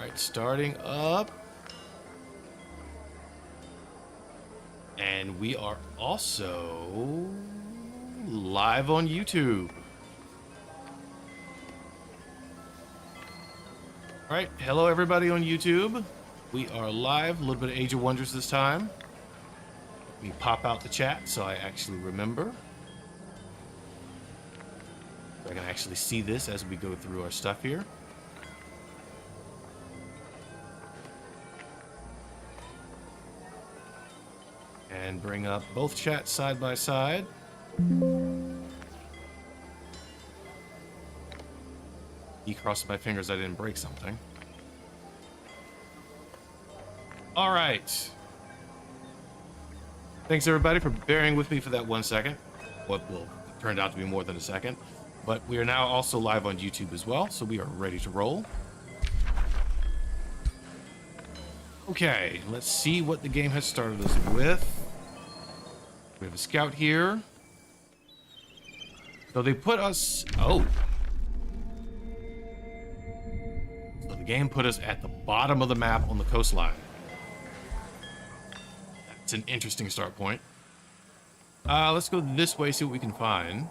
Alright, starting up. And we are also live on YouTube. Alright, hello everybody on YouTube. We are live, a little bit of Age of Wonders this time. Let me pop out the chat so I actually remember. I can actually see this as we go through our stuff here. And bring up both chats side by side. Crossing my fingers I didn't break something. All right. Thanks everybody for bearing with me for that 1 second. What will turn out to be more than a second. But we are now also live on YouTube as well, so we are ready to roll. Okay, let's see what the game has started us with. We have a scout here. So they put us... Oh. So the game put us at the bottom of the map on the coastline. That's an interesting start point. Let's go this way, see what we can find.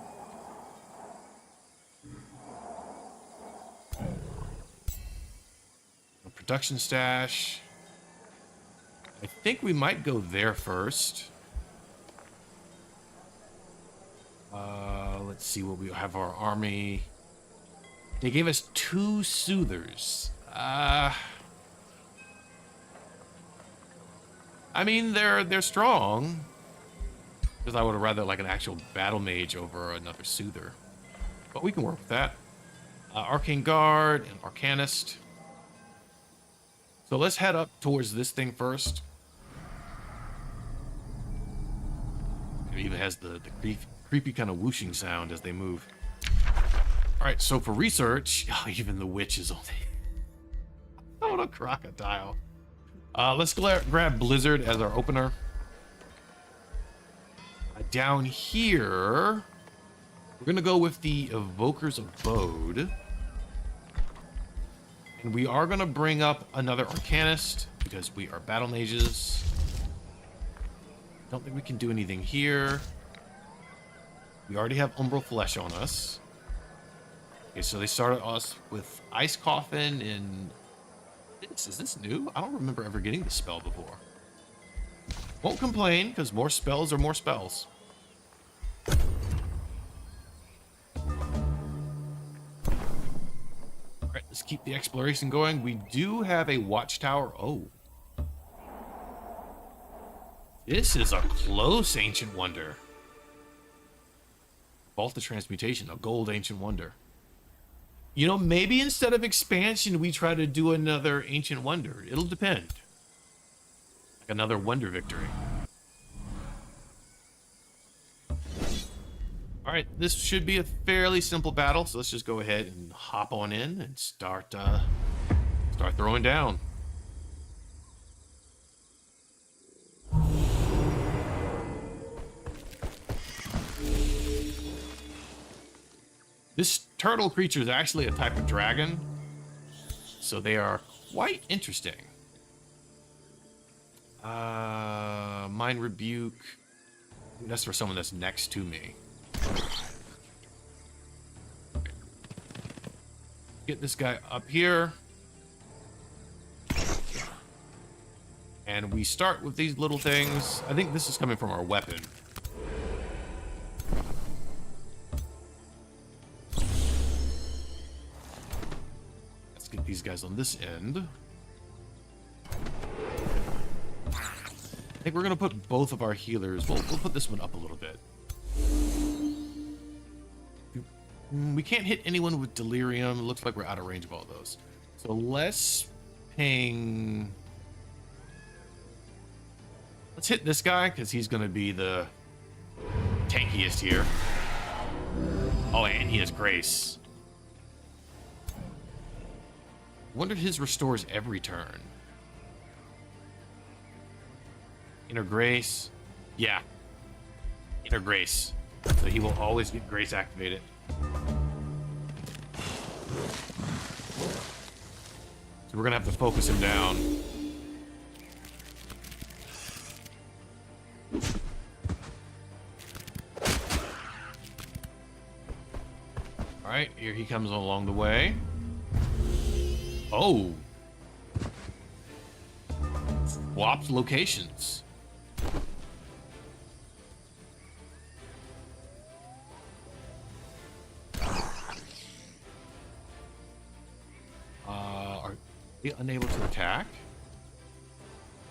A production stash. I think we might go there first. Let's see what we have. Our army. They gave us 2 soothers. I mean, they're strong. Because I would have rather like an actual battle mage over another soother. But we can work with that. Arcane Guard and Arcanist. So let's head up towards this thing first. It even has the creepy kind of whooshing sound as they move. All right, so for research, even the witch is on a crocodile. Let's grab Blizzard as our opener. Down here, we're gonna go with the Evoker's Abode. And we are gonna bring up another Arcanist because we are battle mages. Don't think we can do anything here. We already have Umbral Flesh on us. Okay, so they started us with Ice Coffin and... Is this new? I don't remember ever getting this spell before. Won't complain, because more spells are more spells. Alright, let's keep the exploration going. We do have a watchtower. Oh. This is a close Ancient Wonder. Vault of Transmutation, a gold Ancient Wonder. You know, maybe instead of expansion, we try to do another Ancient Wonder. It'll depend. Like another Wonder Victory. Alright, this should be a fairly simple battle, so let's just go ahead and hop on in and start throwing down. This turtle creature is actually a type of dragon, so they are quite interesting. Mind Rebuke. That's for someone that's next to me. Get this guy up here. And we start with these little things. I think this is coming from our weapon. Let's get these guys on this end. I think we're gonna put both of our healers. We'll put this one up a little bit. We can't hit anyone with delirium. It looks like we're out of range of all those. So let's ping. Let's hit this guy because he's gonna be the tankiest here. Oh, and he has grace. Wonder if his restores every turn. Inner Grace. Yeah. Inner Grace. So he will always get Grace activated. So we're gonna have to focus him down. All right, here he comes along the way. Oh. Swapped locations. Are they unable to attack?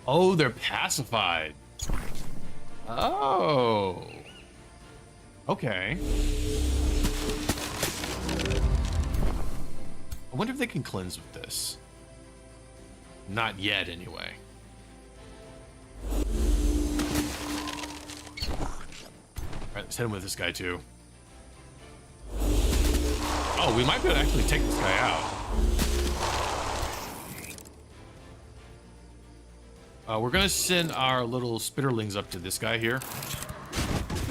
Oh, they're pacified. Oh. Okay. I wonder if they can cleanse with this. Not yet, anyway. Alright, let's hit him with this guy, too. Oh, we might be able to actually take this guy out. We're gonna send our little spitterlings up to this guy here.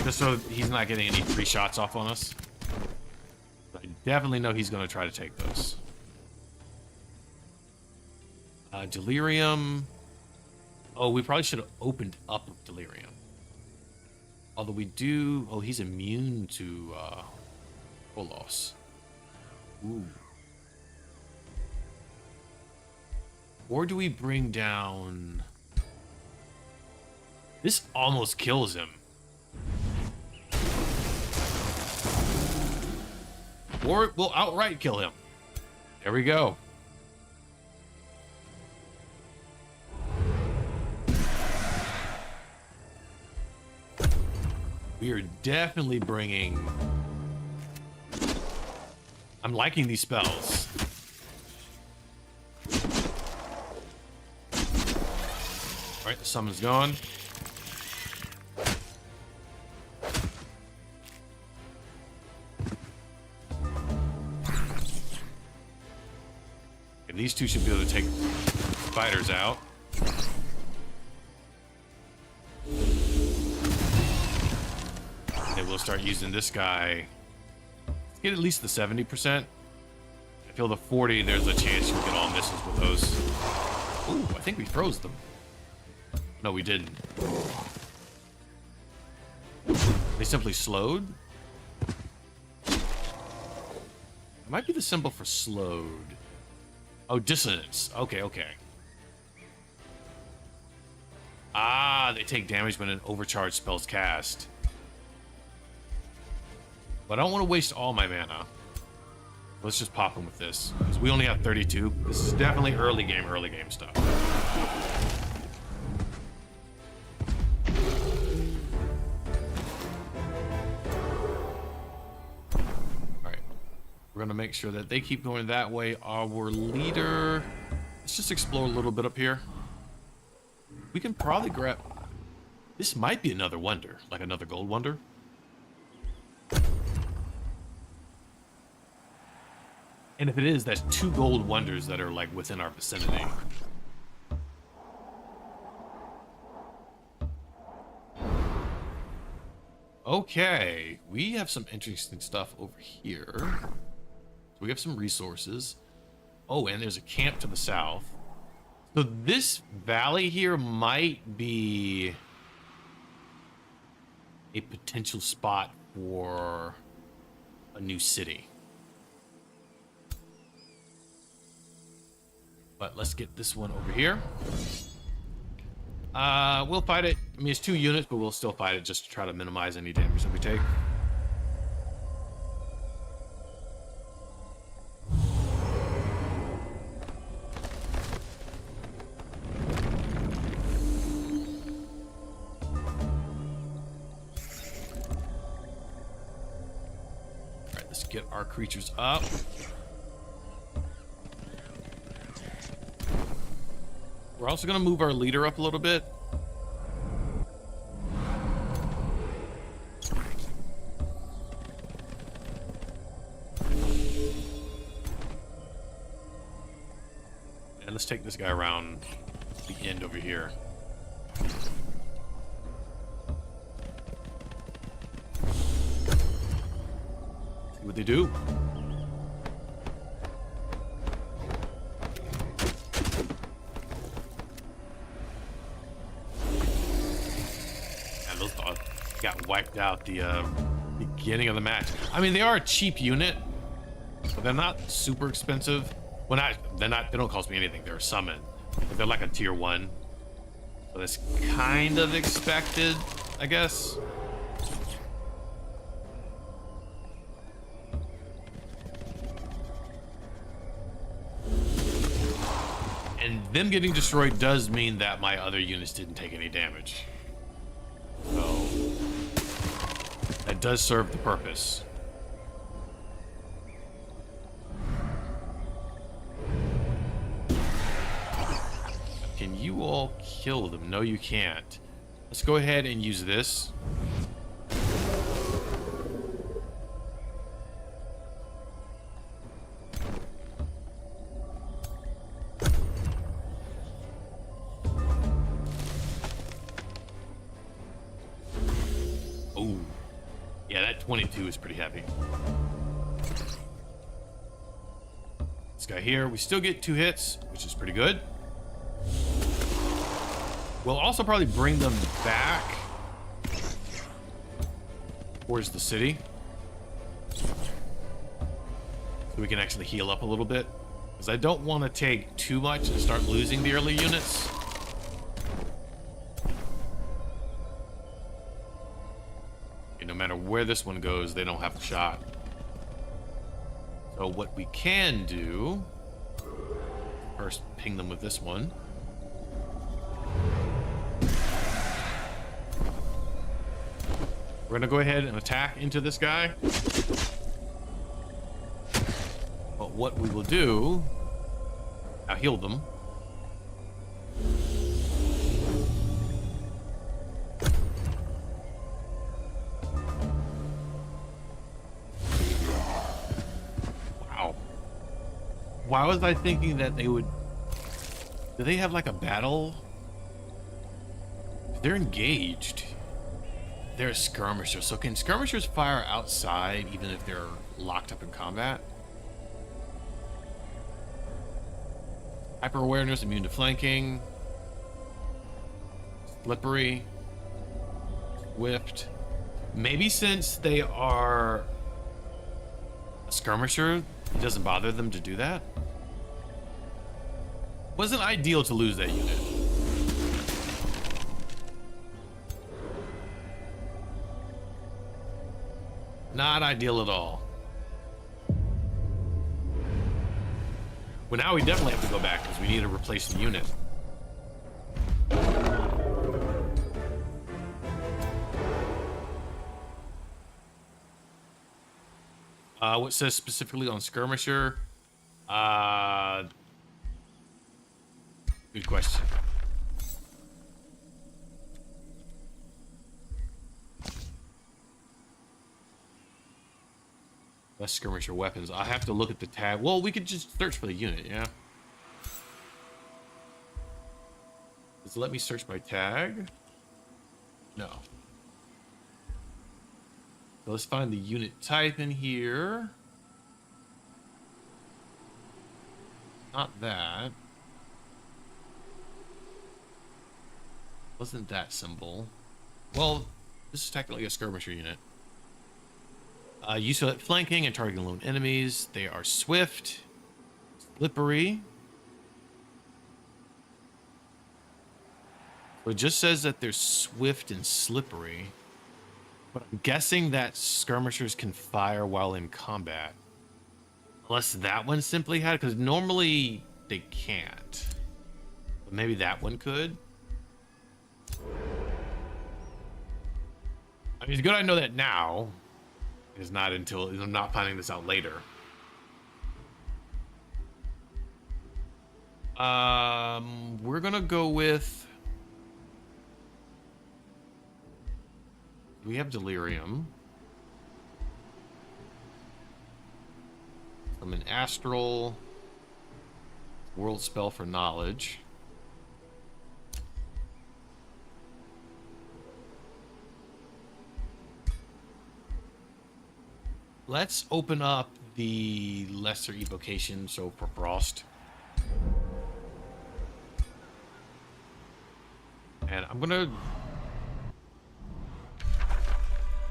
Just so he's not getting any free shots off on us. I definitely know he's gonna try to take those. Delirium. Oh, we probably should have opened up Delirium. Although we do... Oh, he's immune to loss. Ooh. Or do we bring down... This almost kills him. Or we'll outright kill him. There we go. We are definitely bringing... I'm liking these spells. Alright, the summon's gone. And these two should be able to take fighters out. We'll start using this guy. Let's get at least the 70%. I feel the 40, there's a chance you'll get all misses with those. Ooh, I think we froze them. No, we didn't. They simply slowed? It might be the symbol for slowed. Oh, dissonance. Okay, okay. Ah, they take damage when an overcharged spell's cast. But I don't want to waste all my mana. Let's just pop him with this. Because we only have 32. This is definitely early game stuff. Alright. We're going to make sure that they keep going that way. Our leader... Let's just explore a little bit up here. We can probably grab... This might be another wonder. Like another gold wonder. And if it is, that's 2 gold wonders that are like within our vicinity. Okay, we have some interesting stuff over here. So we have some resources. Oh, and there's a camp to the south. So this valley here might be a potential spot for a new city. But let's get this one over here. We'll fight it. I mean, it's 2 units, but we'll still fight it just to try to minimize any damage that we take. All right, let's get our creatures up. We're also going to move our leader up a little bit. And let's take this guy around the end over here. See what they do. got wiped out the beginning of the match. I mean, they are a cheap unit, but they're not super expensive. Well, they don't cost me anything. They're a summon, but they're like a tier 1. So that's kind of expected, I guess. And them getting destroyed does mean that my other units didn't take any damage. So that does serve the purpose. Can you all kill them? No, you can't. Let's go ahead and use this. Oh, yeah, that 22 is pretty heavy. This guy here, we still get 2 hits, which is pretty good. We'll also probably bring them back towards the city, so we can actually heal up a little bit, because I don't want to take too much and start losing the early units. Okay, no matter where this one goes, they don't have a shot. So what we can do, first ping them with this one. We're gonna go ahead and attack into this guy. But what we will do, I'll heal them. Wow. Why was I thinking that they would... Do they have like a battle? They're engaged. They're a skirmisher. So can skirmishers fire outside even if they're locked up in combat? Hyper awareness, immune to flanking. Slippery. Whipped. Maybe since they are a skirmisher, it doesn't bother them to do that. Wasn't ideal to lose that unit. Not ideal at all. Well, now we definitely have to go back because we need to replace the unit. What says specifically on skirmisher? Good question. Less skirmisher weapons. I have to look at the tab. Well, we could just search for the unit, yeah? Does it let me search by tag? No. So let's find the unit type in here. Not that. Wasn't that symbol? Well, this is technically a skirmisher unit. Useful at flanking and targeting lone enemies. They are swift, slippery. So it just says that they're swift and slippery. But I'm guessing that skirmishers can fire while in combat. Unless that one simply had, because normally they can't. But maybe that one could. I mean, it's good I know that now. It's not until I'm not finding this out later. We're gonna go with... We have delirium. From an astral world spell for knowledge. Let's open up the lesser evocation, so for frost. And I'm gonna...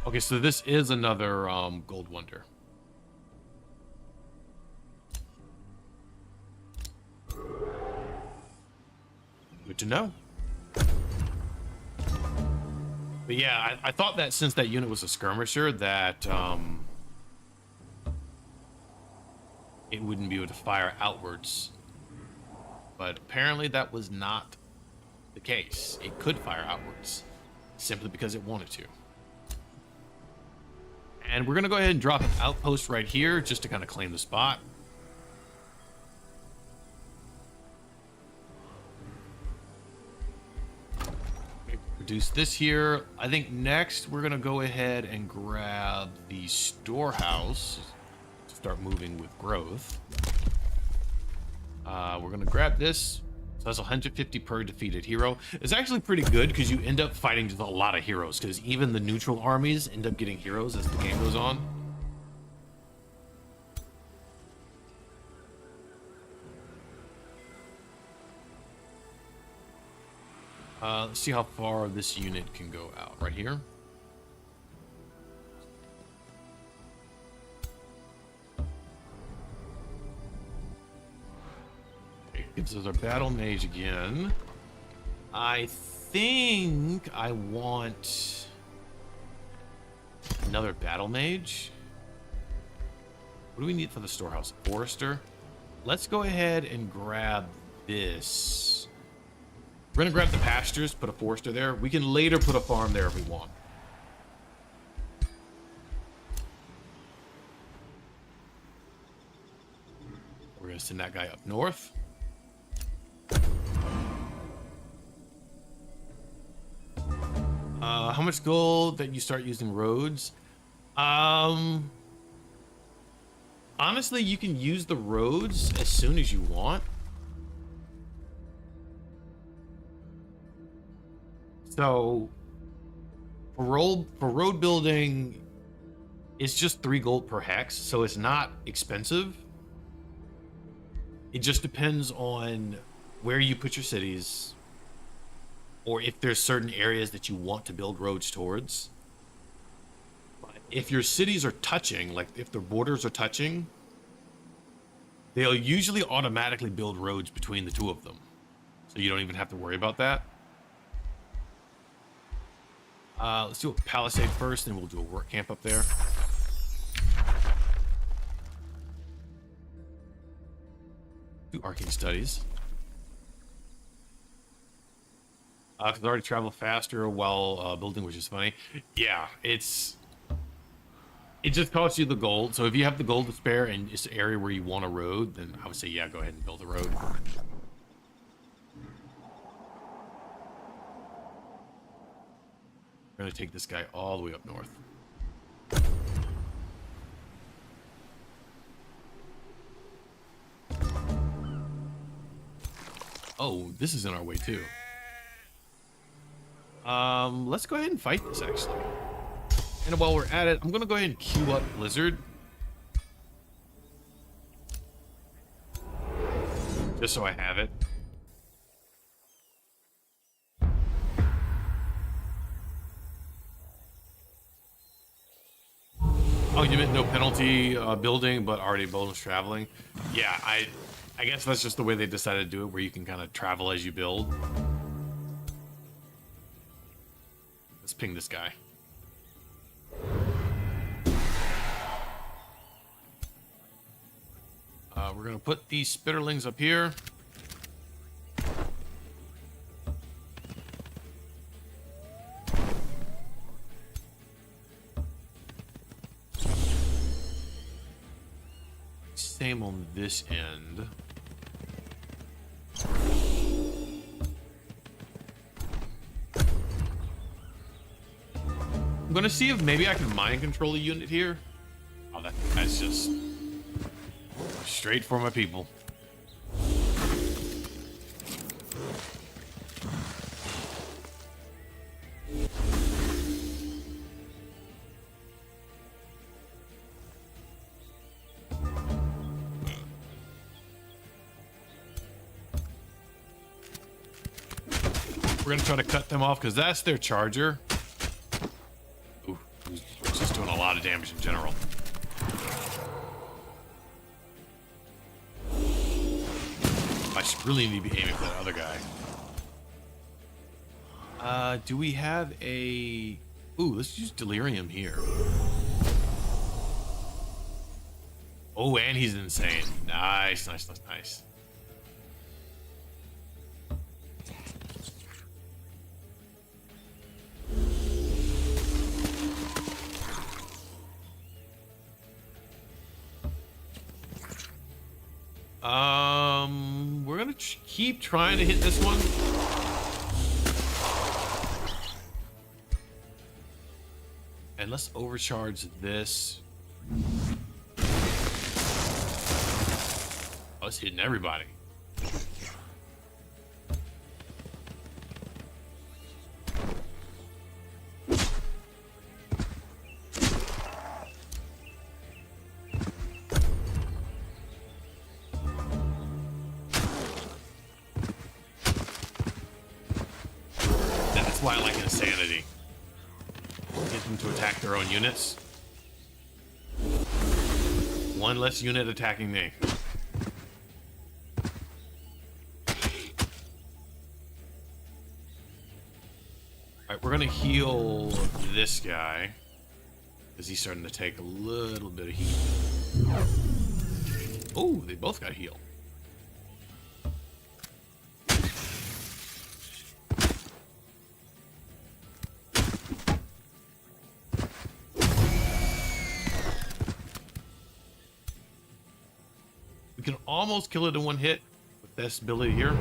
Okay, so this is another gold wonder. Good to know. But yeah, I thought that since that unit was a skirmisher, that it wouldn't be able to fire outwards. But apparently that was not the case. It could fire outwards, simply because it wanted to. And we're going to go ahead and drop an outpost right here, just to kind of claim the spot. Produce this here. I think next we're going to go ahead and grab the storehouse to start moving with growth. We're going to grab this. So that's 150 per defeated hero. It's actually pretty good because you end up fighting just a lot of heroes, because even the neutral armies end up getting heroes as the game goes on. Let's see how far this unit can go out. Right here. Gives us our battle mage again. I think I want another battle mage. What do we need for the storehouse? Forester. Let's go ahead and grab this. We're gonna grab the pastures, put a forester there. We can later put a farm there if we want. We're gonna send that guy up north. How much gold that you start using roads? Honestly, you can use the roads as soon as you want. So for road building, it's just 3 gold per hex, so it's not expensive. It just depends on where you put your cities, or if there's certain areas that you want to build roads towards. If your cities are touching, like if the borders are touching, they'll usually automatically build roads between the two of them. So you don't even have to worry about that. Let's do a palisade first, and we'll do a work camp up there. Do arcane studies. Because I already travel faster while building, which is funny. Yeah, it just costs you the gold. So if you have the gold to spare and it's an area where you want a road, then I would say, yeah, go ahead and build a road. We're going to take this guy all the way up north. Oh, this is in our way too. Let's go ahead and fight this, actually. And while we're at it, I'm gonna go ahead and queue up Blizzard. Just so I have it. Oh, you meant no penalty building, but already bonus traveling? Yeah, I guess that's just the way they decided to do it, where you can kind of travel as you build. Let's ping this guy. We're gonna put these spitterlings up here. Same on this end. I'm gonna see if maybe I can mind control a unit here. Oh, that's just straight for my people. We're gonna try to cut them off because that's their charger. Ooh, of damage in general. I should really need to be aiming for that other guy. Do we have a... Ooh, let's use Delirium here. Oh, and he's insane. Nice, nice, nice, nice. We're gonna keep trying to hit this one. And let's overcharge this. Oh, it's hitting everybody. That's why I like Insanity. Get them to attack their own units. One less unit attacking me. Alright, we're gonna heal this guy, because he's starting to take a little bit of heat. Oh, they both got healed. We can almost kill it in one hit with this ability here.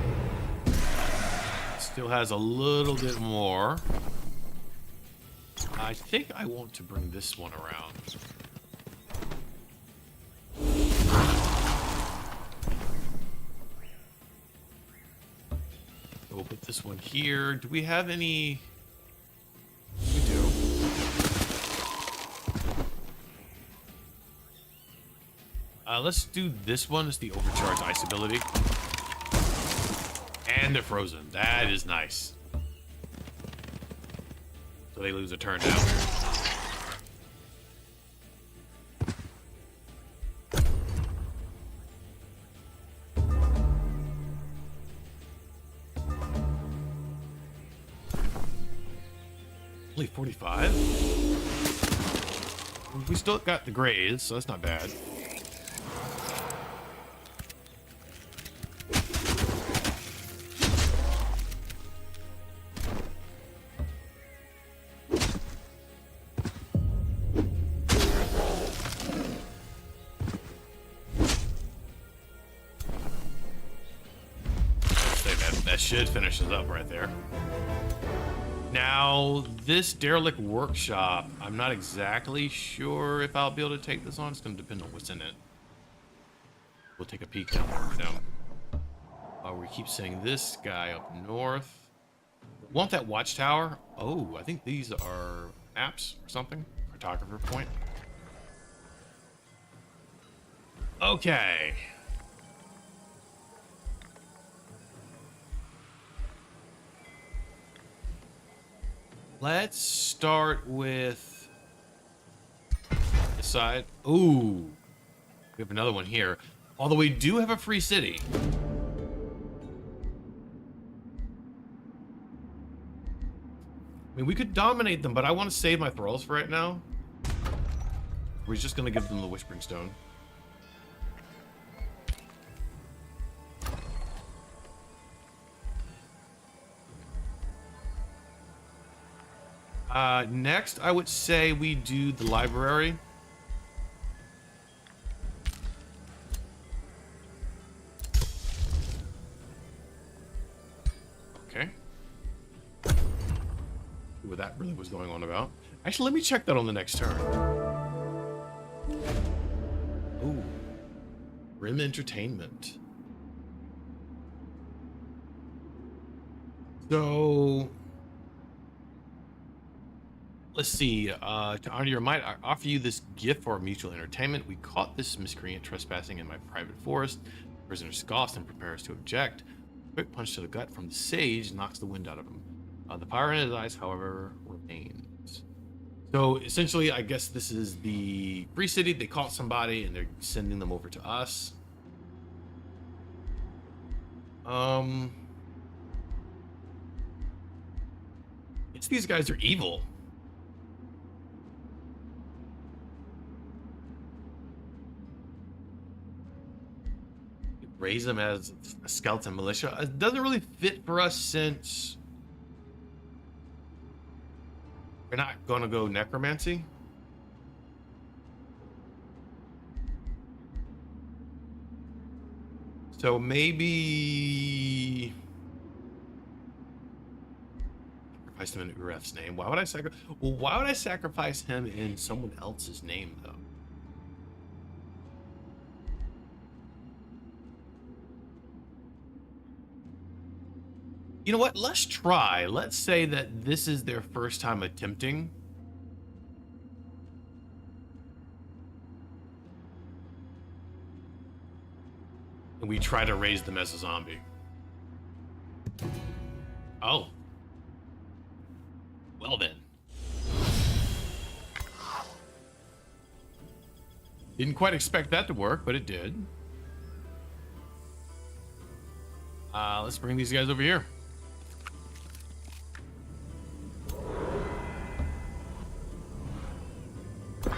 Still has a little bit more. I think I want to bring this one around. So we'll put this one here. Do we have any? We do. Let's do this one. It's the overcharge ice ability. And they're frozen. That is nice. So they lose a turn now. Only 45? We still got the grays, so that's not bad. That should finish us up right there. Now, this derelict workshop, I'm not exactly sure if I'll be able to take this on. It's going to depend on what's in it. We'll take a peek down there for now. We keep saying this guy up north. Want that watchtower? Oh, I think these are maps or something. Cartographer point. Okay. Let's start with this side. Ooh, we have another one here. Although we do have a free city. I mean, we could dominate them, but I want to save my thralls for right now. We're just going to give them the Whispering Stone. Next, I would say we do the library. Okay. What that really was going on about. Actually, let me check that on the next turn. Ooh. Rim Entertainment. So... let's see, to honor your might, I offer you this gift for our mutual entertainment. We caught this miscreant trespassing in my private forest. The prisoner scoffs and prepares to object. A quick punch to the gut from the sage knocks the wind out of him. The fire in his eyes, however, remains. So essentially, I guess this is the free city. They caught somebody and they're sending them over to us. It's these guys are evil. Raise them as a skeleton militia. It doesn't really fit for us since we're not gonna go necromancy. So maybe sacrifice him in Ureth's name. Why would I sacrifice? Well, why would I sacrifice him in someone else's name though? You know what? Let's try. Let's say that this is their first time attempting. And we try to raise them as a zombie. Oh. Well then. Didn't quite expect that to work, but it did. Let's bring these guys over here.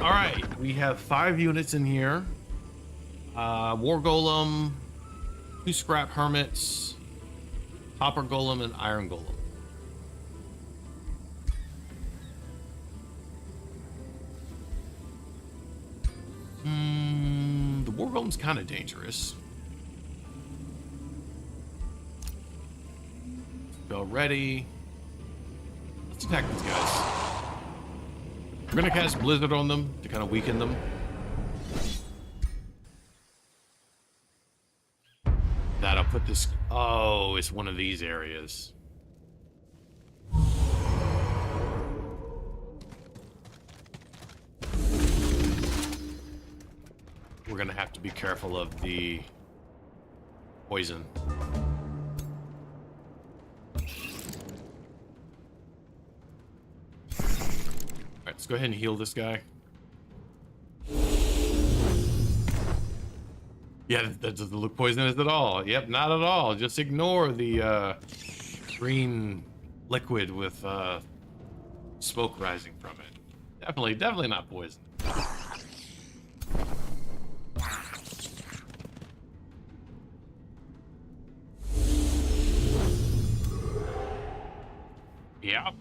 All right, we have 5 units in here. War Golem, 2 Scrap Hermits, Copper Golem, and Iron Golem. The War Golem's kind of dangerous. Spell ready. Let's attack these guys. We're gonna cast Blizzard on them to kind of weaken them. That'll put this... Oh, it's one of these areas. We're gonna have to be careful of the poison. Let's go ahead and heal this guy. Yeah, that doesn't look poisonous at all. Yep, not at all. Just ignore the green liquid with smoke rising from it. Definitely not poison. Yeah.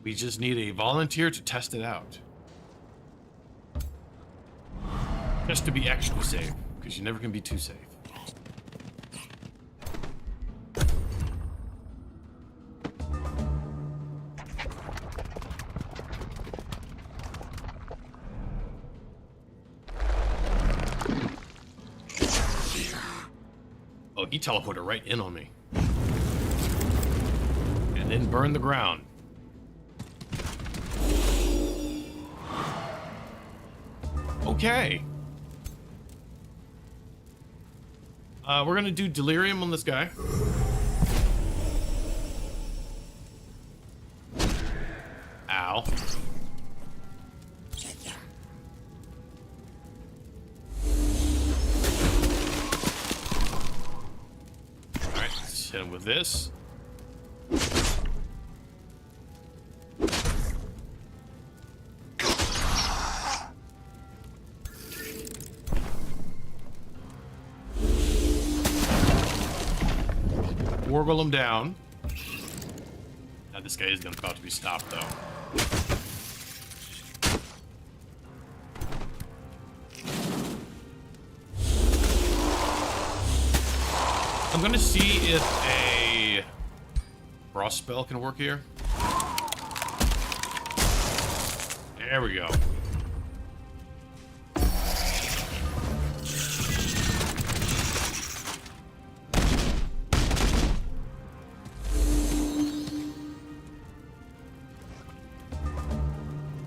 We just need a volunteer to test it out. Just to be extra safe, because you never can be too safe. Oh, he teleported right in on me. And then burned the ground. Okay. We're gonna do delirium on this guy. Ow. Alright, let's hit him with this. Wargle him down. Now this guy is about to be stopped though. I'm gonna see if a frost spell can work here. There we go.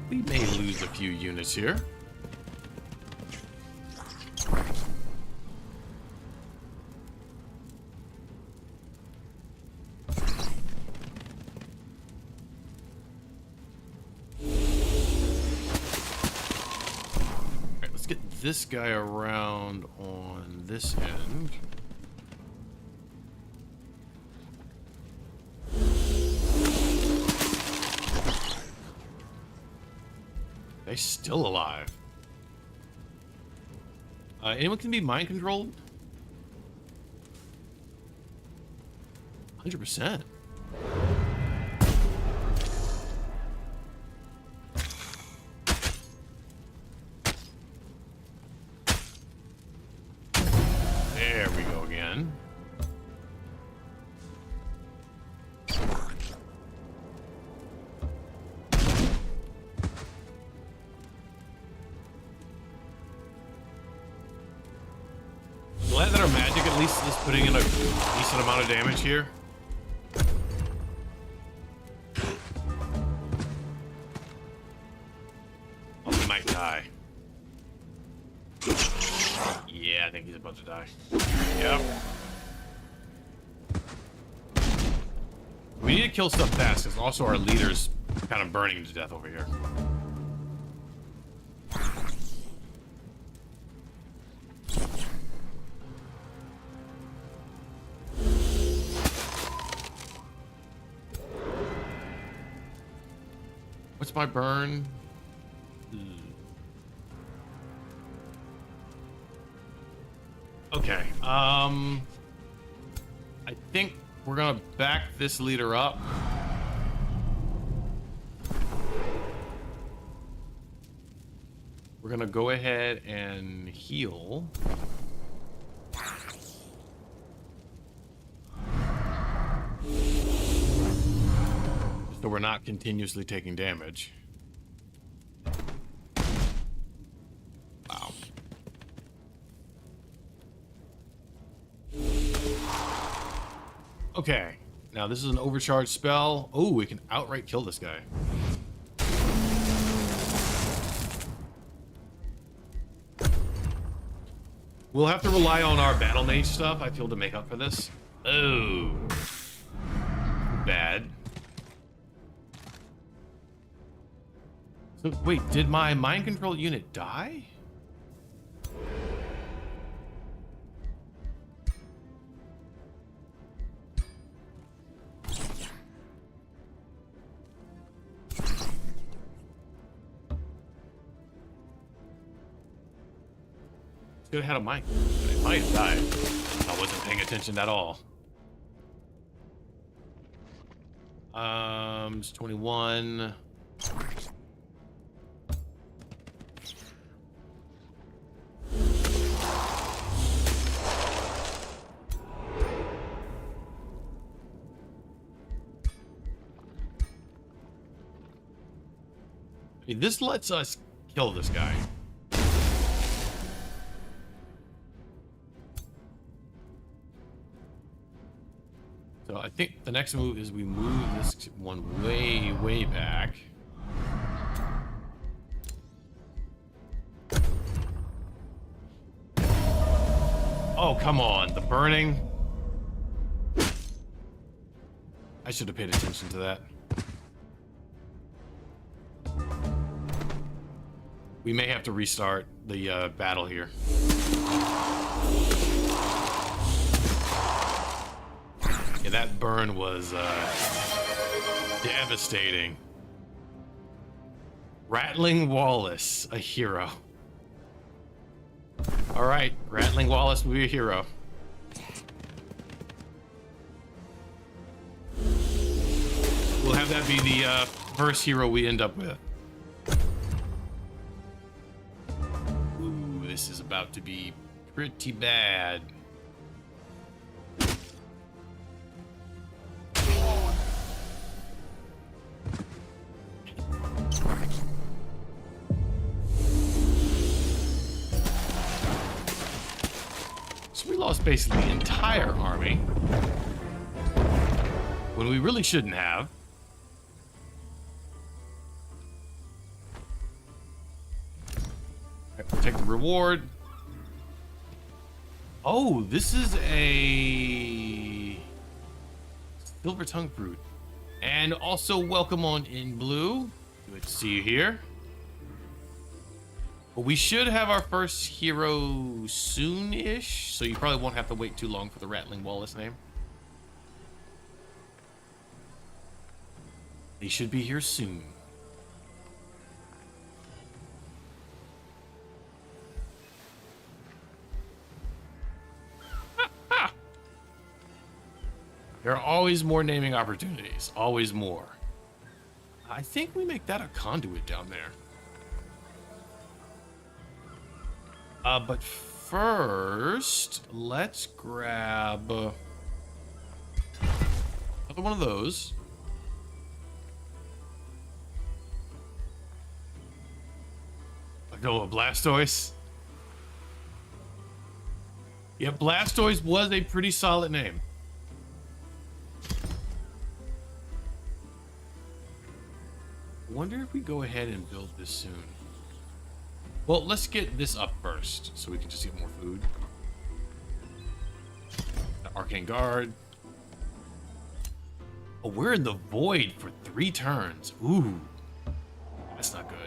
We may lose a few units here. this guy around on this end. They're still alive. Anyone can be mind controlled? 100%. There we go again. Glad that our magic at least is putting in a decent amount of damage here. Oh, he might die. Yeah, I think he's about to die. Yep. We need to kill stuff fast, because also our leader's kind of burning to death over here. What's my burn? Okay, I think we're gonna back this leader up. We're gonna go ahead and heal. So we're not continuously taking damage. Wow. Okay, now this is an overcharged spell. Oh, we can outright kill this guy. We'll have to rely on our battle mage stuff, I feel, to make up for this. Oh. Bad. So, wait, did my mind control unit die? Could have had a mic. It might have died. I wasn't paying attention at all. It's 21. I mean, this lets us kill this guy. So I think the next move is we move this one way, way back. Oh, come on. The burning. I should have paid attention to that. We may have to restart the battle here. Yeah, that burn was devastating. Rattling Wallace, a hero. All right, Rattling Wallace will be a hero. We'll have that be the first hero we end up with. Ooh, this is about to be pretty bad. So we lost basically the entire army when we really shouldn't have. Right, we'll take the reward. Oh, this is a silver tongue fruit. And also welcome on in Blue. Good to see you here. But we should have our first hero soon-ish, so you probably won't have to wait too long for the Rattling Wallace name. They should be here soon. There are always more naming opportunities. Always more. I think we make that a conduit down there. But first, let's grab another one of those. Go with Blastoise. Yeah, Blastoise was a pretty solid name. Wonder if we go ahead and build this soon. Well, let's get this up first so we can just get more food. The Arcane Guard. Oh, we're in the void for 3 turns. Ooh, that's not good.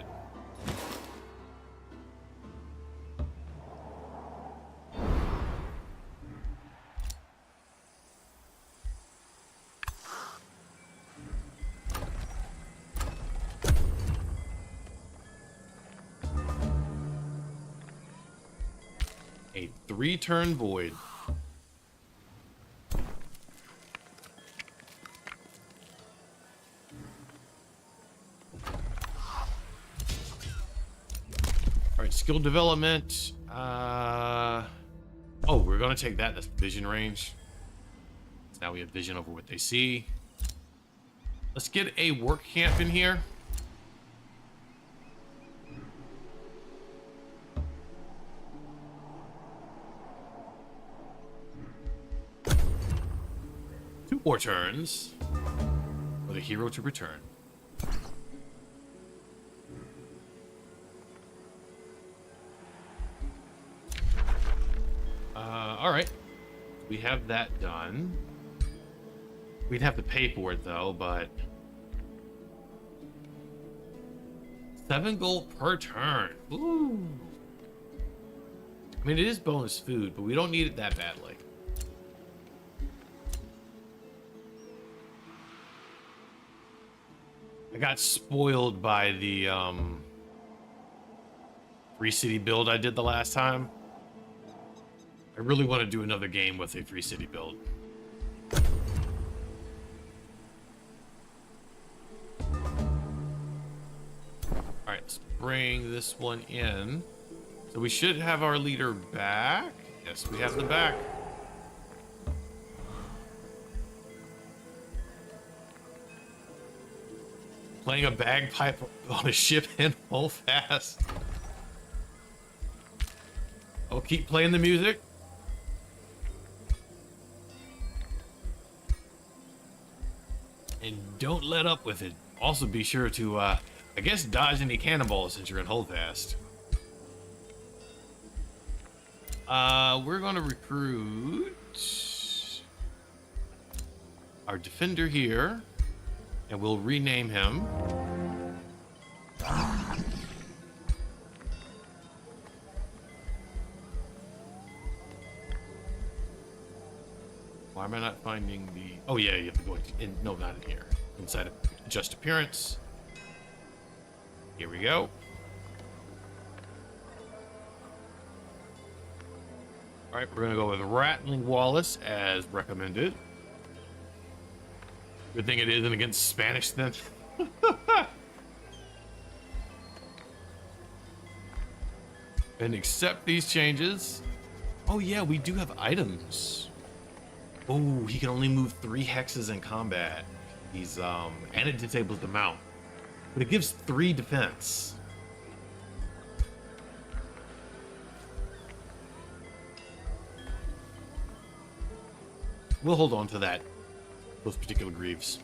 A 3-turn void. All right, skill development. Oh, we're gonna take that. That's vision range. So now we have vision over what they see. Let's get a work camp in here. More turns for the hero to return. All right, we have that done. We'd have to pay for it though, but 7 gold per turn. Ooh. I mean, it is bonus food, but we don't need it that badly. I got spoiled by the free city build I did the last time. I really want to do another game with a free city build. Alright, let's bring this one in. So we should have our leader back. Yes, we have them back. Playing a bagpipe on a ship in full fast. I'll keep playing the music. And don't let up with it. Also be sure to, I guess, dodge any cannonballs since you're in holdfast. We're going to recruit our defender here. And we'll rename him. Why am I not finding the... Oh, yeah, you have to go in... No, not in here. Inside of Adjust Appearance. Here we go. All right, we're going to go with Rattling Wallace as recommended. Good thing it isn't against Spanish then. And accept these changes. Oh yeah, we do have items. Oh, he can only move 3 hexes in combat. He's and it disables the mount. But it gives 3 defense. We'll hold on to that. Those particular Greaves.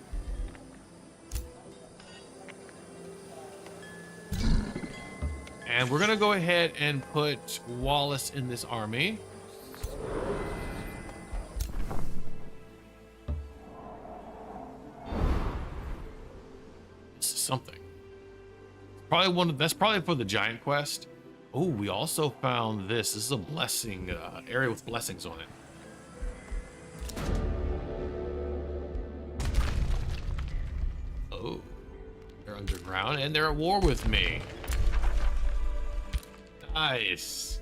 And we're gonna go ahead and put Wallace in this army. This is something. Probably one of, that's probably for the giant quest. Oh, we also found this. This is a blessing area with blessings on it. Oh, they're underground and they're at war with me. Nice.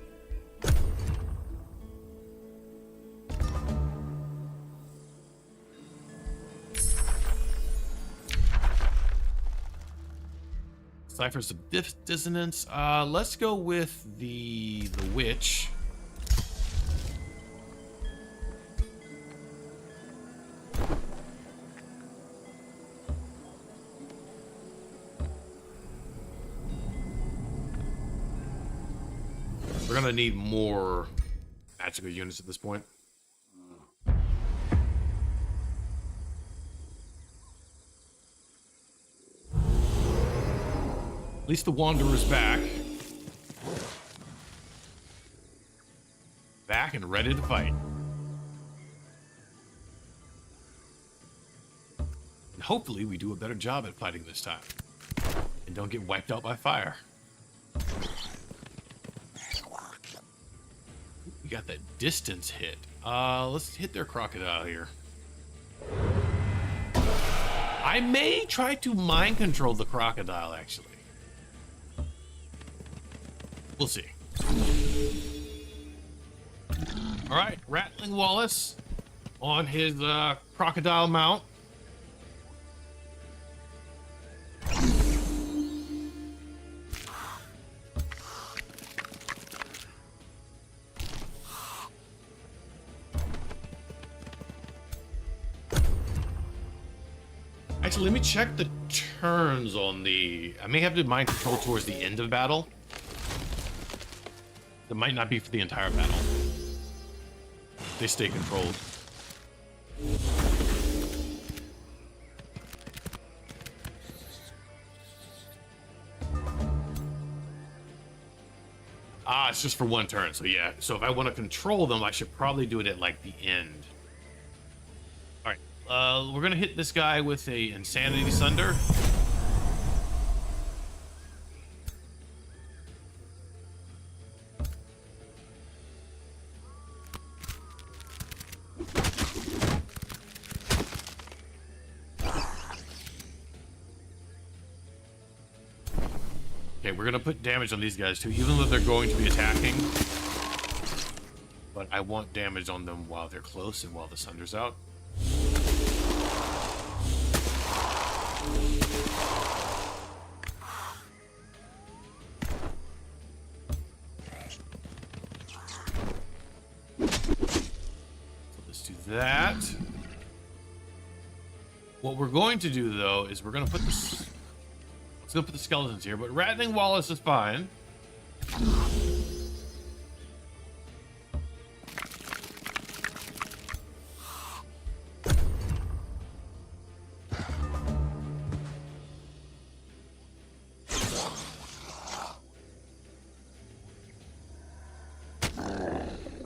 Ciphers of dissonance. Let's go with the witch. We're gonna need more magical units at this point. At least the Wanderer's back. Back and ready to fight. And hopefully we do a better job at fighting this time. And don't get wiped out by fire. We got that distance hit. Let's hit their crocodile here. I may try to mind control the crocodile, actually. We'll see. All right, Rattling Wallace on his crocodile mount. Actually, let me check the turns on the... I may have to mind control towards the end of battle. It might not be for the entire battle. They stay controlled. Ah, it's just for one turn. So yeah, so if I want to control them, I should probably do it at like the end. All right, we're gonna hit this guy with a Insanity Sunder. Okay, we're gonna put damage on these guys too, even though they're going to be attacking. But I want damage on them while they're close and while the Sunder's out. So let's do that. What we're going to do though is we're gonna put this. Let's go put the skeletons here, but Rattling Wallace is fine.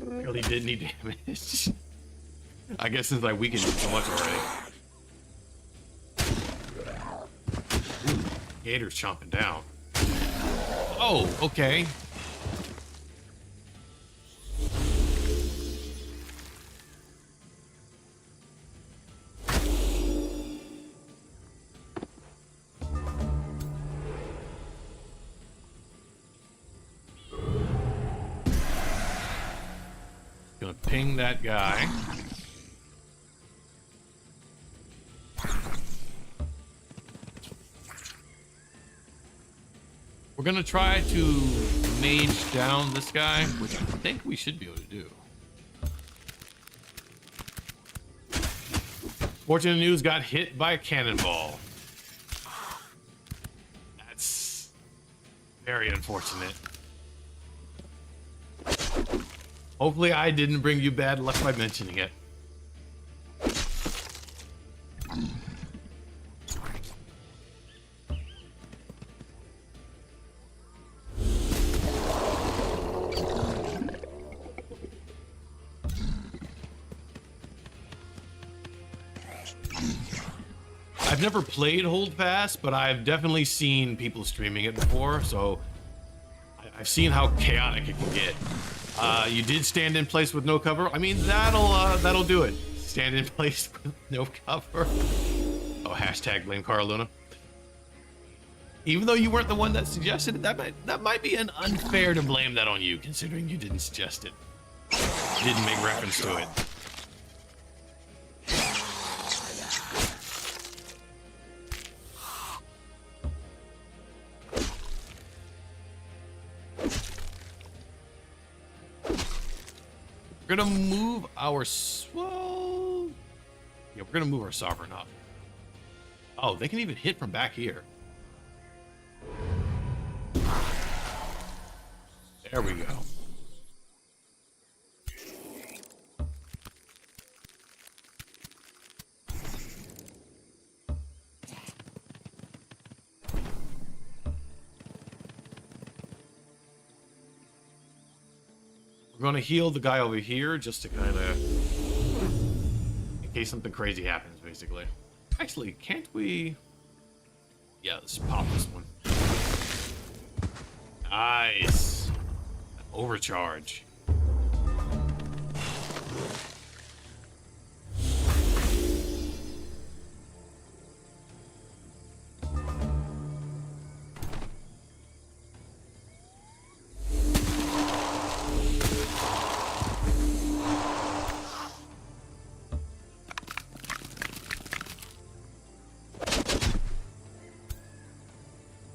Really did need damage. I guess since I weakened him so much already. Gator's chomping down. Oh, okay. Gonna ping that guy. We're gonna try to mage down this guy, which I think we should be able to do. Fortunate News got hit by a cannonball. That's very unfortunate. Hopefully I didn't bring you bad luck by mentioning it. I've never played Hold Fast, but I've definitely seen people streaming it before, so I've seen how chaotic it can get. You did stand in place with no cover. I mean, that'll do it. Stand in place with no cover. Oh, hashtag blame Cara Luna. Even though you weren't the one that suggested it, that might be an unfair to blame that on you, considering you didn't suggest it. You didn't make reference to it. We're gonna move our yeah, we're gonna move our sovereign up. Oh, they can even hit from back here. There we go. We're gonna heal the guy over here just to kind of, in case something crazy happens, basically. Actually, can't we? Yeah, let's pop this one. Nice. Overcharge.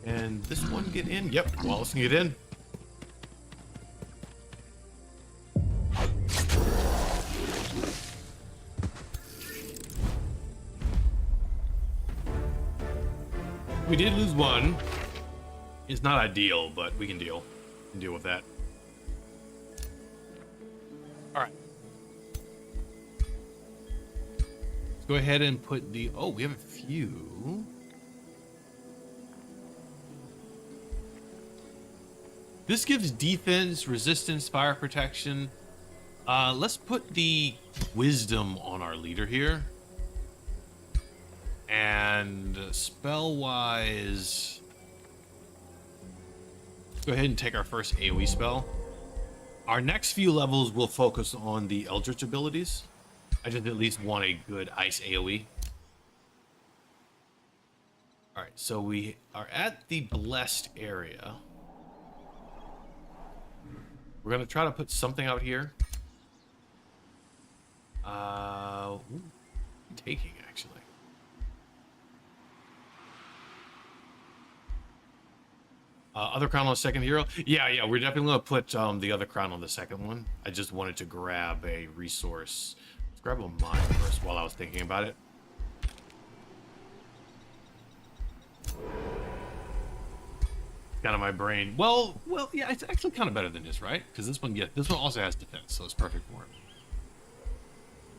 And this one get in? Yep, Wallace can get in. We did lose one. It's not ideal, but we can deal. We can deal with that. All right. Let's go ahead and put the... Oh, we have a few. This gives defense, resistance, fire protection. Let's put the wisdom on our leader here. And spell-wise, go ahead and take our first AoE spell. Our next few levels will focus on the Eldritch abilities. I just at least want a good ice AoE. All right, so we are at the blessed area. We're gonna try to put something out here. Taking actually. Other crown on the second hero. Yeah, we're definitely gonna put the other crown on the second one. I just wanted to grab a resource. Let's grab a mine first while I was thinking about it. Kind of my brain. Well, yeah, it's actually kind of better than this, right? Because this one, yeah, this one also has defense, so it's perfect for him.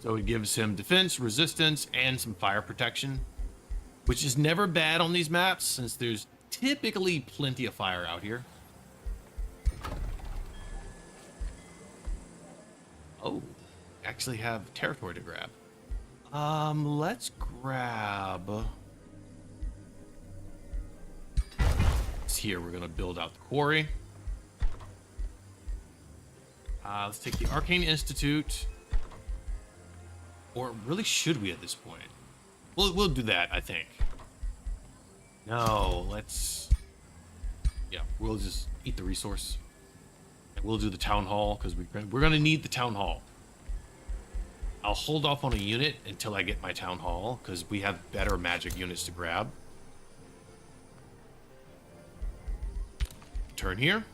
So it gives him defense, resistance, and some fire protection, which is never bad on these maps since there's typically plenty of fire out here. Oh, actually have territory to grab. Let's grab... Here we're gonna build out the quarry. Let's take the Arcane Institute, or really should we at this point? We'll do that, I think. No, we'll just eat the resource, and we'll do the town hall because we're gonna need the town hall. I'll hold off on a unit until I get my town hall because we have better magic units to grab. Turn here.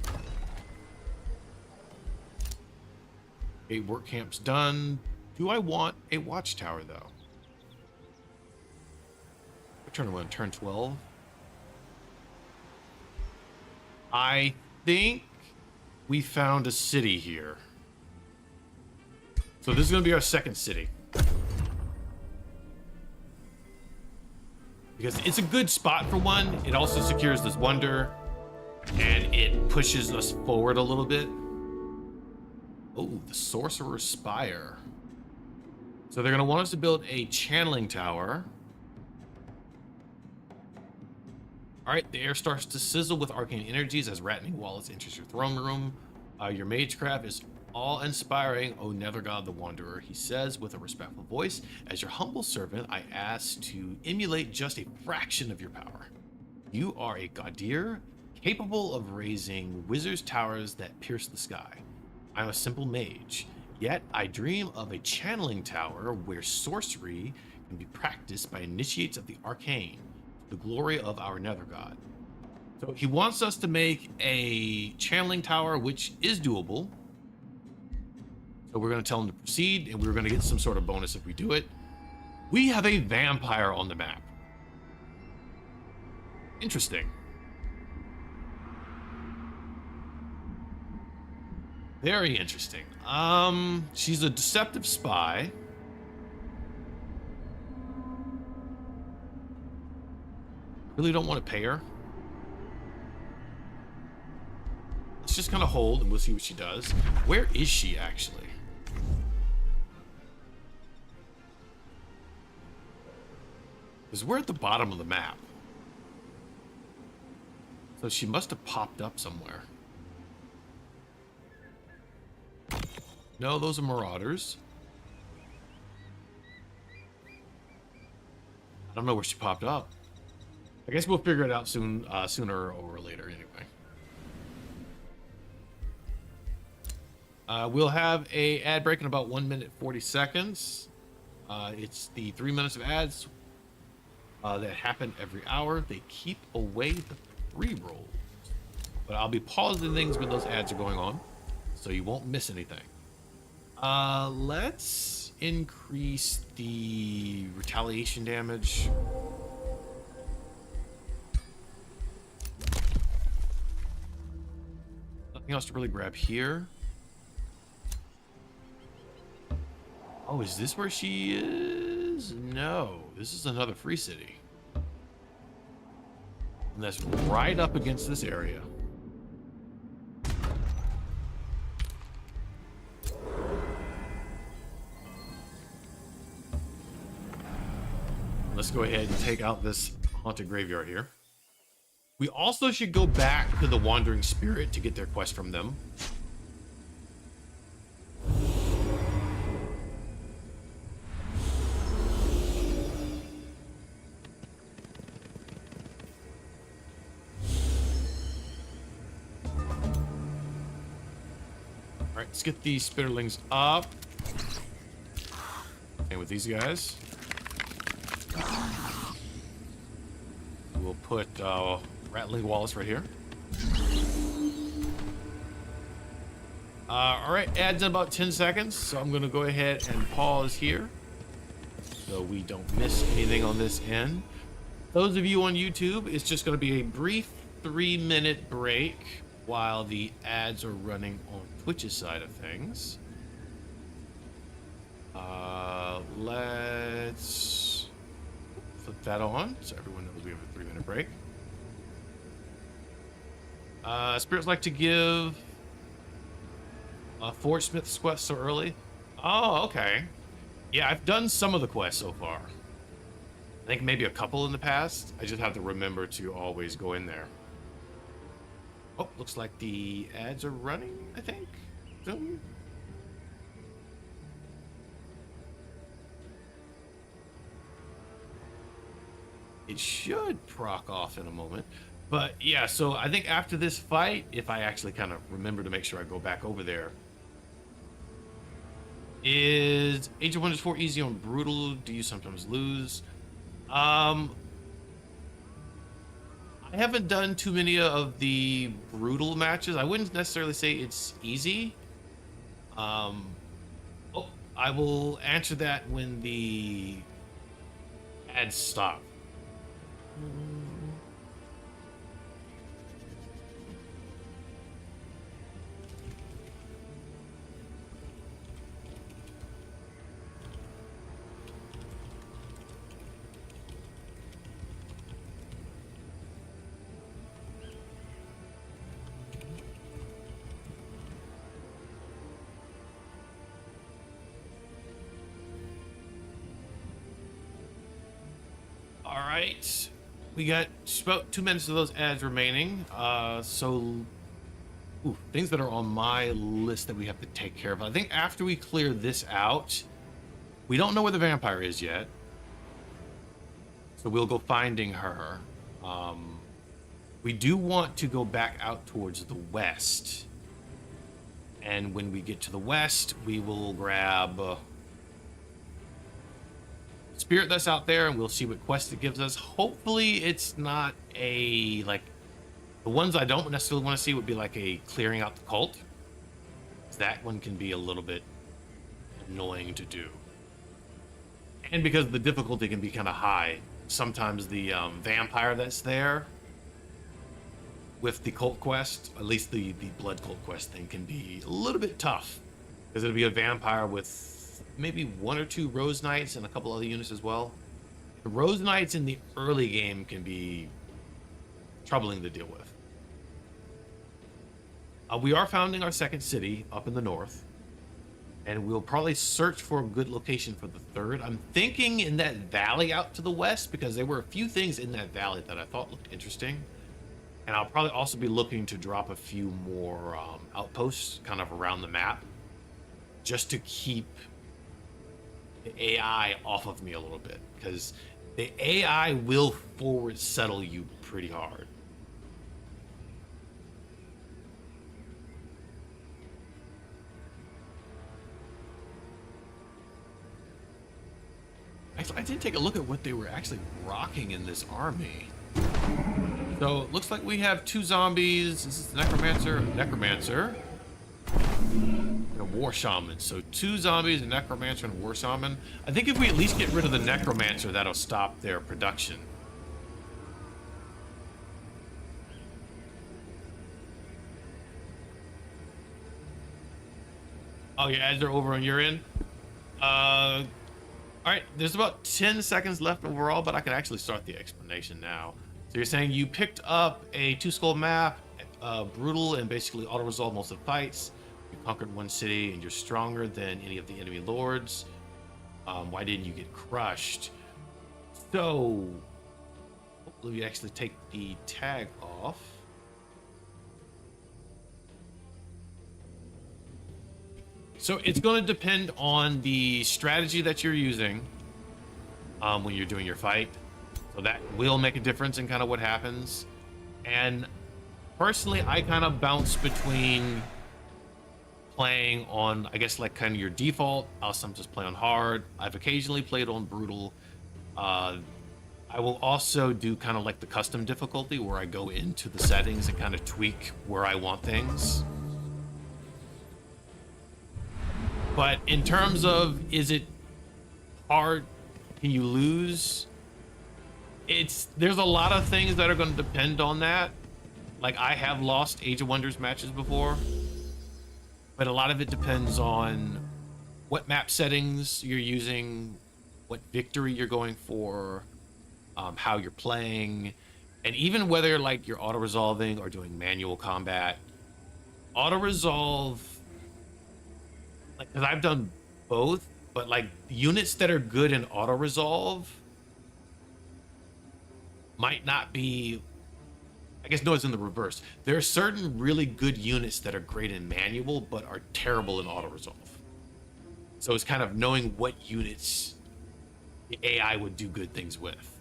8 work camps done. Do I want a watchtower though? What turn am I on? Turn 12. I think we found a city here. So this is gonna be our second city. Because it's a good spot for one. It also secures this wonder. And it pushes us forward a little bit. Oh, the Sorcerer's Spire. So they're going to want us to build a channeling tower. All right, the air starts to sizzle with arcane energies as Rattling Wallace enters your throne room. Your magecraft is awe-inspiring, O Nether God the Wanderer, he says with a respectful voice. As your humble servant, I ask to emulate just a fraction of your power. You are a Gaudir, capable of raising wizard's towers that pierce the sky. I'm a simple mage, yet I dream of a channeling tower where sorcery can be practiced by initiates of the arcane, the glory of our nether god. So he wants us to make a channeling tower, which is doable. So we're going to tell him to proceed, and we're going to get some sort of bonus if we do it. We have a vampire on the map. Interesting. Very interesting. She's a deceptive spy. Really don't want to pay her. Let's just kind of hold and we'll see what she does. Where is she actually? Because we're at the bottom of the map. So she must have popped up somewhere. No, those are marauders. I don't know where she popped up. I guess we'll figure it out soon, sooner or later anyway. We'll have a ad break in about 1 minute 40 seconds. It's the 3 minutes of ads that happen every hour. They keep away the pre-rolls, but I'll be pausing things when those ads are going on, so you won't miss anything. Let's increase the retaliation damage. Nothing else to really grab here. Oh, is this where she is? No, this is another free city. And that's right up against this area. Let's go ahead and take out this haunted graveyard here. We also should go back to the Wandering Spirit to get their quest from them. Alright, let's get these Spitterlings up. And with these guys, we'll put Rattling Wallace right here. Alright, adds in about 10 seconds, so I'm going to go ahead and pause here so we don't miss anything on this end. Those of you on YouTube, it's just going to be a brief 3-minute break while the ads are running on Twitch's side of things. Let's flip that on so everyone knows we have a 3-minute break. Spirits like to give Forge Smith's quest so early. Oh, okay. Yeah, I've done some of the quests so far. I think maybe a couple in the past. I just have to remember to always go in there. Oh, looks like the ads are running, I think. Soon. It should proc off in a moment. But yeah, so I think after this fight, if I actually kind of remember to make sure I go back over there. Is Age of Wonders 4 easy on brutal? Do you sometimes lose? I haven't done too many of the brutal matches. I wouldn't necessarily say it's easy. Oh, I will answer that when the ads stop. All right. We got about 2 minutes of those ads remaining. Things that are on my list that we have to take care of. I think after we clear this out, we don't know where the vampire is yet. So we'll go finding her. We do want to go back out towards the west. And when we get to the west, we will grab Spirit that's out there, and we'll see what quest it gives us. Hopefully it's not a, like, the ones I don't necessarily want to see would be like a clearing out the cult. That one can be a little bit annoying to do. And because the difficulty can be kind of high, sometimes the vampire that's there with the cult quest, at least the blood cult quest thing, can be a little bit tough. Because it'll be a vampire with maybe 1 or 2 Rose Knights and a couple other units as well. The Rose Knights in the early game can be troubling to deal with. We are founding our second city up in the north, and we'll probably search for a good location for the third. I'm thinking in that valley out to the west, because there were a few things in that valley that I thought looked interesting. And I'll probably also be looking to drop a few more outposts kind of around the map, just to keep the AI off of me a little bit, because the AI will forward settle you pretty hard. Actually, I did take a look at what they were actually rocking in this army. So it looks like we have 2 zombies. This is the necromancer, and a war shaman. So 2 zombies, a necromancer, and a war shaman. I think if we at least get rid of the necromancer, that'll stop their production. Oh, your ads are over on your end. All right, there's about 10 seconds left overall, but I can actually start the explanation now. So you're saying you picked up a 2-skull map, brutal, and basically auto-resolve most of the fights. You conquered 1 city, and you're stronger than any of the enemy lords. Why didn't you get crushed? So, hopefully we actually take the tag off. So it's going to depend on the strategy that you're using when you're doing your fight. So that will make a difference in kind of what happens. And personally, I kind of bounce between playing on, I guess, like kind of your default. I'll sometimes play on hard. I've occasionally played on brutal. I will also do kind of like the custom difficulty, where I go into the settings and kind of tweak where I want things. But in terms of, is it hard? Can you lose? There's a lot of things that are going to depend on that. Like, I have lost Age of Wonders matches before, but a lot of it depends on what map settings you're using, what victory you're going for, how you're playing, and even whether like you're auto-resolving or doing manual combat. Auto-resolve, like, because I've done both, but like units that are good in auto-resolve might not be, I guess, no, it's in the reverse. There are certain really good units that are great in manual but are terrible in auto-resolve. So it's kind of knowing what units the AI would do good things with.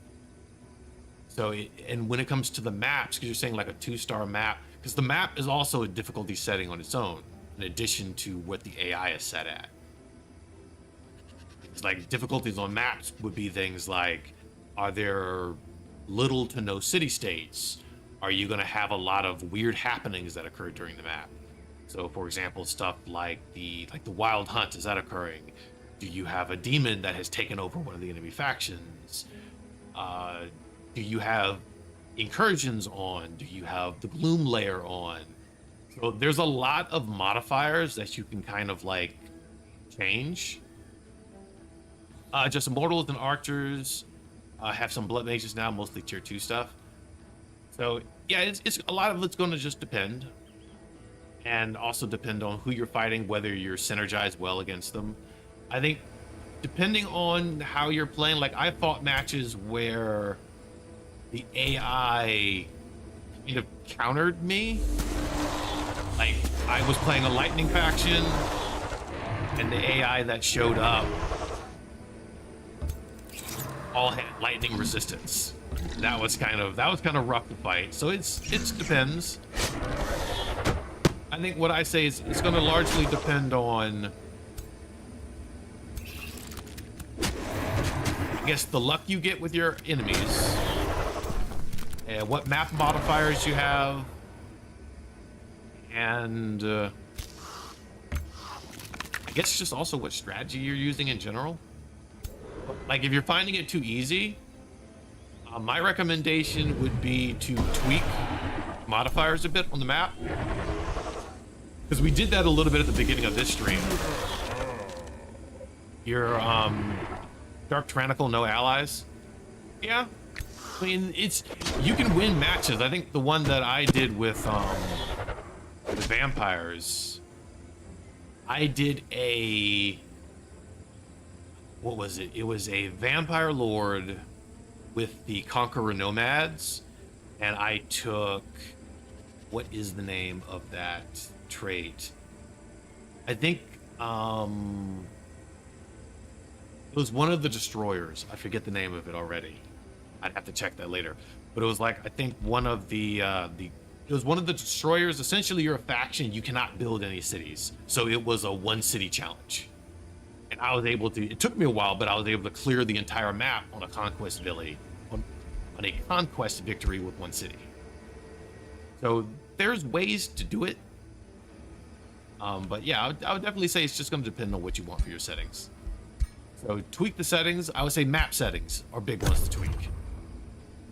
So and when it comes to the maps, because you're saying like a 2-star map, because the map is also a difficulty setting on its own, in addition to what the AI is set at. It's like difficulties on maps would be things like, are there little to no city states? Are you going to have a lot of weird happenings that occur during the map? So, for example, stuff like the wild hunt, is that occurring? Do you have a demon that has taken over one of the enemy factions? Do you have incursions on? Do you have the gloom layer on? So there's a lot of modifiers that you can kind of like change. Just immortals and archers. Have some blood mages now, mostly tier 2 stuff. So yeah, it's a lot of it's going to just depend, and also depend on who you're fighting, whether you're synergized well against them. I think depending on how you're playing, like I fought matches where the AI kind of countered me. Like, I was playing a lightning faction, and the AI that showed up all had lightning resistance. That was kind of rough to fight. So it depends. I think what I say is it's going to largely depend on, I guess, the luck you get with your enemies, and what map modifiers you have, and I guess just also what strategy you're using in general. Like, if you're finding it too easy, my recommendation would be to tweak modifiers a bit on the map, because we did that a little bit at the beginning of this stream. Your Dark Tyrannical, no allies. Yeah, I mean, you can win matches. I think the one that I did with the vampires, I did what was it? It was a vampire lord with the Conqueror Nomads, and I took, what is the name of that trait? I think it was one of the destroyers. I forget the name of it already. I'd have to check that later. But it was like, I think one of it was one of the destroyers. Essentially, you're a faction, you cannot build any cities. So it was a one city challenge. And I was able to, it took me a while, but I was able to clear the entire map on a conquest village, on a conquest victory with one city. So there's ways to do it. But yeah, I would definitely say it's just going to depend on what you want for your settings. So tweak the settings. I would say map settings are big ones to tweak.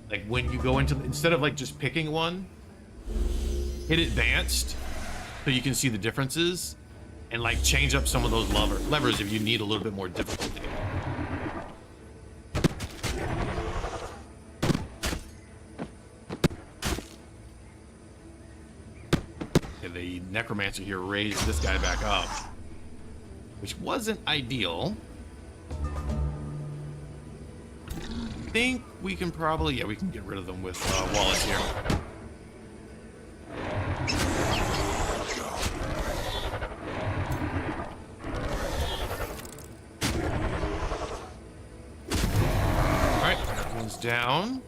Like, when you go into, instead of like just picking one, hit advanced so you can see the differences, and like change up some of those levers if you need a little bit more difficulty. Okay, the Necromancer here raised this guy back up, which wasn't ideal. I think we can probably, yeah, we can get rid of them with Wallace here. Down.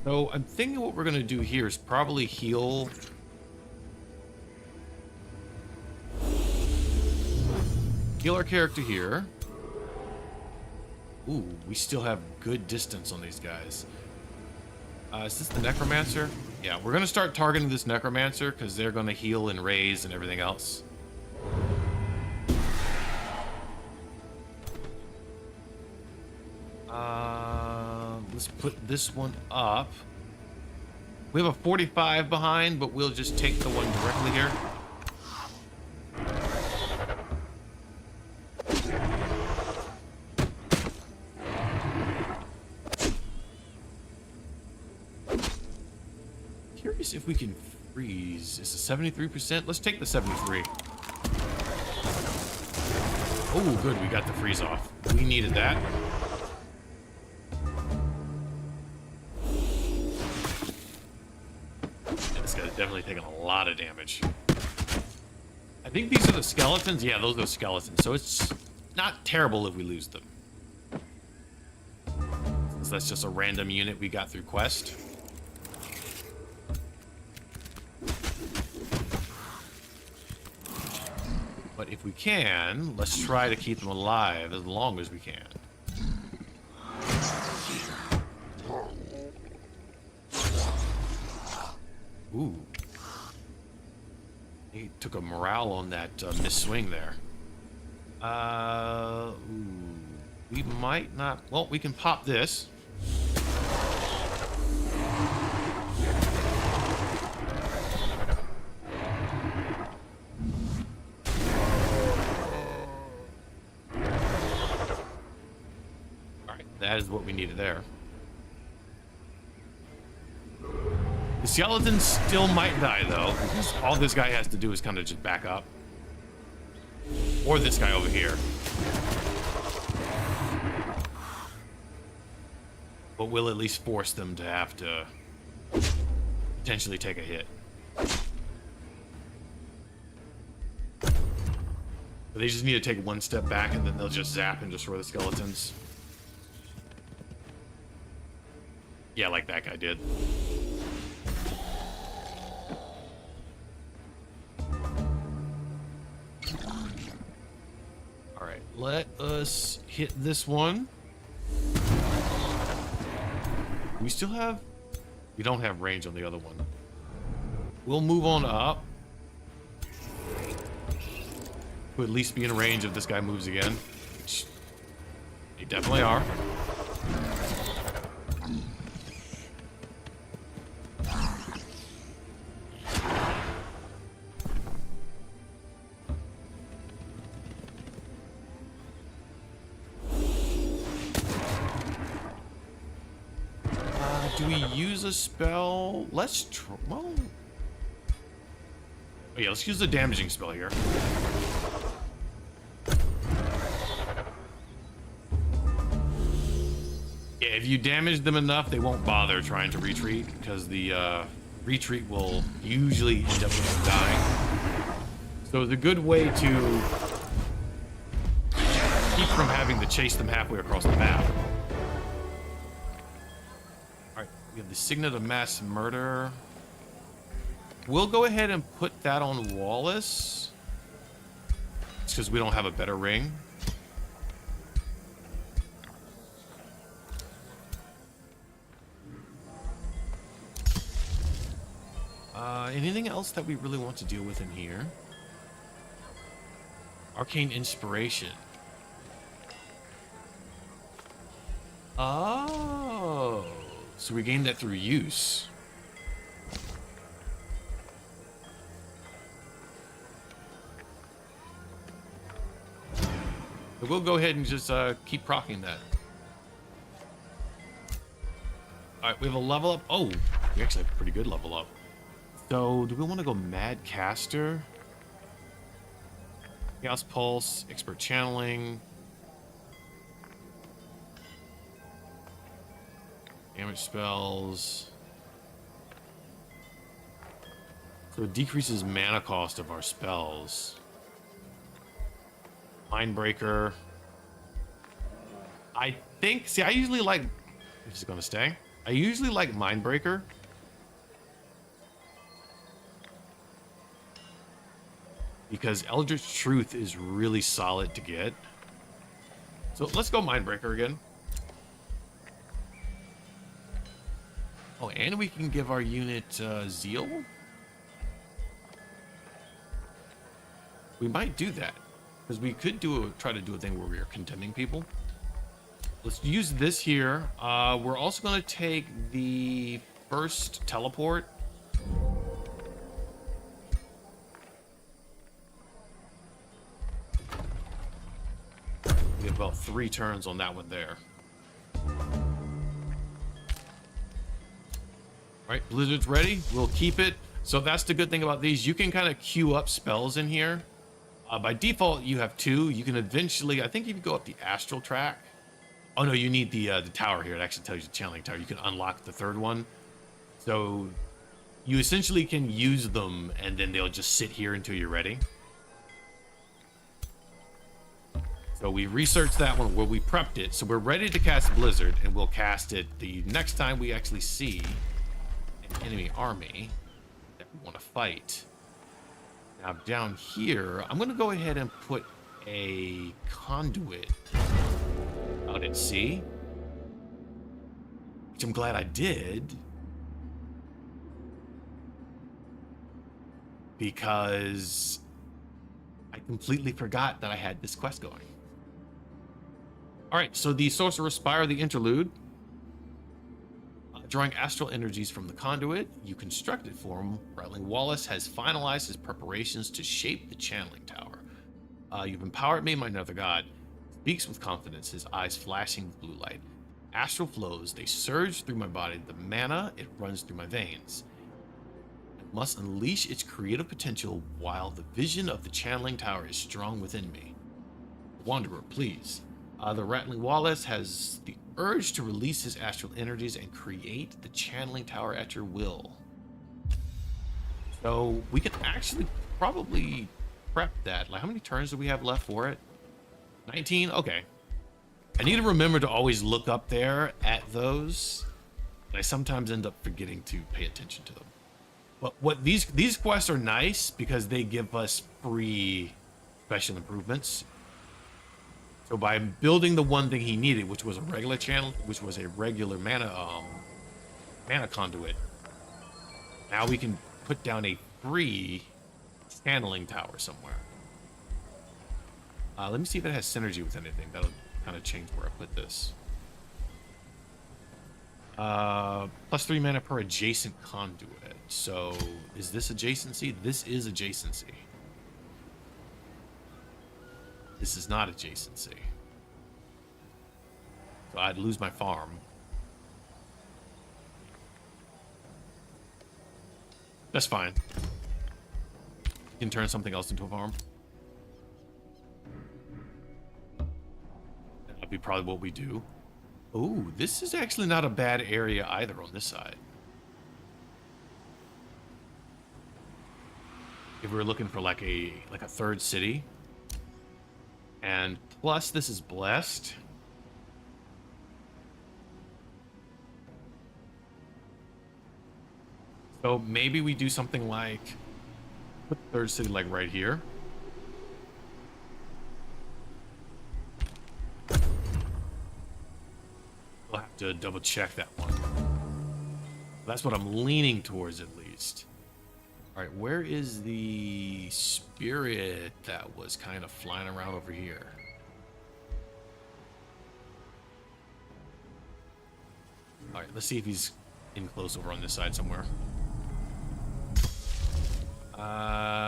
So I'm thinking what we're gonna do here is probably heal our character here. Ooh, we still have good distance on these guys. Is this the Necromancer? Yeah, we're gonna start targeting this Necromancer because they're gonna heal and raise and everything else. Let's put this one up. We have a 45 behind, but we'll just take the one directly here. Curious if we can freeze. Is it 73%? Let's take the 73. Oh, good, we got the freeze off. We needed that. Definitely taking a lot of damage. I think these are the skeletons. Yeah, those are skeletons. So it's not terrible if we lose them. So that's just a random unit we got through quest. But if we can, let's try to keep them alive as long as we can. Ooh. He took a morale on that miss-swing there. Ooh. We might not... Well, we can pop this. Alright, that is what we needed there. The skeleton still might die, though, because all this guy has to do is kind of just back up. Or this guy over here. but we'll at least force them to have to potentially take a hit. But they just need to take one step back, and then they'll just zap and destroy the skeletons. Yeah, like that guy did. Alright, let us hit this one. We still have... We don't have range on the other one. We'll move on up. To at least be in range if this guy moves again. Which they definitely are. Do we use a spell? Let's try. Well, oh yeah, let's use the damaging spell here. Yeah, if you damage them enough, they won't bother trying to retreat, because the retreat will usually end up with them dying. So it's a good way to keep from having to chase them halfway across the map. We have the Signet of Mass Murder. We'll go ahead and put that on Wallace. It's because we don't have a better ring. Anything else that we really want to deal with in here? Arcane Inspiration. Oh. So we gained that through use. So we'll go ahead and just keep proccing that. Alright, we have a level up. Oh, we actually have a pretty good level up. So, do we want to go Mad Caster? Chaos Pulse, Expert Channeling. Damage spells. So it decreases mana cost of our spells. Mindbreaker. I think, see, I usually like, this is gonna stay. I usually like Mindbreaker. Because Eldritch Truth is really solid to get. So let's go Mindbreaker again. Oh, and we can give our unit Zeal? We might do that. Because we could try to do a thing where we are contending people. Let's use this here. We're also going to take the first teleport. We have about 3 turns on that one there. Alright, Blizzard's ready. We'll keep it. So that's the good thing about these. You can kind of queue up spells in here. By default, you have 2. You can eventually, I think if you go up the astral track. Oh no, you need the tower here. It actually tells you the channeling tower. You can unlock the 3rd one. So you essentially can use them and then they'll just sit here until you're ready. So we researched that one where we prepped it. So we're ready to cast Blizzard, and we'll cast it the next time we actually see an enemy army that we want to fight. Now down here, I'm going to go ahead and put a conduit out at sea, which I'm glad I did, because I completely forgot that I had this quest going. All right, so the Sorcerer's Spire, the interlude. Drawing astral energies from the conduit, you construct it for him. Rattling Wallace has finalized his preparations to shape the channeling tower. You've empowered me, my nether god. Speaks with confidence, his eyes flashing with blue light. Astral flows, they surge through my body. The mana, it runs through my veins. I must unleash its creative potential while the vision of the channeling tower is strong within me. Wanderer, please. The Rattling Wallace has the urge to release his astral energies and create the channeling tower at your will. So we can actually probably prep that. Like, how many turns do we have left for it? 19? Okay. I need to remember to always look up there at those. I sometimes end up forgetting to pay attention to them. But what these quests are nice because they give us free special improvements. So by building the one thing he needed, which was a regular channel, which was a regular mana conduit, now we can put down a free channeling tower somewhere. Let me see if it has synergy with anything. That'll kind of change where I put this. +3 mana per adjacent conduit. So is this adjacency? This is adjacency. This is not adjacency. So I'd lose my farm. That's fine. You can turn something else into a farm. That'd be probably what we do. Oh, this is actually not a bad area either on this side. If we were looking for like a third city. And plus this is blessed. So maybe we do something like put the third city like right here. We'll have to double check that one. That's what I'm leaning towards at least. All right, where is the spirit that was kind of flying around over here? All right, let's see if he's in close over on this side somewhere.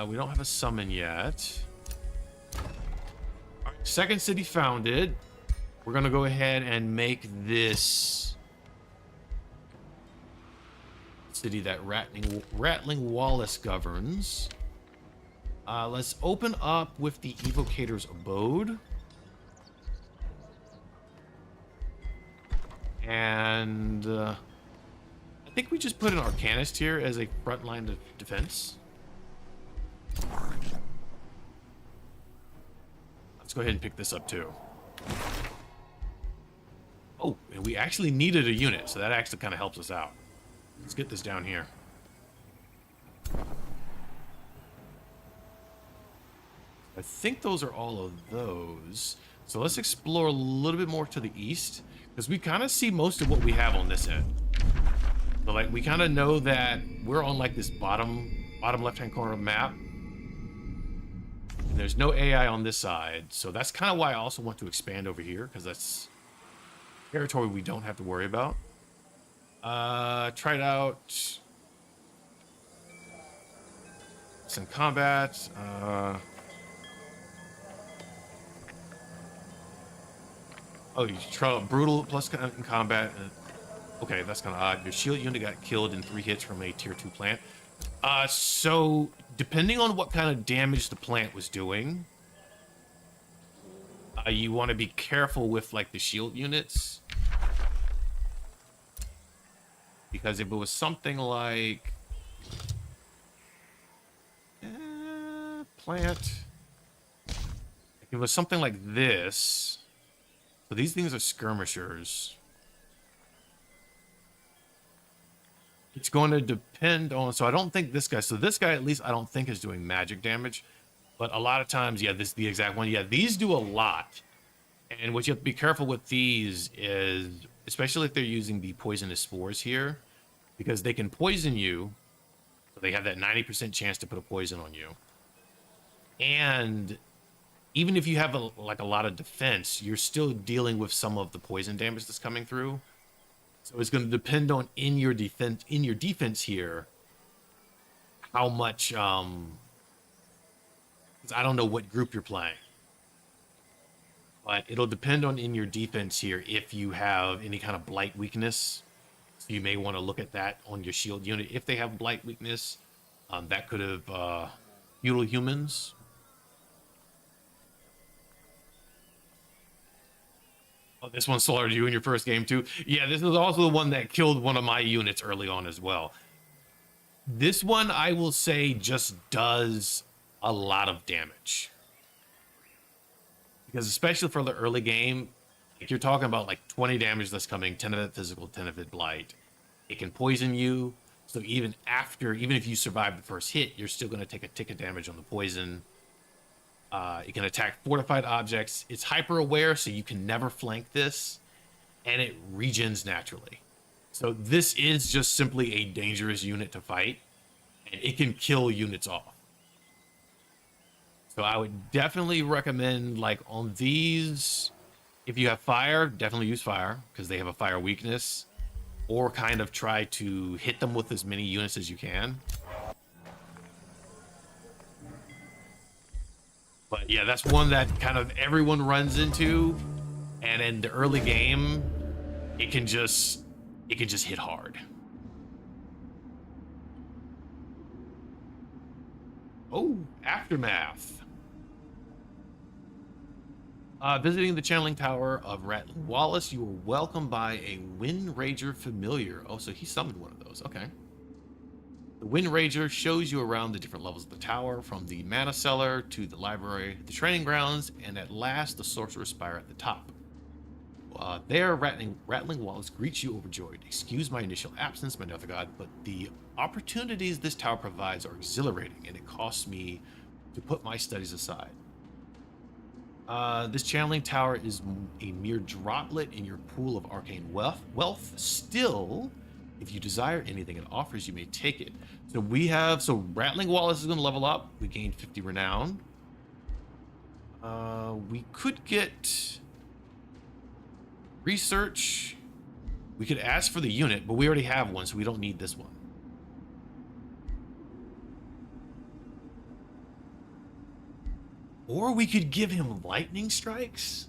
We don't have a summon yet. All right, second city founded. We're gonna go ahead and make this city that Rattling Wallace governs. Let's open up with the Evocator's Abode. And I think we just put an Arcanist here as a front line of defense. Let's go ahead and pick this up too. Oh, and we actually needed a unit, so that actually kind of helps us out. Let's get this down here. I think those are all of those. So let's explore a little bit more to the east, because we kind of see most of what we have on this end. So like we kind of know that we're on like this bottom left-hand corner of the map. And there's no AI on this side, so that's kind of why I also want to expand over here, because that's territory we don't have to worry about. Tried out some combat. Oh, you try brutal plus in combat. Okay, that's kind of odd. Your shield unit got killed in 3 hits from a tier 2 plant. So depending on what kind of damage the plant was doing, you want to be careful with like the shield units. Because if it was something like plant, if it was something like this, so these things are skirmishers. It's going to depend on, so I don't think this guy, so this guy at least I don't think is doing magic damage, but a lot of times, yeah, this is the exact one. Yeah, these do a lot. And what you have to be careful with these is, especially if they're using the poisonous spores here, because they can poison you. So they have that 90% chance to put a poison on you. And even if you have a lot of defense, you're still dealing with some of the poison damage that's coming through. So it's going to depend on in your defense here, how much, because I don't know what group you're playing. But it'll depend on in your defense here if you have any kind of blight weakness. So you may want to look at that on your shield unit. If they have blight weakness, that could have feudal humans. Oh, this one slaughtered you in your first game too. Yeah, this is also the one that killed one of my units early on as well. This one, I will say, just does a lot of damage. Because especially for the early game, like you're talking about like 20 damage that's coming, 10 of it physical, 10 of it blight. It can poison you. So even if you survive the first hit, you're still going to take a tick of damage on the poison. It can attack fortified objects. It's hyper aware, so you can never flank this. And it regens naturally. So this is just simply a dangerous unit to fight. And it can kill units off. So I would definitely recommend, like, on these, if you have fire, definitely use fire, because they have a fire weakness. Or kind of try to hit them with as many units as you can. But yeah, that's one that kind of everyone runs into. And in the early game, it can just hit hard. Oh, Aftermath. Visiting the channeling tower of Rattling Wallace, you were welcomed by a Wind Rager familiar. Oh, so he summoned one of those. Okay. The Wind Rager shows you around the different levels of the tower, from the mana cellar to the library, the training grounds, and at last the sorcerer's spire at the top. There, Rattling Wallace greets you overjoyed. Excuse my initial absence, my nether god, but the opportunities this tower provides are exhilarating, and it costs me to put my studies aside. This channeling tower is a mere droplet in your pool of arcane wealth. Still, if you desire anything it offers, you may take it. So Rattling Wallace is going to level up. We gained 50 renown. We could get research. We could ask for the unit, but we already have one, so we don't need this one. Or we could give him lightning strikes.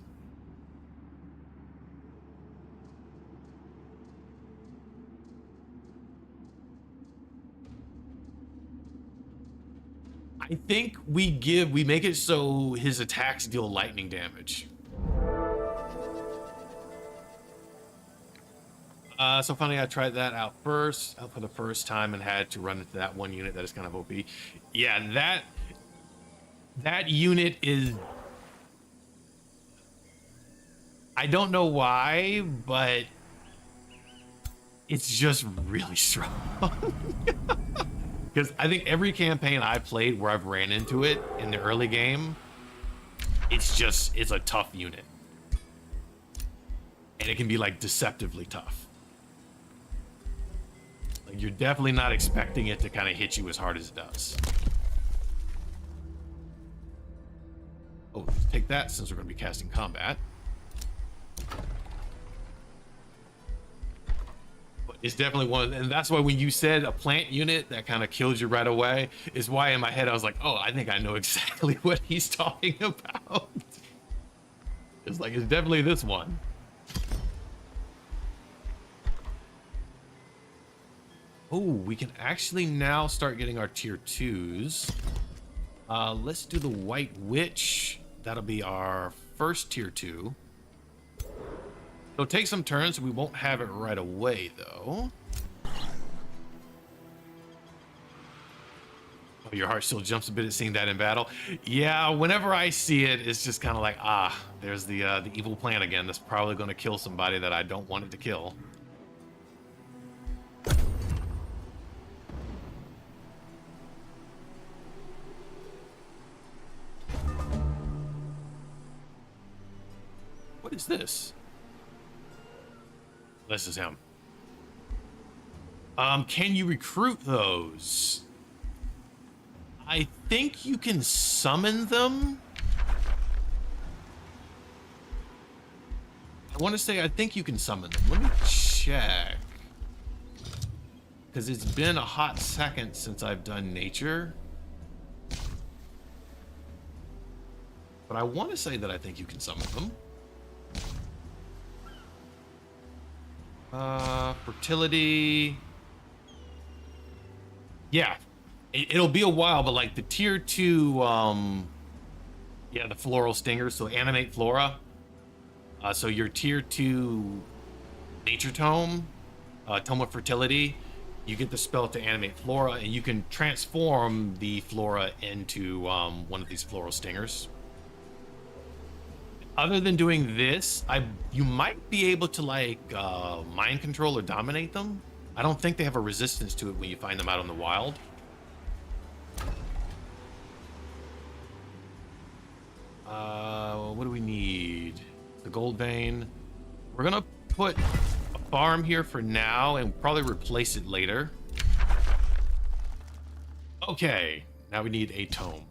I think we make it so his attacks deal lightning damage. So funny, I tried that out for the first time and had to run into that one unit that is kind of OP. Yeah, that unit is, I don't know why, but it's just really strong. Because I think every campaign I've played where I've ran into it in the early game, it's a tough unit. And it can be like deceptively tough. Like, you're definitely not expecting it to kind of hit you as hard as it does. Oh, let's take that since we're going to be casting combat. But it's definitely one, and that's why when you said a plant unit that kind of killed you right away, is why in my head I was like, oh, I think I know exactly what he's talking about. It's definitely this one. Oh, we can actually now start getting our tier 2s. Let's do the White Witch. That'll be our first tier 2. It'll take some turns, so we won't have it right away, though. Oh, your heart still jumps a bit at seeing that in battle. Yeah, whenever I see it, it's just kind of like, there's the evil plan again. That's probably going to kill somebody that I don't want it to kill. What is this? This is him. Can you recruit those? I think you can summon them. I want to say I think you can summon them. Let me check. Because it's been a hot second since I've done nature. But I want to say that I think you can summon them. Fertility. Yeah, it'll be a while, but like the tier 2, yeah, the floral stingers, so animate flora. So your tier 2 nature tome, tome of fertility, you get the spell to animate flora, and you can transform the flora into one of these floral stingers. Other than doing this, you might be able to like mind control or dominate them. I don't think they have a resistance to it when you find them out in the wild. What do we need? The gold vein. We're gonna put a farm here for now and probably replace it later. Okay, now we need a tome.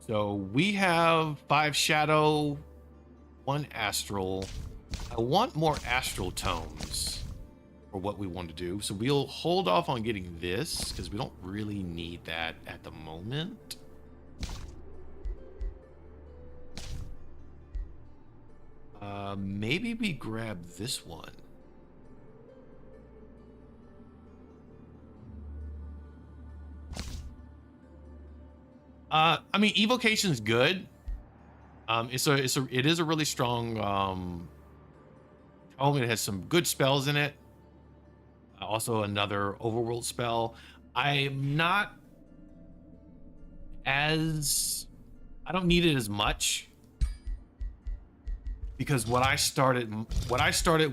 So we have 5 shadow, 1 astral. I want more astral tomes for what we want to do. So we'll hold off on getting this because we don't really need that at the moment. Maybe we grab this one. I mean, evocation is good. It is a really strong tome. It has some good spells in it. Also another overworld spell. I'm not as, I don't need it as much because what I started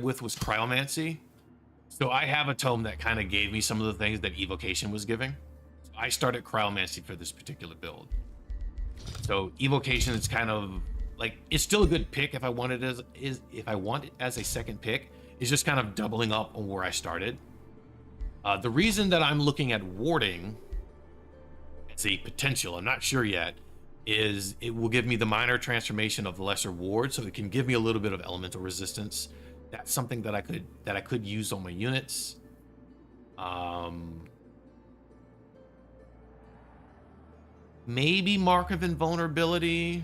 with was cryomancy. So I have a tome that kind of gave me some of the things that evocation was giving. So I started cryomancy for this particular build. So evocation is kind of like, it's still a good pick if I want it as a second pick. It's just kind of doubling up on where I started. The reason that I'm looking at warding as a potential, I'm not sure yet, is it will give me the minor transformation of the lesser ward, so it can give me a little bit of elemental resistance. That's something that I could use on my units. Maybe Mark of Invulnerability,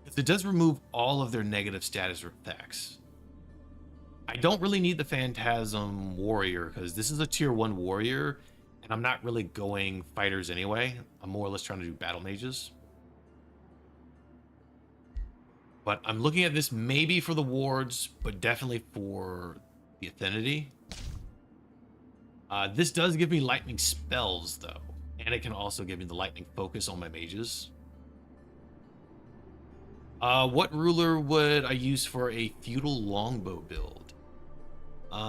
because it does remove all of their negative status effects. I don't really need the Phantasm Warrior because this is a tier 1 warrior and I'm not really going fighters anyway. I'm more or less trying to do battle mages. But I'm looking at this maybe for the wards, but definitely for the affinity. This does give me lightning spells though, and it can also give me the lightning focus on my mages. What ruler would I use for a feudal longbow build? Let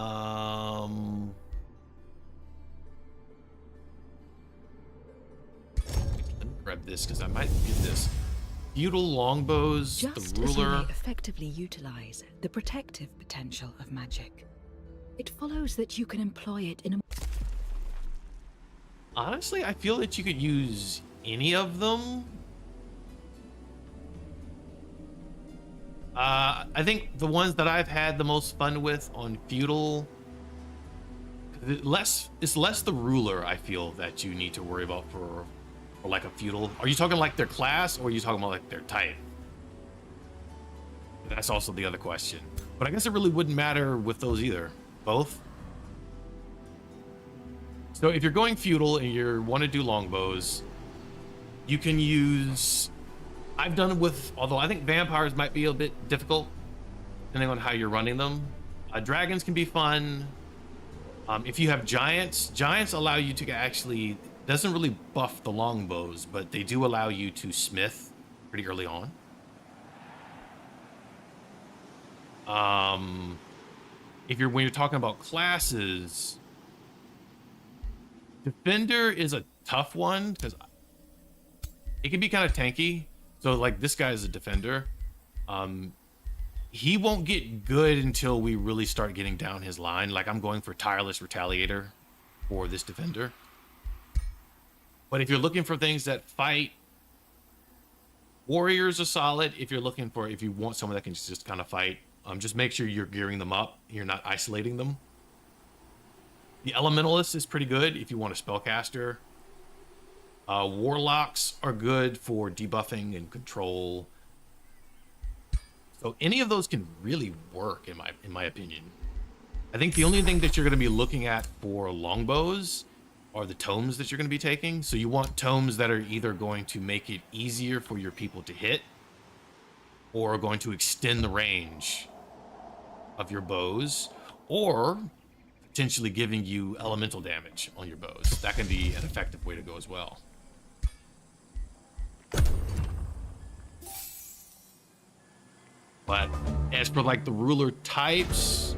me grab this because I might get this. Feudal longbows, Just the ruler. as you may effectively utilize the protective potential of magic, it follows that you can employ it in a... Honestly, I feel that you could use any of them. I think the ones that I've had the most fun with on feudal, it's less the ruler I feel that you need to worry about for like a feudal. Are you talking like their class or are you talking about like their type? That's also the other question. But I guess it really wouldn't matter with those either. Both. So if you're going feudal and you want to do longbows, you can use... I've done it with, although I think vampires might be a bit difficult depending on how you're running them. Dragons can be fun. If you have giants allow you to actually, doesn't really buff the longbows, but they do allow you to smith pretty early on. When you're talking about classes, defender is a tough one because it can be kind of tanky. So like this guy is a defender. He won't get good until we really start getting down his line. Like I'm going for tireless retaliator for this defender. But if you're looking for things that fight, warriors are solid. If you want someone that can just kind of fight, just make sure you're gearing them up. You're not isolating them. The elementalist is pretty good if you want a spellcaster. Warlocks are good for debuffing and control. So any of those can really work in my opinion. I think the only thing that you're going to be looking at for longbows are the tomes that you're going to be taking. So you want tomes that are either going to make it easier for your people to hit or are going to extend the range of your bows, or potentially giving you elemental damage on your bows. That can be an effective way to go as well. But as for like the ruler types,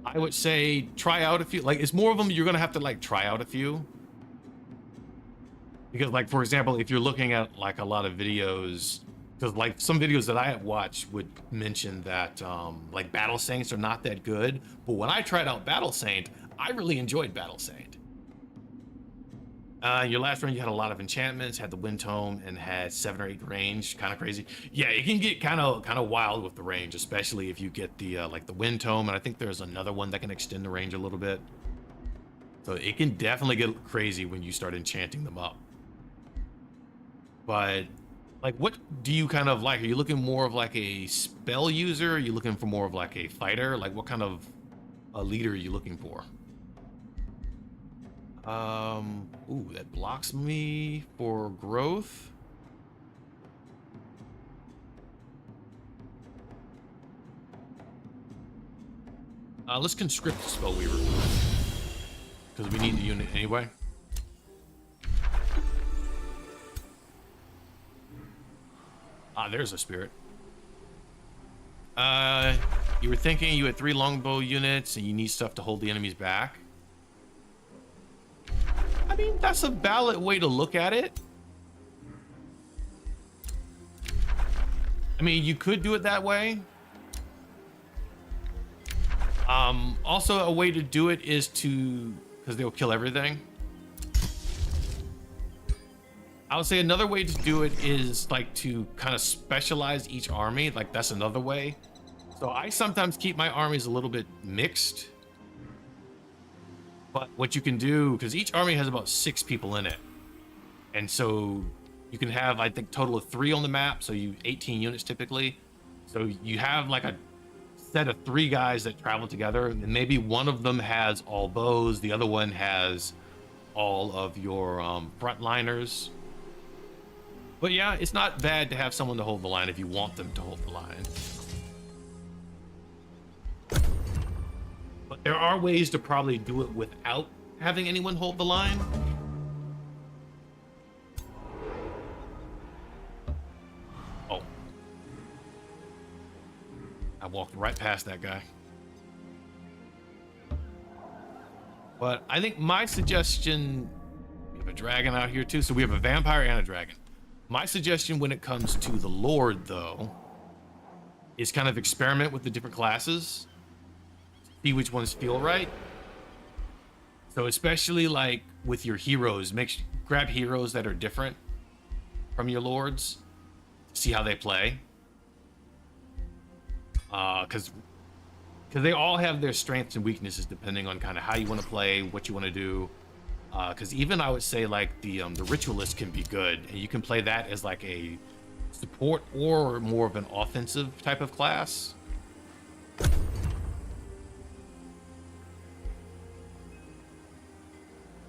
I would say try out a few. Like, it's more of them you're gonna have to like try out a few. Because like, for example, if you're looking at like a lot of videos, because like some videos that I watch would mention that like Battle Saints are not that good. But when I tried out Battle Saint, I really enjoyed Battle Saint. Your last run, you had a lot of enchantments, had the Wind Tome, and had 7 or 8 range. Kind of crazy. Yeah, it can get kind of wild with the range, especially if you get the like the Wind Tome, and I think there's another one that can extend the range a little bit. So it can definitely get crazy when you start enchanting them up. But like, what do you kind of like? Are you looking more of like a spell user? Are you looking for more of like a fighter? Like, what kind of a leader are you looking for? Ooh, that blocks me for growth. Let's conscript the Spellweaver, because we need the unit anyway. There's a spirit. You were thinking you had 3 longbow units and you need stuff to hold the enemies back. I mean, that's a valid way to look at it. I mean, you could do it that way. Also, a way to do it is to, because they'll kill everything. I would say another way to do it is like to kind of specialize each army. Like, that's another way. So I sometimes keep my armies a little bit mixed. But what you can do, because each army has about 6 people in it, and so you can have, I think, total of 3 on the map, so 18 units typically. So you have like a set of 3 guys that travel together, and maybe one of them has all bows, the other one has all of your frontliners. But yeah, it's not bad to have someone to hold the line if you want them to hold the line. But there are ways to probably do it without having anyone hold the line. Oh. I walked right past that guy. But I think my suggestion, we have a dragon out here too, so we have a vampire and a dragon. My suggestion when it comes to the Lord, though, is kind of experiment with the different classes. See which ones feel right. So especially like with your heroes, grab heroes that are different from your lords. See how they play. Because they all have their strengths and weaknesses depending on kind of how you want to play, what you want to do. Because even I would say like the ritualist can be good, and you can play that as like a support or more of an offensive type of class.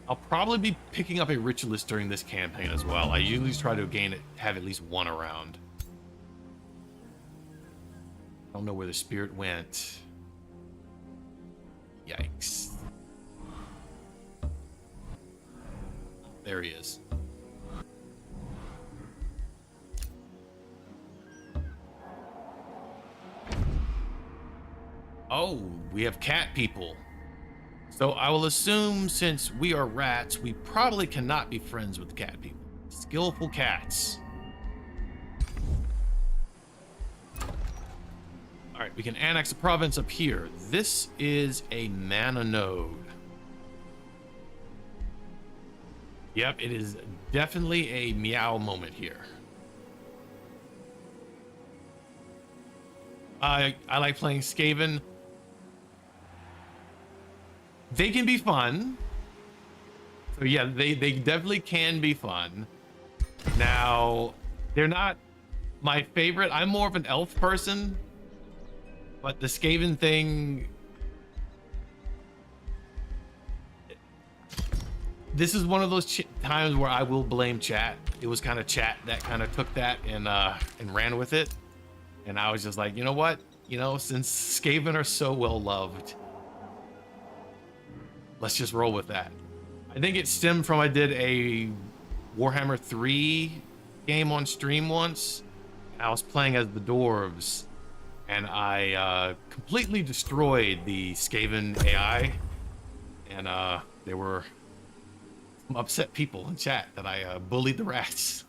I'll probably be picking up a ritualist during this campaign as well. I usually try to have at least 1 around. I don't know where the spirit went. Yikes. There he is. Oh, we have cat people. So I will assume since we are rats, we probably cannot be friends with cat people. Skillful cats. All right, we can annex a province up here. This is a mana node. Yep, it is definitely a meow moment here. I like playing Skaven. They can be fun. So yeah, they definitely can be fun. Now, they're not my favorite. I'm more of an elf person, but the Skaven thing, This is one of those times where I will blame chat. It was kind of chat that kind of took that and ran with it. And I was just like, you know what? You know, since Skaven are so well loved, let's just roll with that. I think it stemmed from I did a Warhammer 3 game on stream once. And I was playing as the dwarves, and I completely destroyed the Skaven AI. And there were some upset people in chat that I bullied the rats.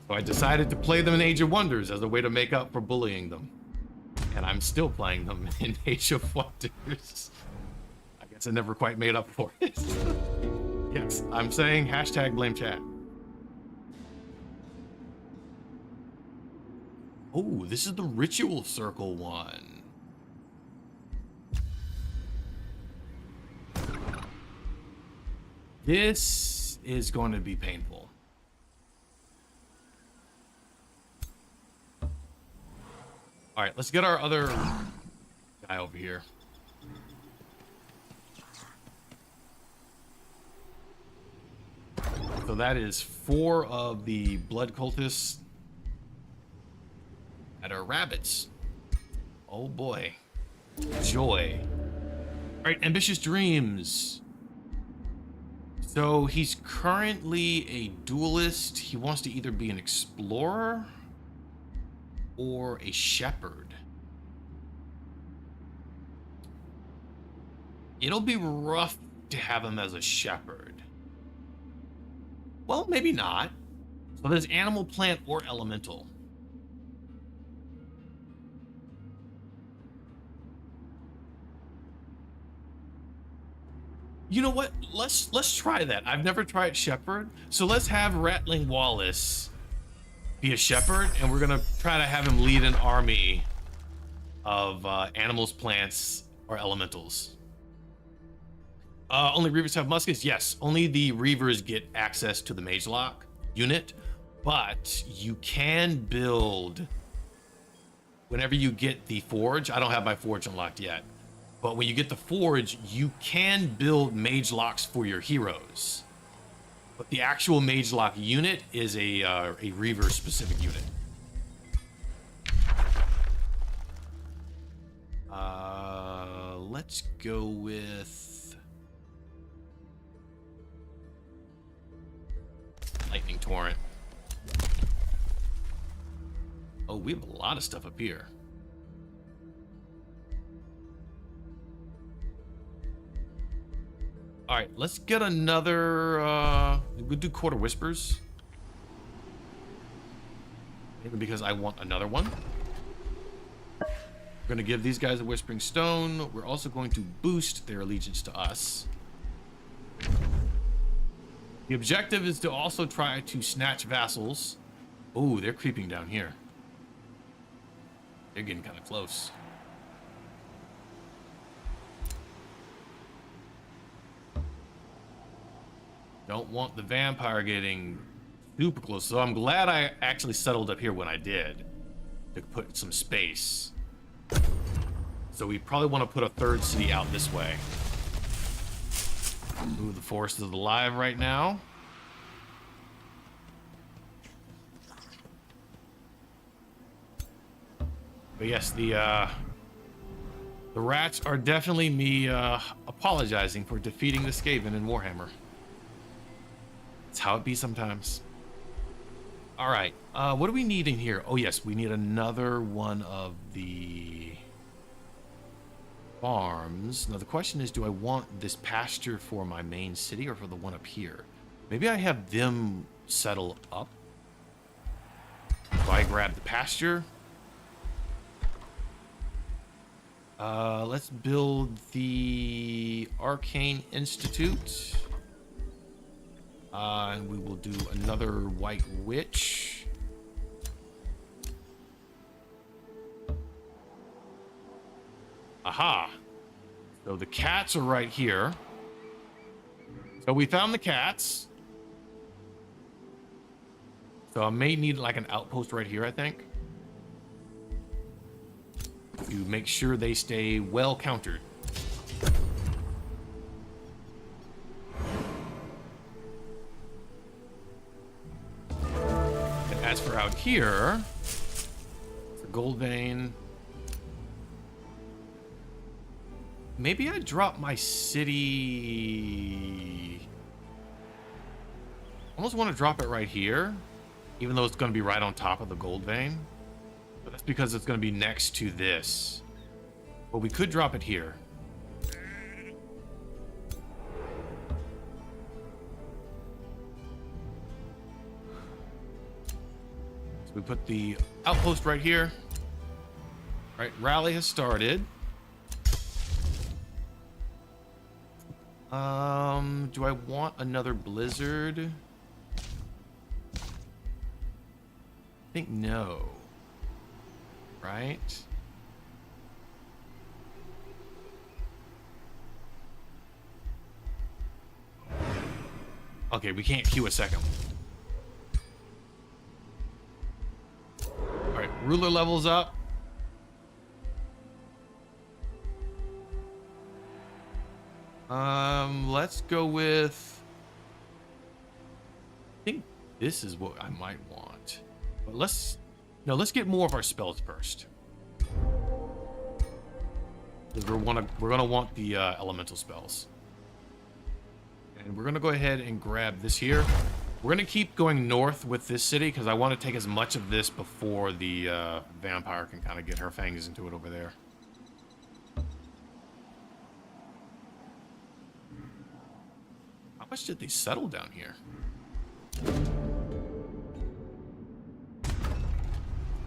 So I decided to play them in Age of Wonders as a way to make up for bullying them. And I'm still playing them in Age of Wonders. I guess I never quite made up for it. Yes, I'm saying hashtag blame chat. Oh, this is the Ritual Circle one. This is going to be painful. All right, let's get our other guy over here. So that is 4 of the blood cultists that are rabbits. Oh boy. Joy. All right, ambitious dreams. So he's currently a duelist. He wants to either be an explorer or a shepherd. It'll be rough to have him as a shepherd. Well, maybe not. So there's animal, plant, or elemental. You know what? Let's try that. I've never tried shepherd, so let's have Rattling Wallace be a shepherd, and we're gonna try to have him lead an army of animals, plants, or elementals. Only Reavers have muskets? Yes, only the Reavers get access to the Mage Lock unit, but you can build, whenever you get the Forge, I don't have my Forge unlocked yet, but when you get the Forge, you can build Mage Locks for your heroes. But the actual Mage Lock unit is a Reaver specific unit. Let's go with Lightning Torrent. Oh, we have a lot of stuff up here. All right, let's get another, we'll do Quarter Whispers. Maybe because I want another one. We're gonna give these guys a Whispering Stone. We're also going to boost their allegiance to us. The objective is to also try to snatch vassals. Oh, they're creeping down here. They're getting kind of close. Don't want the vampire getting super close. So I'm glad I actually settled up here when I did, to put some space. So we probably want to put a third city out this way. Ooh, the forest is alive right now. But yes, the rats are definitely me apologizing for defeating the Skaven in Warhammer. It's how it be sometimes. All right, what do we need in here? Oh yes, we need another one of the farms. Now the question is, do I want this pasture for my main city or for the one up here? Maybe I have them settle up. So I grab the pasture. Let's build the Arcane Institute. And we will do another White Witch. Aha. So the cats are right here. So we found the cats. So I may need like an outpost right here, I think, to make sure they stay well countered. As for out here, the gold vein. Maybe I drop my city. Almost want to drop it right here, even though it's going to be right on top of the gold vein. But that's because it's going to be next to this. But we could drop it here. So we put the outpost right here. All right, rally has started. Do I want another blizzard? I think no. Right? Okay, we can't queue a second one. Alright, ruler levels up. Let's go with... I think this is what I might want. But let's get more of our spells first. Because we're gonna want the elemental spells. And we're gonna go ahead and grab this here. We're gonna keep going north with this city because I want to take as much of this before the vampire can kind of get her fangs into it over there. How much did they settle down here?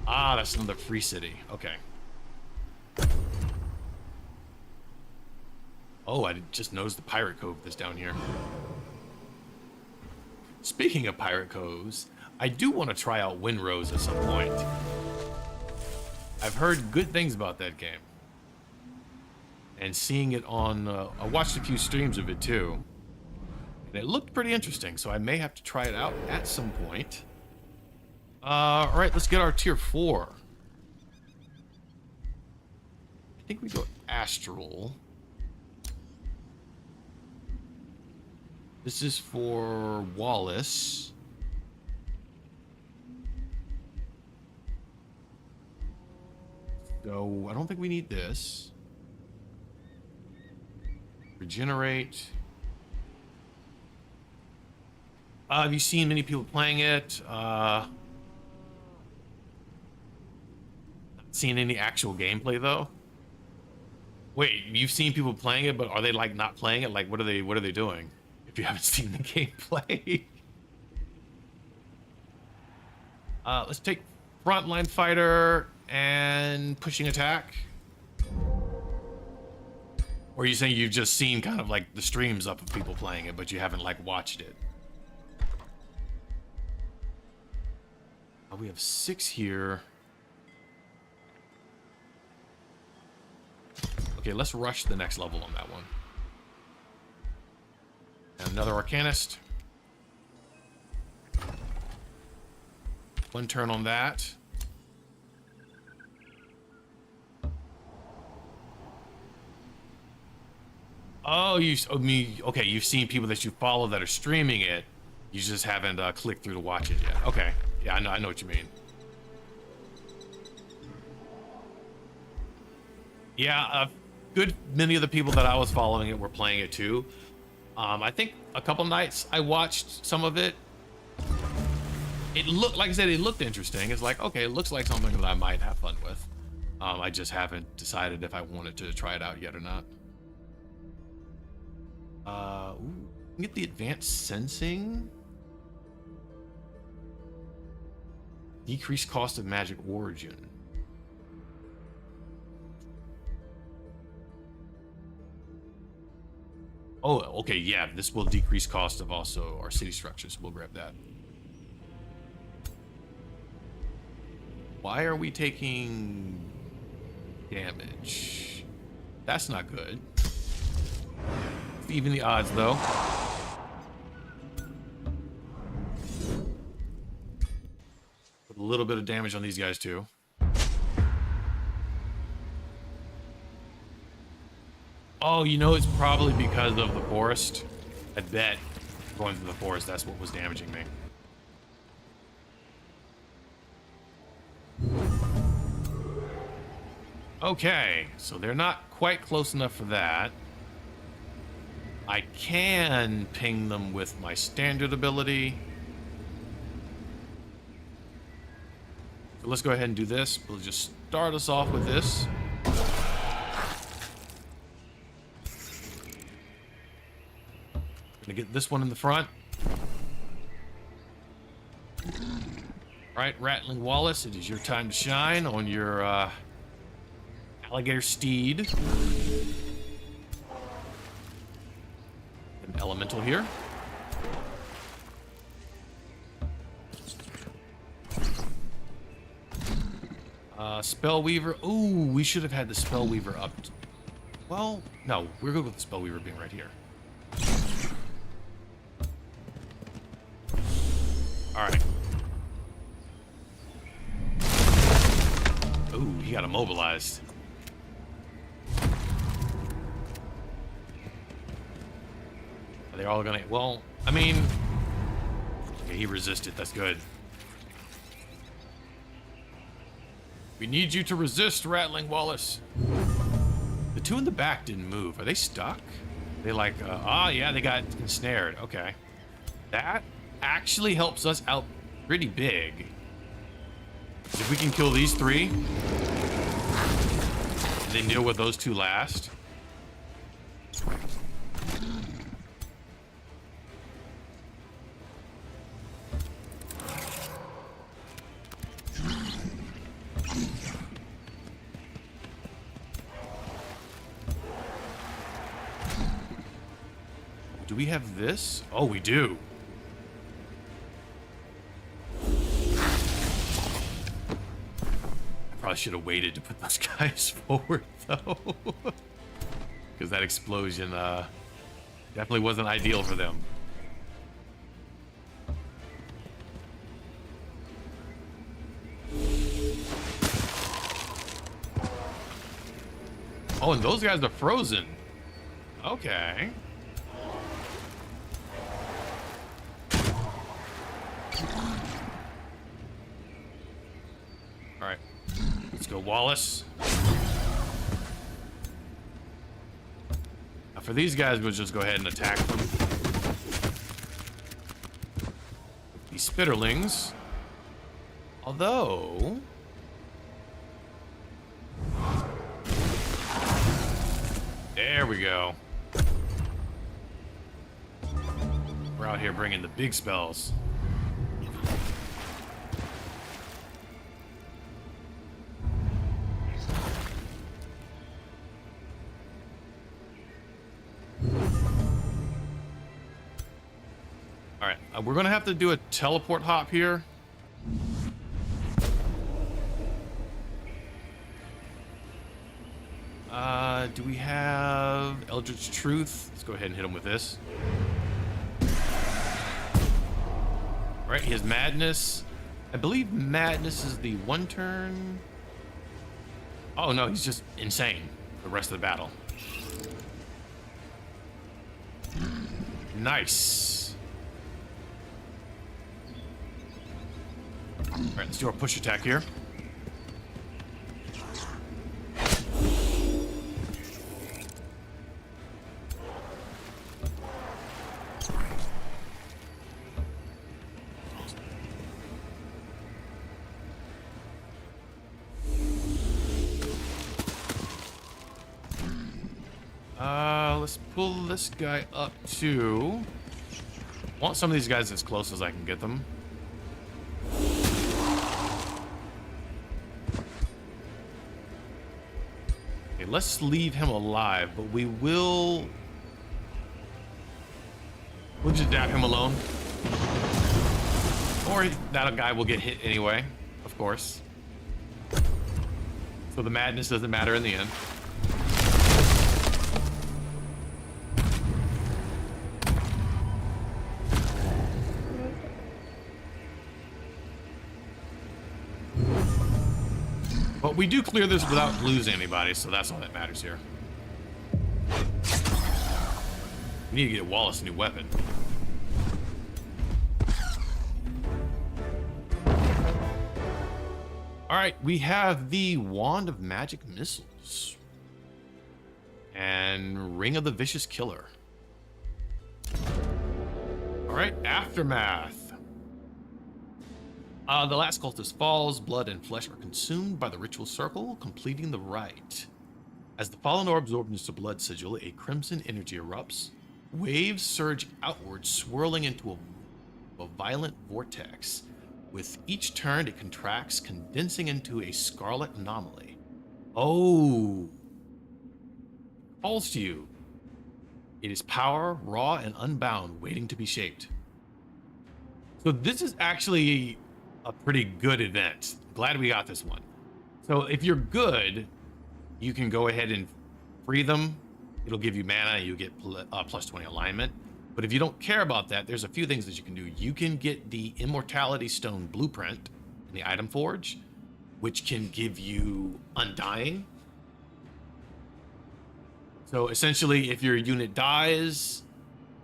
Ah, that's another free city. Okay. Oh, I just noticed the pirate cove that's down here. Speaking of pirate coves, I do want to try out Windrose at some point. I've heard good things about that game. And seeing it on... I watched a few streams of it too. And it looked pretty interesting, so I may have to try it out at some point. Alright, let's get our tier 4. I think we go Astral. This is for Wallace. So, I don't think we need this. Regenerate. Have you seen many people playing it? Not seen any actual gameplay though. Wait, you've seen people playing it, but are they like not playing it? Like, what are they doing? If you haven't seen the gameplay. Let's take frontline fighter and pushing attack. Or are you saying you've just seen kind of like the streams up of people playing it, but you haven't like watched it? We have 6 here. Okay, let's rush the next level on that one. And another Arcanist. 1 turn on that. Oh, okay, you've seen people that you follow that are streaming it. You just haven't clicked through to watch it yet. Okay. Yeah, I know what you mean. Yeah, good many of the people that I was following it were playing it too. I think a couple nights I watched some of it. It looked, like I said, it looked interesting. It's like, okay, it looks like something that I might have fun with. I just haven't decided if I wanted to try it out yet or not. Ooh, get the advanced sensing. Decreased cost of magic origin. Oh, okay, yeah, this will decrease cost of also our city structures. We'll grab that. Why are we taking damage? That's not good. Even the odds, though. Put a little bit of damage on these guys, too. Oh, you know, it's probably because of the forest. I bet going through the forest, that's what was damaging me. Okay, so they're not quite close enough for that. I can ping them with my standard ability. So let's go ahead and do this. We'll just start us off with this. Gonna get this one in the front. Right, Rattling Wallace, it is your time to shine on your alligator steed. An elemental here. Spellweaver. Ooh, we should have had the Spellweaver up. Well, no, we're good with the Spellweaver being right here. Alright. Ooh, he got immobilized. Are they all gonna... Well, I mean... Okay, he resisted. That's good. We need you to resist, Rattling Wallace. The two in the back didn't move. Are they stuck? They like... oh, yeah, they got ensnared. Okay. That actually helps us out pretty big. If we can kill these three, and then deal with those two last. Do we have this? Oh, we do. Probably should have waited to put those guys forward, though. Because that explosion definitely wasn't ideal for them. Oh, and those guys are frozen. Okay. All right. Let's go, Wallace. Now for these guys, we'll just go ahead and attack them. These spitterlings. Although... There we go. We're out here bringing the big spells. Alright, we're gonna have to do a teleport hop here. Do we have Eldritch Truth? Let's go ahead and hit him with this. Alright, he has Madness. I believe Madness is the one turn. Oh no, he's just insane for the rest of the battle. Nice. Alright, let's do our push attack here. Let's pull this guy up too. I want some of these guys as close as I can get them. Okay, let's leave him alive, but we'll just dab him alone. Or that guy will get hit anyway, of course. So the madness doesn't matter in the end. But we do clear this without losing anybody, so that's all that matters here. We need to get Wallace a new weapon. Alright, we have the Wand of Magic Missiles. Echoes. And Ring of the Vicious Killer. Alright, Aftermath. The last cultist falls, blood and flesh are consumed by the ritual circle, completing the rite. As the fallen orb absorbs into the blood sigil, a crimson energy erupts. Waves surge outward, swirling into a violent vortex. With each turn, it contracts, condensing into a scarlet anomaly. Oh! Falls to you. It is power, raw and unbound, waiting to be shaped. So this is actually a pretty good event. Glad we got this one. So if you're good, you can go ahead and free them. It'll give you mana, you get plus 20 alignment. But if you don't care about that, there's a few things that you can do. You can get the Immortality Stone Blueprint in the Item Forge, which can give you Undying. So essentially, if your unit dies,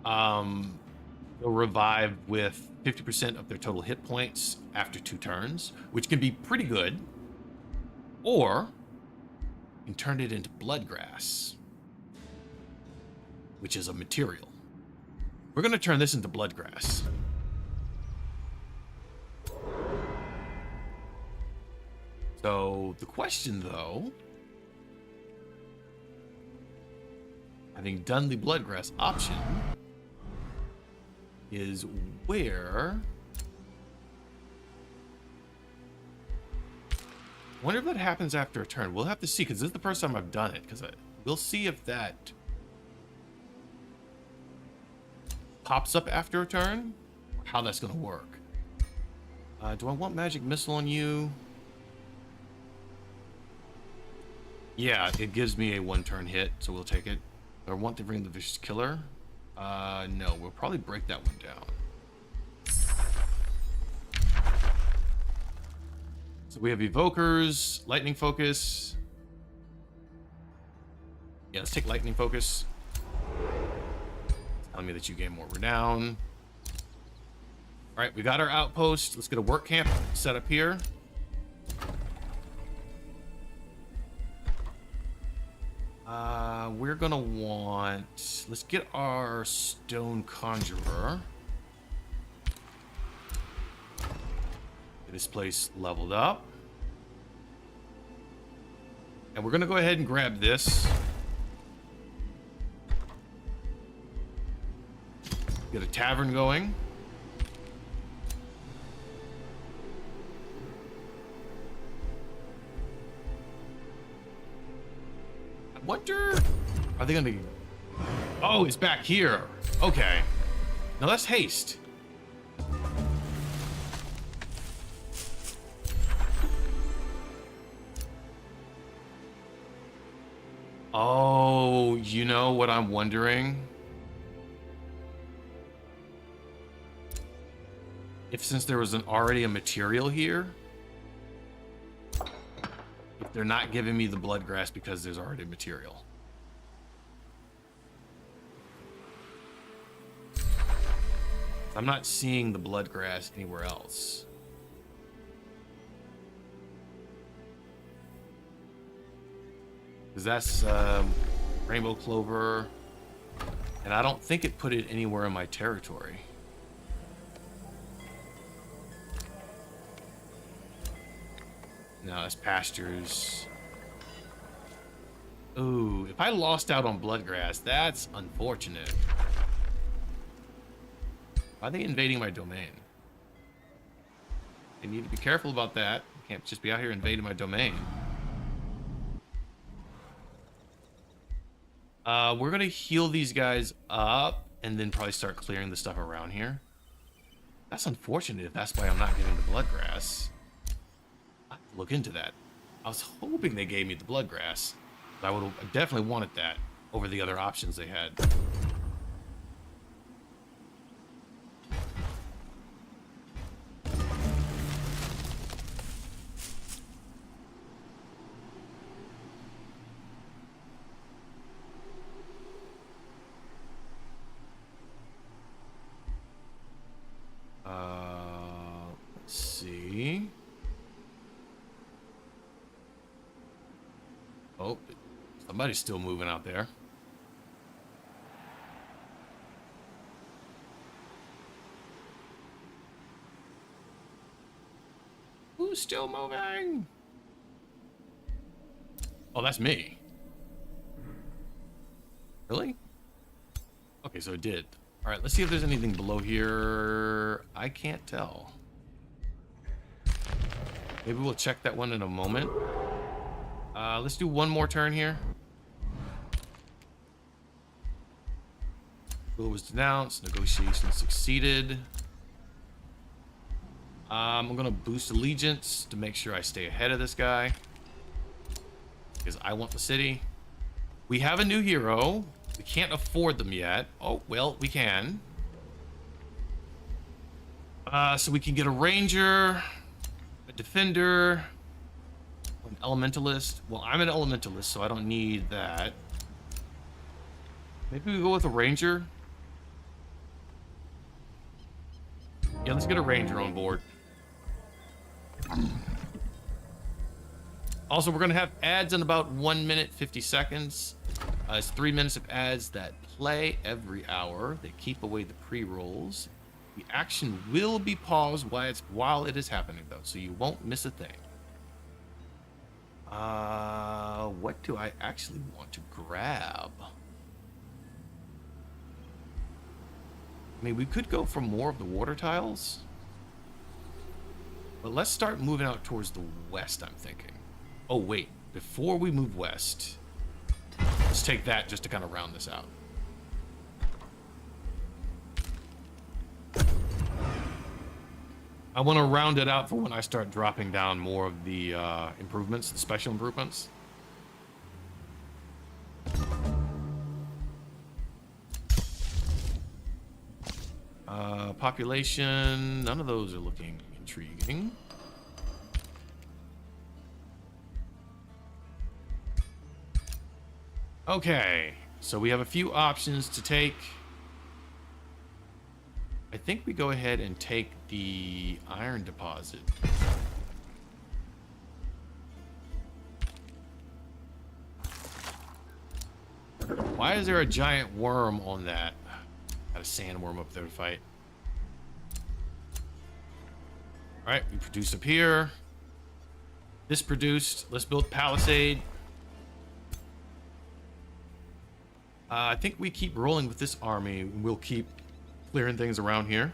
they'll revive with 50% of their total hit points after 2 turns, which can be pretty good. Or you can turn it into Bloodgrass, which is a material. We're going to turn this into Bloodgrass. So the question, though, having done the Bloodgrass option, is where... I wonder if that happens after a turn. We'll have to see, because this is the first time I've done it. Because we'll see if that pops up after a turn, or how that's going to work. Do I want Magic Missile on you? Yeah, it gives me a 1-turn hit, so we'll take it. Do I want to bring the Vicious Killer? No, we'll probably break that one down. So we have Evokers, Lightning Focus. Yeah, let's take Lightning Focus. It's telling me that you gain more renown. All right, we got our outpost. Let's get a work camp set up here. We're gonna want... Let's get our Stone Conjurer. Get this place leveled up. And we're gonna go ahead and grab this. Get a tavern going. I wonder... Are they gonna... Oh, it's back here. Okay. Now let's haste. Oh, you know what I'm wondering? If since there was already a material here, if they're not giving me the Bloodgrass because there's already material. I'm not seeing the Bloodgrass anywhere else. Because that's Rainbow Clover, and I don't think it put it anywhere in my territory. No, that's Pastures. Ooh, if I lost out on Bloodgrass, that's unfortunate. Why are they invading my domain? They need to be careful about that. You can't just be out here invading my domain. We're gonna heal these guys up and then probably start clearing the stuff around here. That's unfortunate if that's why I'm not getting the Bloodgrass. I have to look into that. I was hoping they gave me the Bloodgrass. I would have definitely wanted that over the other options they had. Let's see. Oh, Somebody's still moving out there. Who's still moving? Oh, that's me. Really? Okay, so it did. All right, let's see if there's anything below here. I can't tell. Maybe we'll check that one in a moment. Let's do one more turn here. Will was denounced. Negotiation succeeded. I'm gonna boost allegiance to make sure I stay ahead of this guy, because I want the city. We have a new hero. We can't afford them yet. Oh, well, we can. So we can get a ranger, a defender, an elementalist. Well, I'm an elementalist, so I don't need that. Maybe we go with a ranger. Yeah, let's get a ranger on board. Also, we're gonna have ads in about 1 minute 50 seconds. It's 3 minutes of ads that play every hour. They keep away the pre-rolls. The action will be paused while it is happening, though, so you won't miss a thing. What do I actually want to grab? I mean, we could go for more of the water tiles. But let's start moving out towards the west, I'm thinking. Oh, wait. Before we move west, let's take that just to kind of round this out. I want to round it out for when I start dropping down more of the improvements, the special improvements. Population, none of those are looking intriguing. Okay, so we have a few options to take. I think we go ahead and take the iron deposit. Why is there a giant worm on that? Got a sandworm up there to fight. All right, we produced up here. This produced. Let's build palisade. I think we keep rolling with this army. We'll keep clearing things around here.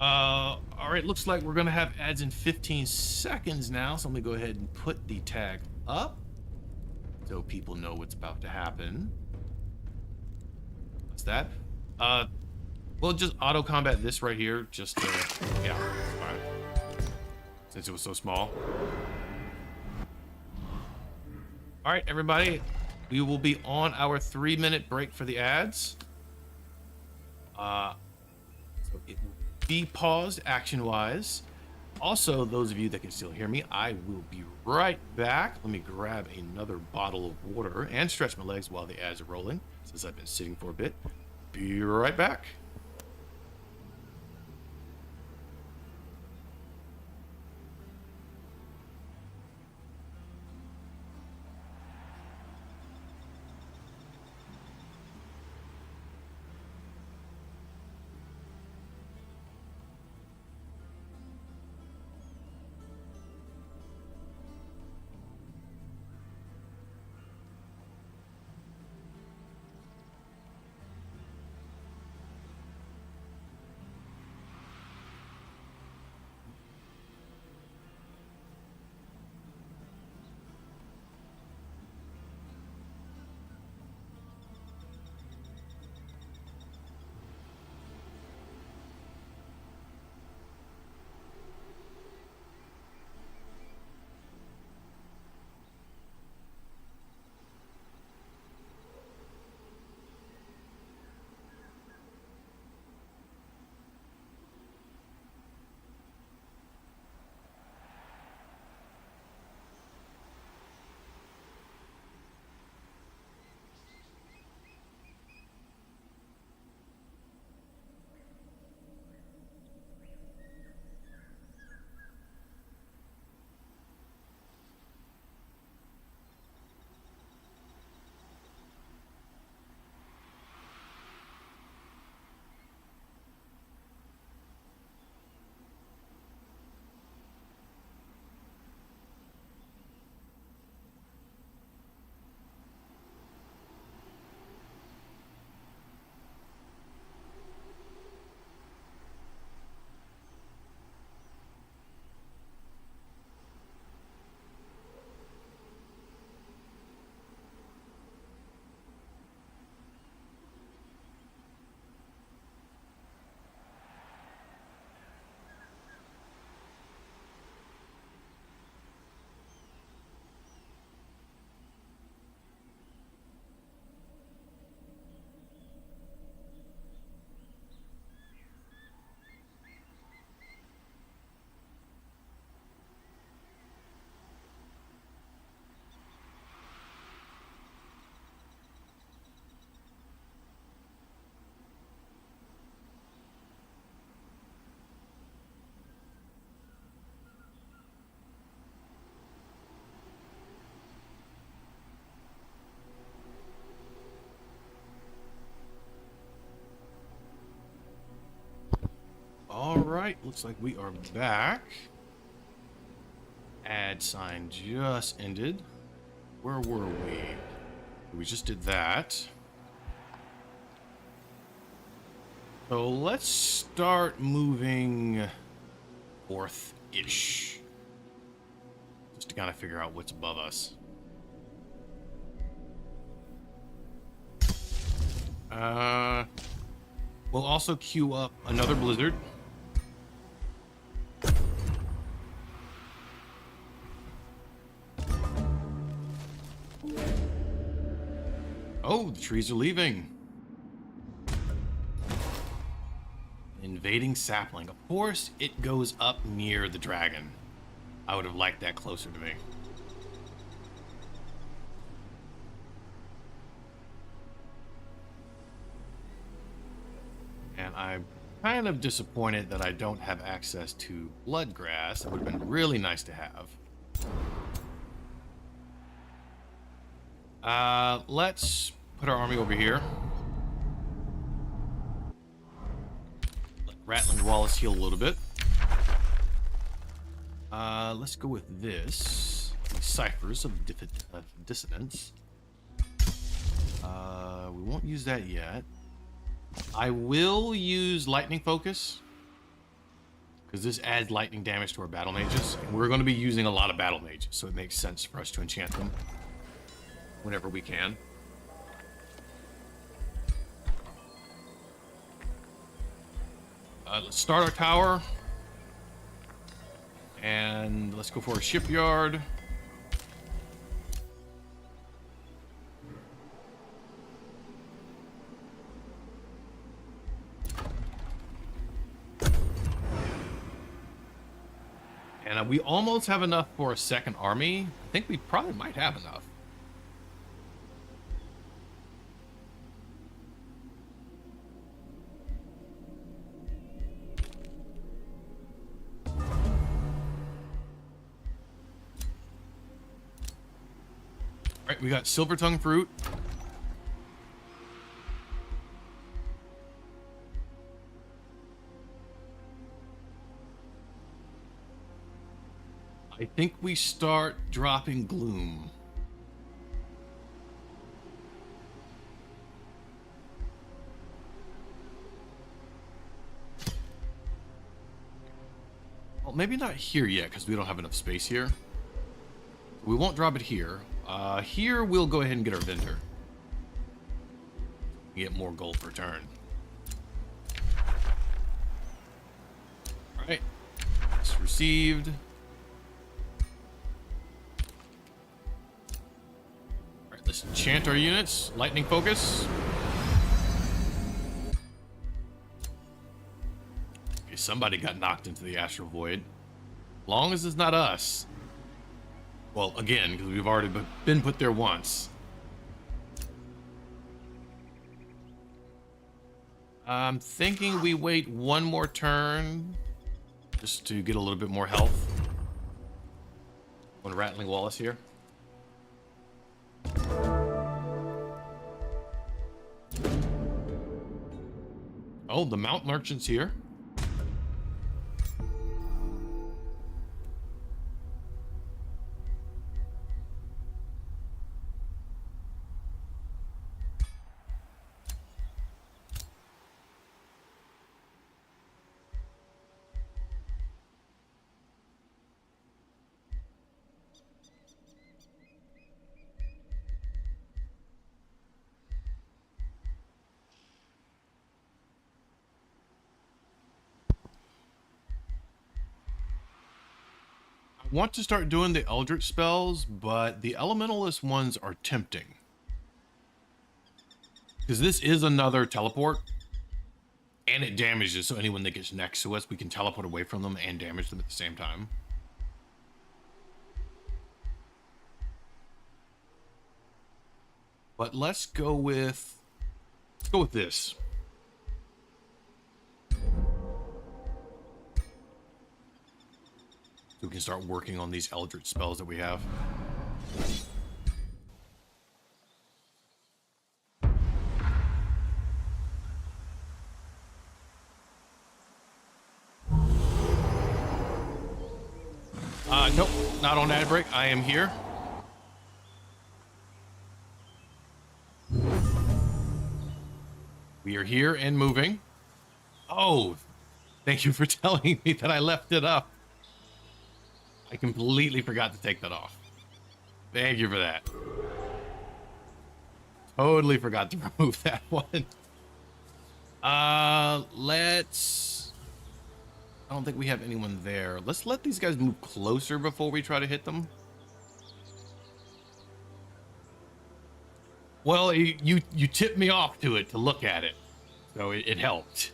All right, looks like we're gonna have ads in 15 seconds now. So let me go ahead and put the tag up so people know what's about to happen. What's that? We'll just auto combat this right here, just to, yeah, all right. Since it was so small. All right, everybody, we will be on our 3-minute break for the ads. So it will be paused action-wise. Also, those of you that can still hear me, I will be right back. Let me grab another bottle of water and stretch my legs while the ads are rolling, since I've been sitting for a bit. Be right back. right, looks like we are back. Add sign just ended. Where were we? We just did that. So let's start moving north-ish. Just to kind of figure out what's above us. We'll also queue up another blizzard. Oh, the trees are leaving. Invading sapling. Of course, it goes up near the dragon. I would have liked that closer to me. And I'm kind of disappointed that I don't have access to bloodgrass. It would have been really nice to have. Let's put our army over here. Let Rattling Wallace heal a little bit. Let's go with this. The Ciphers of Dissonance. We won't use that yet. I will use Lightning Focus, because this adds lightning damage to our battle mages. And we're going to be using a lot of battle mages, so it makes sense for us to enchant them whenever we can. Let's start our tower. And let's go for a shipyard. And we almost have enough for a second army. I think we probably might have enough. All right, we got Silver Tongue Fruit. I think we start dropping Gloom. Well, maybe not here yet, because we don't have enough space here. We won't drop it here. Here we'll go ahead and get our vendor. Get more gold per turn. All right, it's received. All right, let's enchant our units. Lightning focus. Okay, somebody got knocked into the astral void. Long as it's not us. Well, again, because we've already been put there once. I'm thinking we wait one more turn just to get a little bit more health. One Rattling Wallace here. Oh, the Mount Merchant's here. Want to start doing the Eldritch spells, but the Elementalist ones are tempting. Because this is another teleport, and it damages, so anyone that gets next to us, we can teleport away from them and damage them at the same time. But let's go with this. We can start working on these Eldritch spells that we have. Nope, not on ad break. I am here. We are here and moving. Oh, thank you for telling me that I left it up. I completely forgot to take that off. Thank you for that. Totally forgot to remove that one. Let's... I don't think we have anyone there. Let's let these guys move closer before we try to hit them. Well, you tipped me off to it to look at it, so it helped.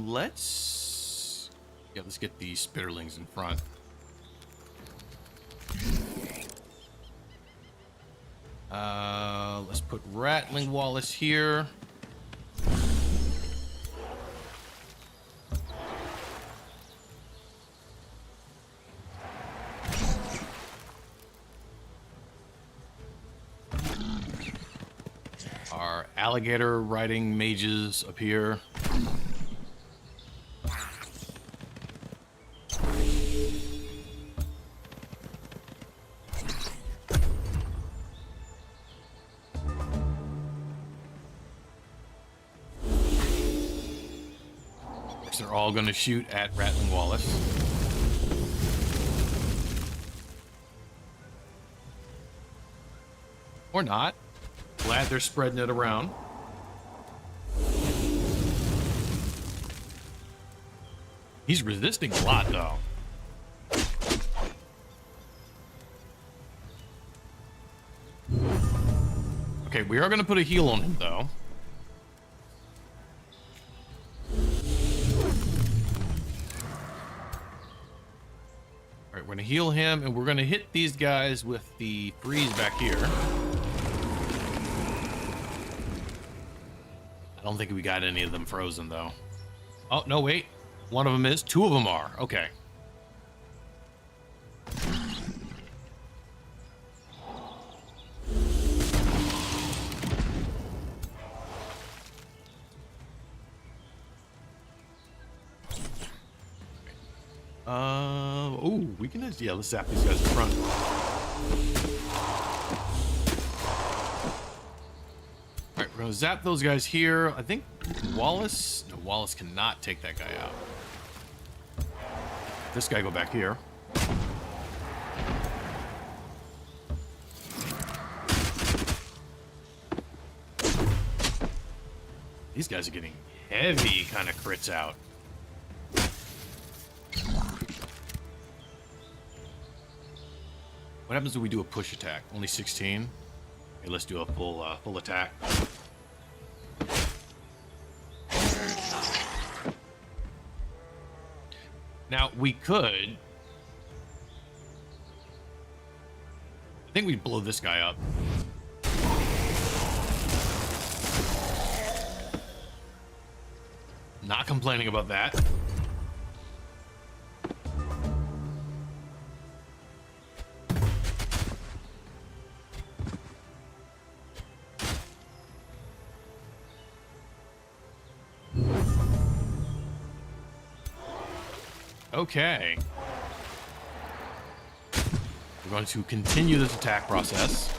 Let's get these spitterlings in front. Let's put Rattling Wallace here. Our alligator riding mages up here. They're all going to shoot at Rattling Wallace. Or not. Glad they're spreading it around. He's resisting a lot, though. Okay, we are going to put a heal on him, though. All right, we're going to heal him, and we're going to hit these guys with the freeze back here. I don't think we got any of them frozen, though. Oh, no, wait. One of them is. Two of them are. Okay. Oh, we can just, yeah, let's zap these guys in front. Alright, we're gonna zap those guys here. I think Wallace... No, Wallace cannot take that guy out. This guy go back here. These guys are getting heavy kind of crits out. What happens if we do a push attack? Only 16? Okay, let's do a full attack. Now, we could... I think we blow this guy up. Not complaining about that. Okay. We're going to continue this attack process.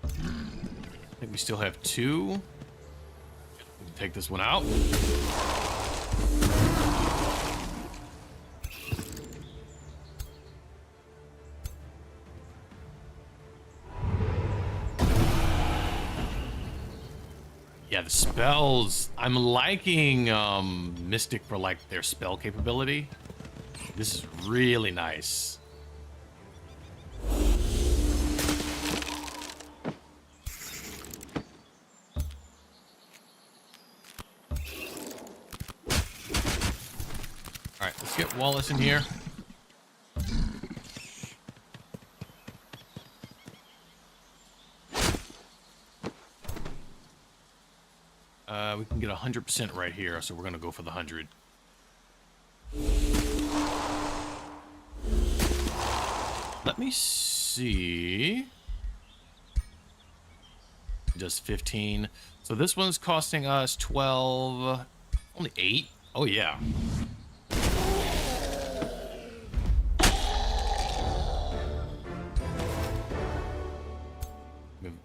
I think we still have two. We can take this one out. Yeah, the spells. I'm liking Mystic for like their spell capability. This is really nice. All right, let's get Wallace in here. We can get 100% right here, so we're gonna go for the 100. Let me see. Just 15. So this one's costing us 12. Only 8. Oh, yeah.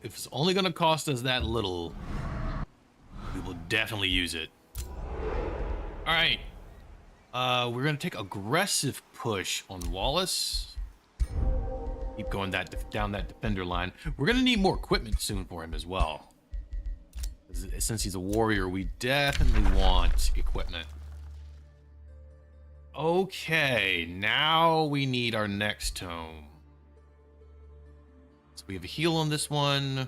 If it's only going to cost us that little, we will definitely use it. All right. We're going to take aggressive push on Wallace. Keep going down that defender line. We're going to need more equipment soon for him as well. Since he's a warrior, we definitely want equipment. Okay, now we need our next tome. So we have a heal on this one.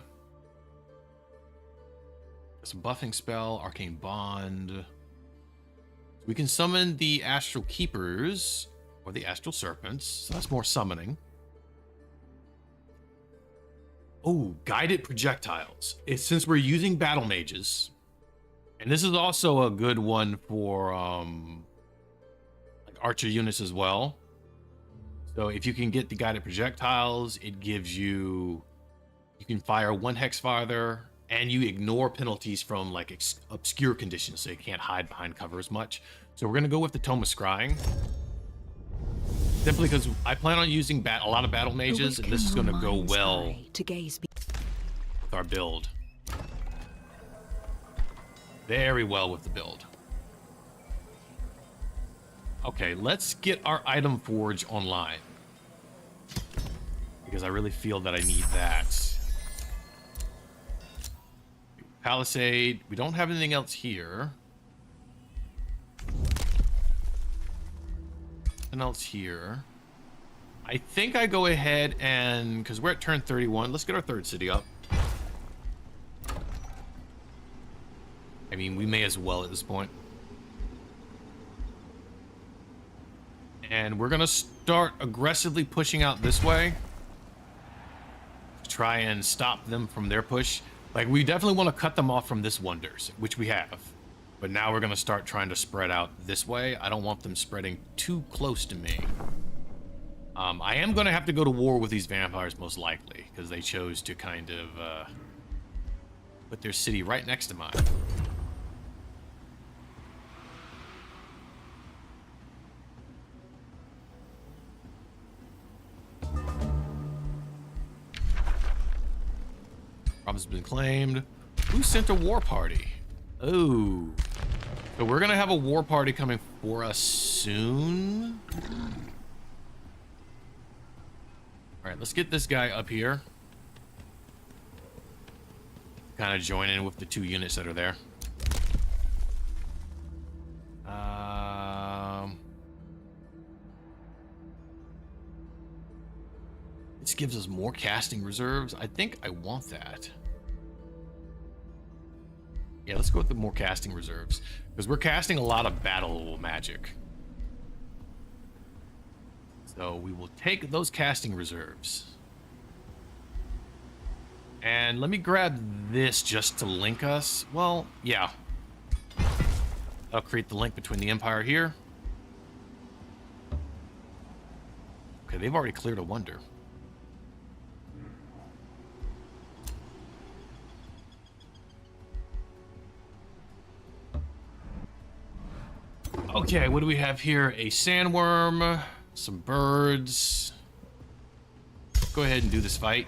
Some buffing spell, arcane bond. We can summon the astral keepers or the astral serpents. So that's more summoning. Oh, guided projectiles. Since we're using battle mages, and this is also a good one for like archer units as well. So if you can get the guided projectiles, it gives you can fire 1 hex farther, and you ignore penalties from like obscure conditions, so you can't hide behind cover as much. So we're gonna go with the Tome of Scrying. Simply because I plan on using a lot of battle mages, and this is going to go well with our build. Very well with the build. Okay, let's get our item forge online, because I really feel that I need that. Palisade. We don't have anything else here. Nothing else here. I think I go ahead and, because we're at turn 31, let's get our third city up. I mean, we may as well at this point. And we're gonna start aggressively pushing out this way to try and stop them from their push. Like, we definitely want to cut them off from this wonders, which we have. But now we're going to start trying to spread out this way. I don't want them spreading too close to me. I am going to have to go to war with these vampires, most likely, because they chose to kind of put their city right next to mine. Problem's been claimed. Who sent a war party? Oh. So we're gonna have a war party coming for us soon. Alright, let's get this guy up here. Kind of join in with the 2 units that are there. This gives us more casting reserves. I think I want that. Yeah, let's go with the more casting reserves, because we're casting a lot of battle magic. So we will take those casting reserves. And let me grab this just to link us. Well, yeah. That'll create the link between the Empire here. Okay, they've already cleared a wonder. Okay, what do we have here? A sandworm, some birds. Go ahead and do this fight.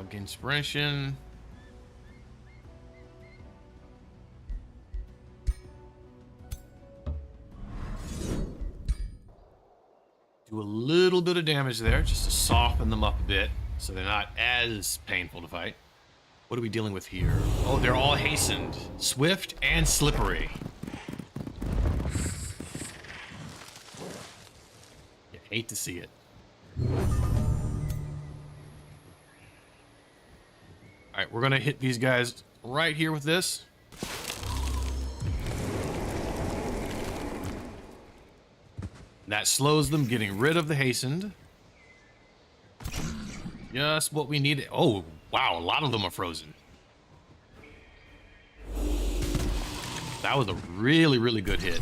Get inspiration. Do a little bit of damage there, just to soften them up a bit, so they're not as painful to fight. What are we dealing with here? Oh, they're all hastened. Swift and slippery. You hate to see it. Alright, we're gonna hit these guys right here with this. That slows them, getting rid of the hastened. Just what we need. Oh, wow, a lot of them are frozen. That was a really, really good hit.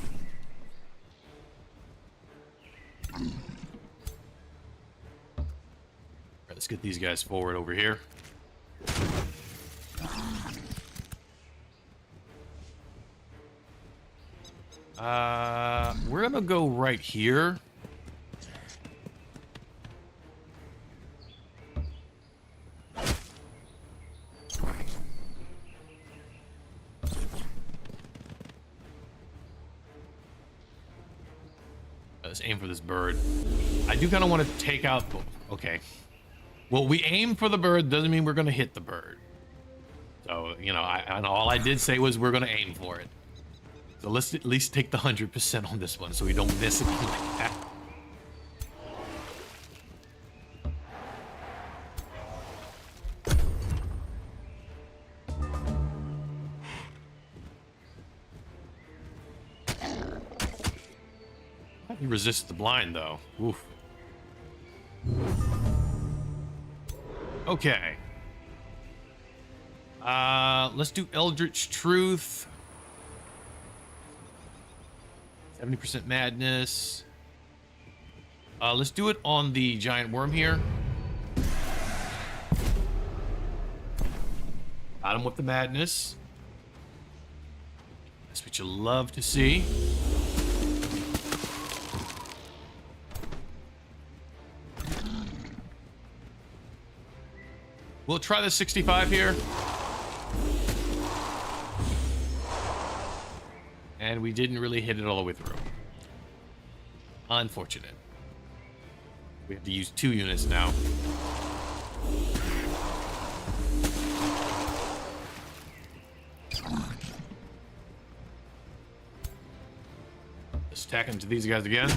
All right, let's get these guys forward over here. We're gonna go right here. Let's aim for this bird. I do kind of want to take out... Okay. Well, we aim for the bird doesn't mean we're going to hit the bird. So, you know, and all I did say was we're going to aim for it. So let's at least take the 100% on this one so we don't miss it like that. He resists the blind, though. Oof. Okay. Let's do Eldritch Truth. 70% madness. Let's do it on the giant worm here. Got him with the madness. That's what you love to see. We'll try the 65 here. And we didn't really hit it all the way through. Unfortunate. We have to use 2 units now. Let's attack into these guys again.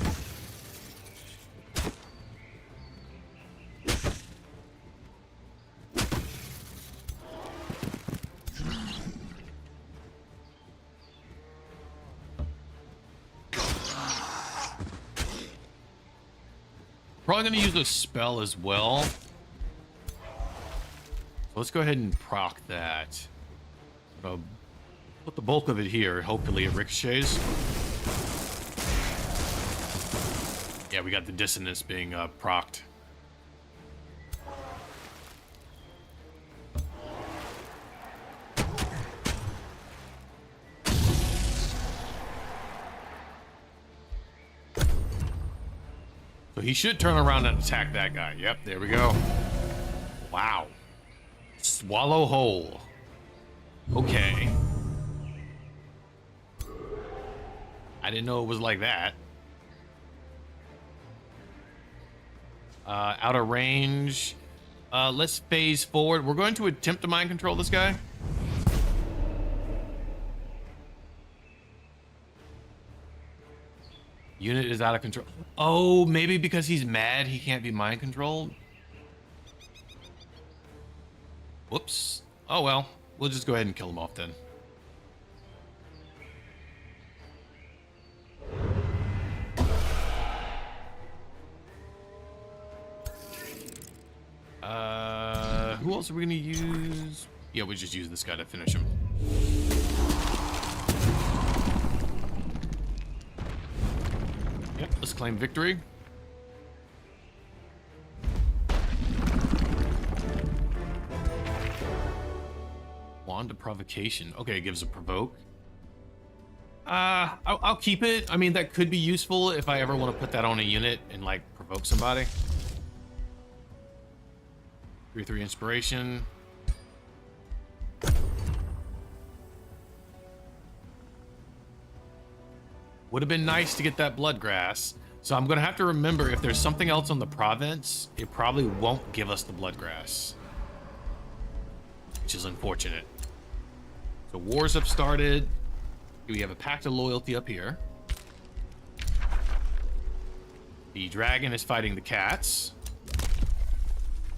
Probably going to use a spell as well. So let's go ahead and proc that. Put the bulk of it here. Hopefully it ricochets. Yeah, we got the dissonance being procced. So he should turn around and attack that guy. Yep, there we go. Wow. Swallow whole. Okay. I didn't know it was like that. Out of range. Let's phase forward. We're going to attempt to mind control this guy. Unit is out of control. Oh, maybe because he's mad he can't be mind controlled? Whoops. Oh well. We'll just go ahead and kill him off then. Who else are we gonna use? Yeah, we just use this guy to finish him. Yep, let's claim victory. Wand of Provocation. Okay, it gives a provoke. I'll keep it. I mean, that could be useful if I ever want to put that on a unit and, like, provoke somebody. 3/3 inspiration. Would have been nice to get that bloodgrass. So I'm going to have to remember if there's something else on the province, it probably won't give us the bloodgrass. Which is unfortunate. So wars have started. We have a pact of loyalty up here. The dragon is fighting the cats.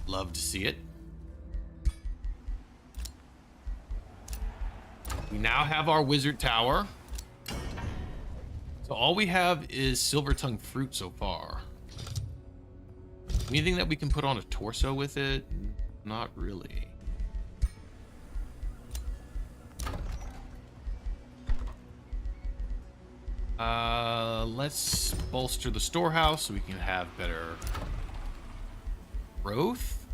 Love to see it. We now have our wizard tower. So all we have is silver tongue fruit so far. Anything that we can put on a torso with it? Not really. Let's bolster the storehouse so we can have better growth.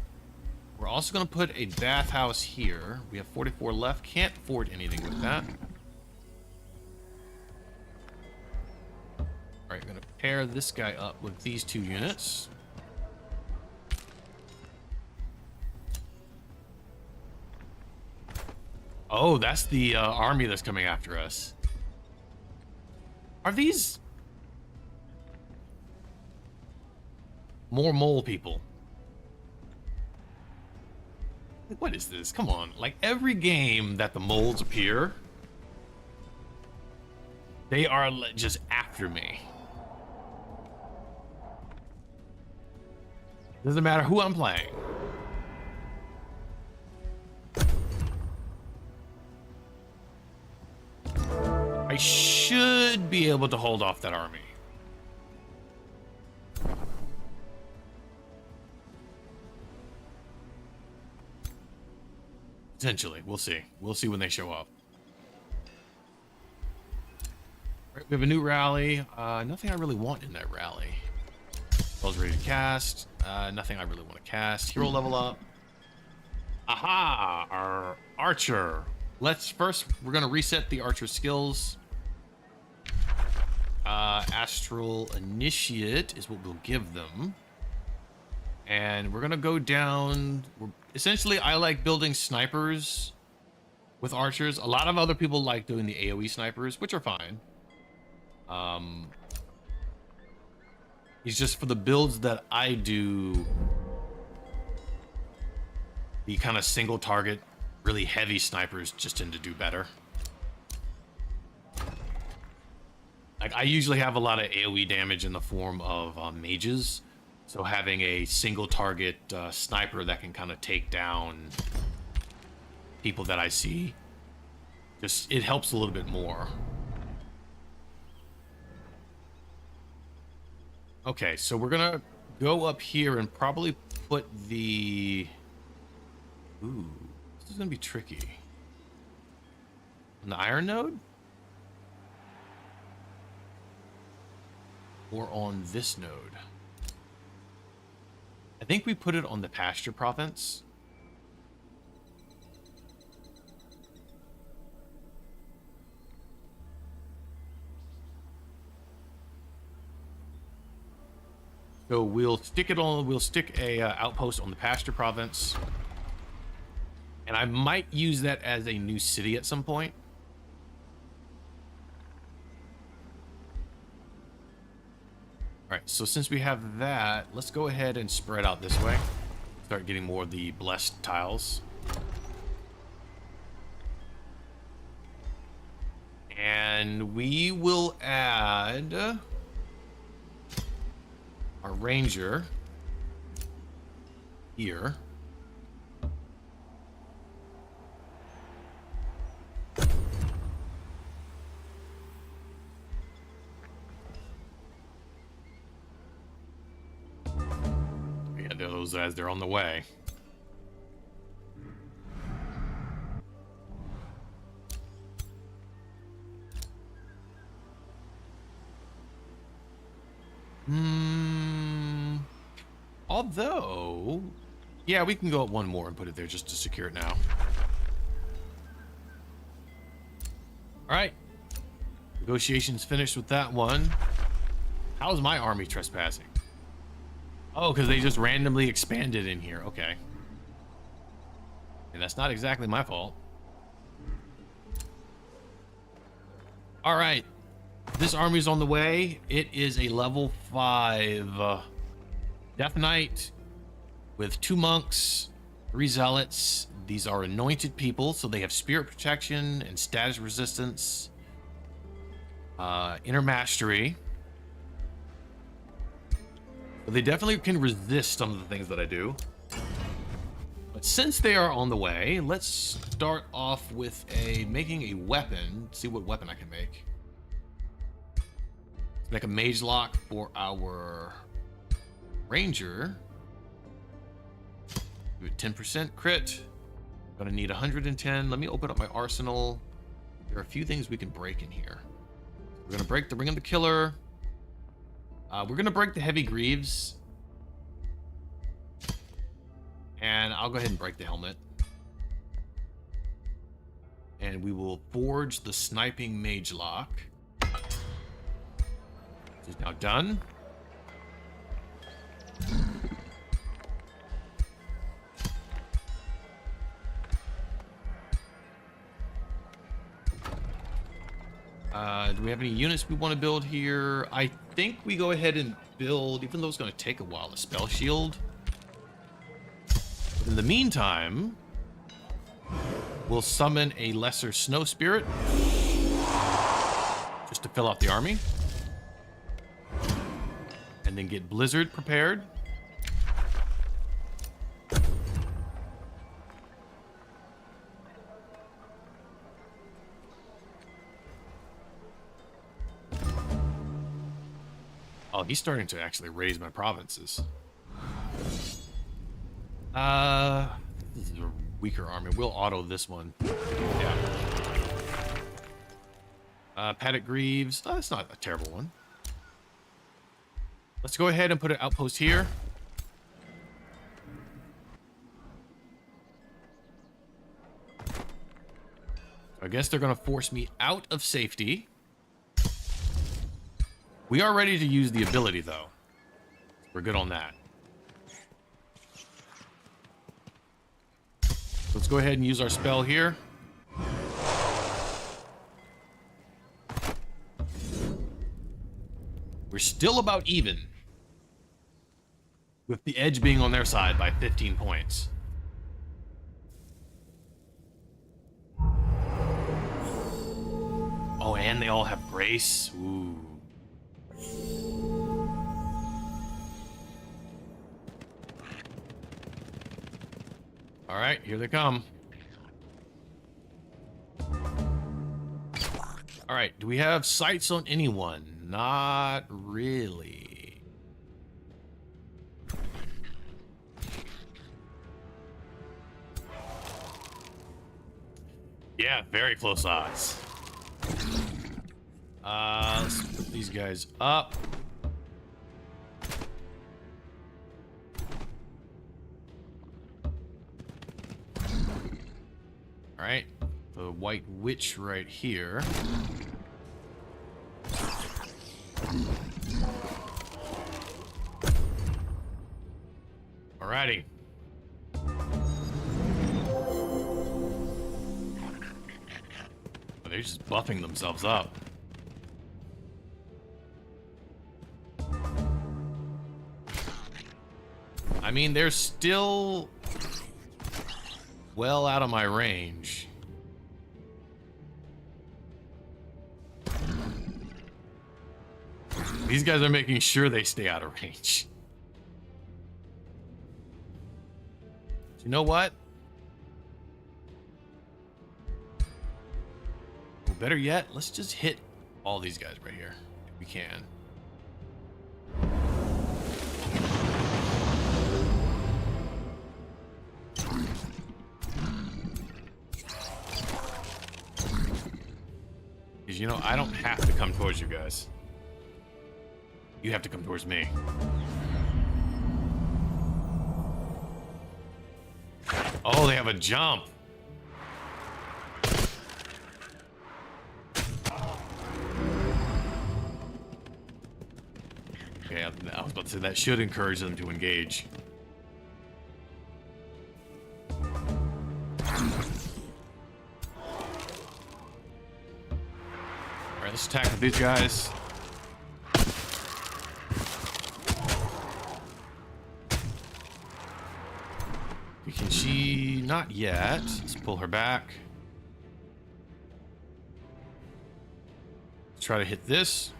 We're also going to put a bathhouse here. We have 44 left. Can't afford anything with that. All right, I'm going to pair this guy up with these 2 units. Oh, that's the army that's coming after us. Are these more mole people? What is this? Come on. Like every game that the moles appear, they are just after me. Doesn't matter who I'm playing. I should be able to hold off that army. Potentially. We'll see. We'll see when they show up. All right, we have a new rally. Nothing I really want in that rally. Spells ready to cast. Nothing I really want to cast. Hero level up. Aha! Our archer. We're going to reset the archer skills. Astral Initiate is what we'll give them. And we're going to go down. Essentially, I like building snipers with archers. A lot of other people like doing the AoE snipers, which are fine. It's just for the builds that I do, the kind of single target, really heavy snipers just tend to do better. Like, I usually have a lot of AoE damage in the form of mages. So having a single target sniper that can kind of take down people that I see, it helps a little bit more. Okay, so we're gonna go up here and probably put the... Ooh, this is gonna be tricky. On the iron node? Or on this node? I think we put it on the pasture province. So we'll stick a outpost on the pasture province. And I might use that as a new city at some point. All right, so since we have that, let's go ahead and spread out this way. Start getting more of the blessed tiles. And we will add our ranger here. Yeah, those as they're on the way. Although, yeah, we can go up one more and put it there just to secure it now. All right. Negotiations finished with that one. How's my army trespassing? Oh, because they just randomly expanded in here. Okay. And that's not exactly my fault. All right. This army's on the way. It is a level 5 Death Knight with 2 monks, 3 zealots. These are anointed people, so they have spirit protection and status resistance, inner mastery. But they definitely can resist some of the things that I do. But since they are on the way, let's start off with making a weapon. See what weapon I can make. Let's make a mage lock for our ranger. Do a 10% crit. Gonna need 110. Let me open up my arsenal. There are a few things we can break in here. We're gonna break the Ring of the Killer. We're gonna break the Heavy Greaves. And I'll go ahead and break the helmet. And we will forge the Sniping Mage Lock. This is now done. Do we have any units we want to build here? I think we go ahead and build, even though it's going to take a while, a Spell Shield. But in the meantime, we'll summon a Lesser Snow Spirit just to fill out the army. And then get Blizzard prepared. Oh, he's starting to actually raise my provinces. This is a weaker army. We'll auto this one. Yeah. Paddock Greaves. Oh, that's not a terrible one. Let's go ahead and put an outpost here. I guess they're going to force me out of safety. We are ready to use the ability, though. We're good on that. Let's go ahead and use our spell here. We're still about even, with the edge being on their side by 15 points. Oh, and they all have grace. Ooh. All right, here they come. All right, do we have sights on anyone? Not really. Yeah, very close odds. Let's put these guys up. All right, the White Witch right here. Alrighty. They're just buffing themselves up. I mean, they're still well out of my range. These guys are making sure they stay out of range. You know what? Well, better yet, let's just hit all these guys right here if we can. Because, you know, I don't have to come towards you guys. You have to come towards me. Oh, they have a jump. Okay, I was about to say that should encourage them to engage. Alright, let's attack with these guys. Can she? Not yet. Let's pull her back. Let's try to hit this.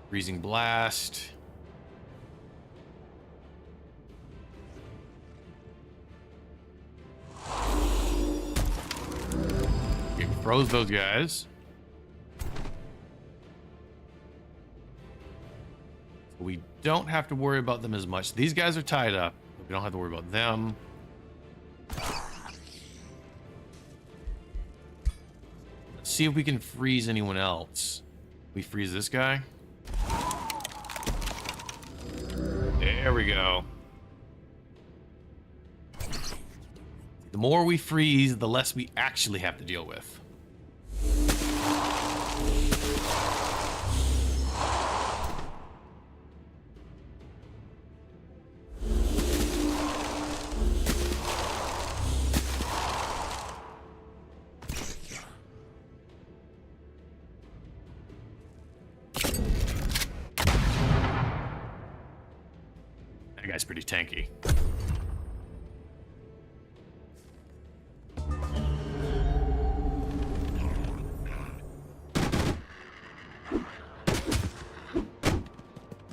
Freezing Blast. Okay, froze those guys. We don't have to worry about them as much. These guys are tied up. We don't have to worry about them. Let's see if we can freeze anyone else. We freeze this guy. There we go. The more we freeze, the less we actually have to deal with. That guy's pretty tanky.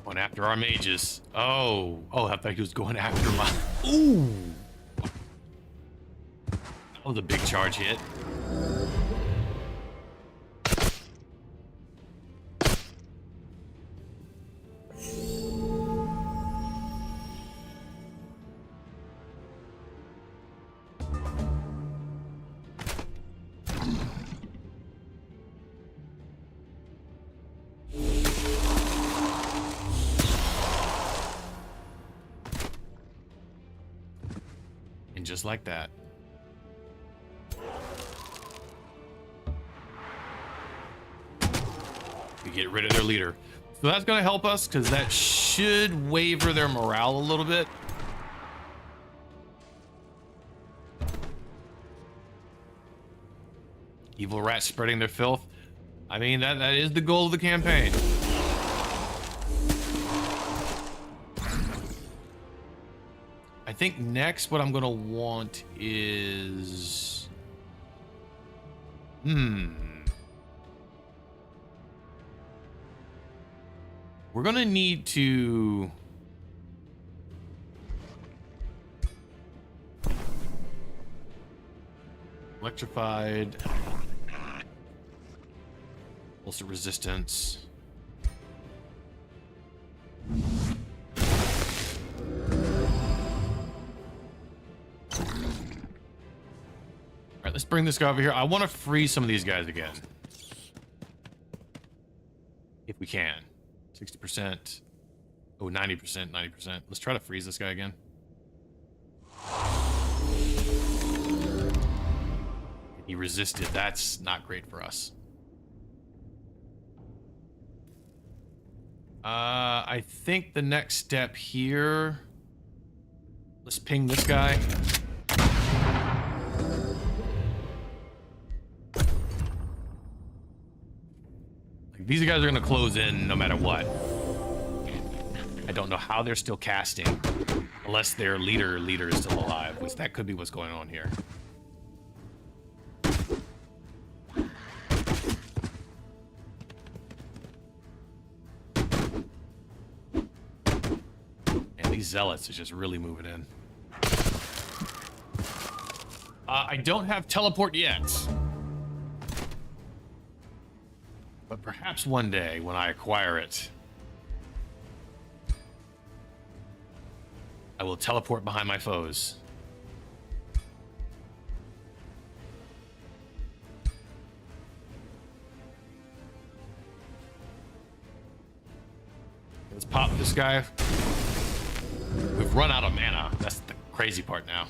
Going after our mages. Oh, I thought he was going after my... Ooh! That was a big charge hit. And just like that. We get rid of their leader. So that's going to help us because that should waver their morale a little bit. Evil rats spreading their filth. I mean, that is the goal of the campaign. I think next what I'm gonna want is... We're gonna need to... Electrified. Also resistance. Alright, let's bring this guy over here. I want to freeze some of these guys again. If we can. 60%. Oh, 90%, 90%. Let's try to freeze this guy again. He resisted. That's not great for us. I think the next step here... Let's ping this guy. These guys are going to close in no matter what. I don't know how they're still casting. Unless their leader is still alive. Which that could be what's going on here. And these zealots are just really moving in. I don't have teleport yet. But perhaps one day, when I acquire it, I will teleport behind my foes. Let's pop this guy. We've run out of mana. That's the crazy part now.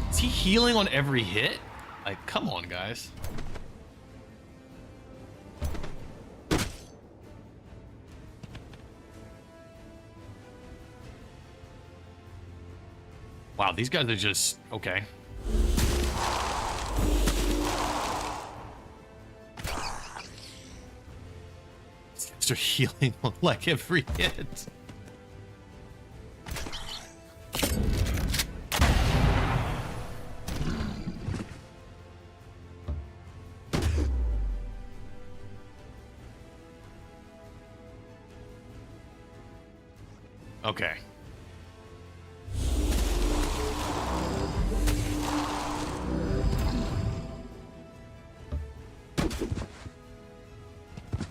Is he healing on every hit? Like, come on, guys. Wow, these guys are just... okay. These guys are healing on, like, every hit. Okay.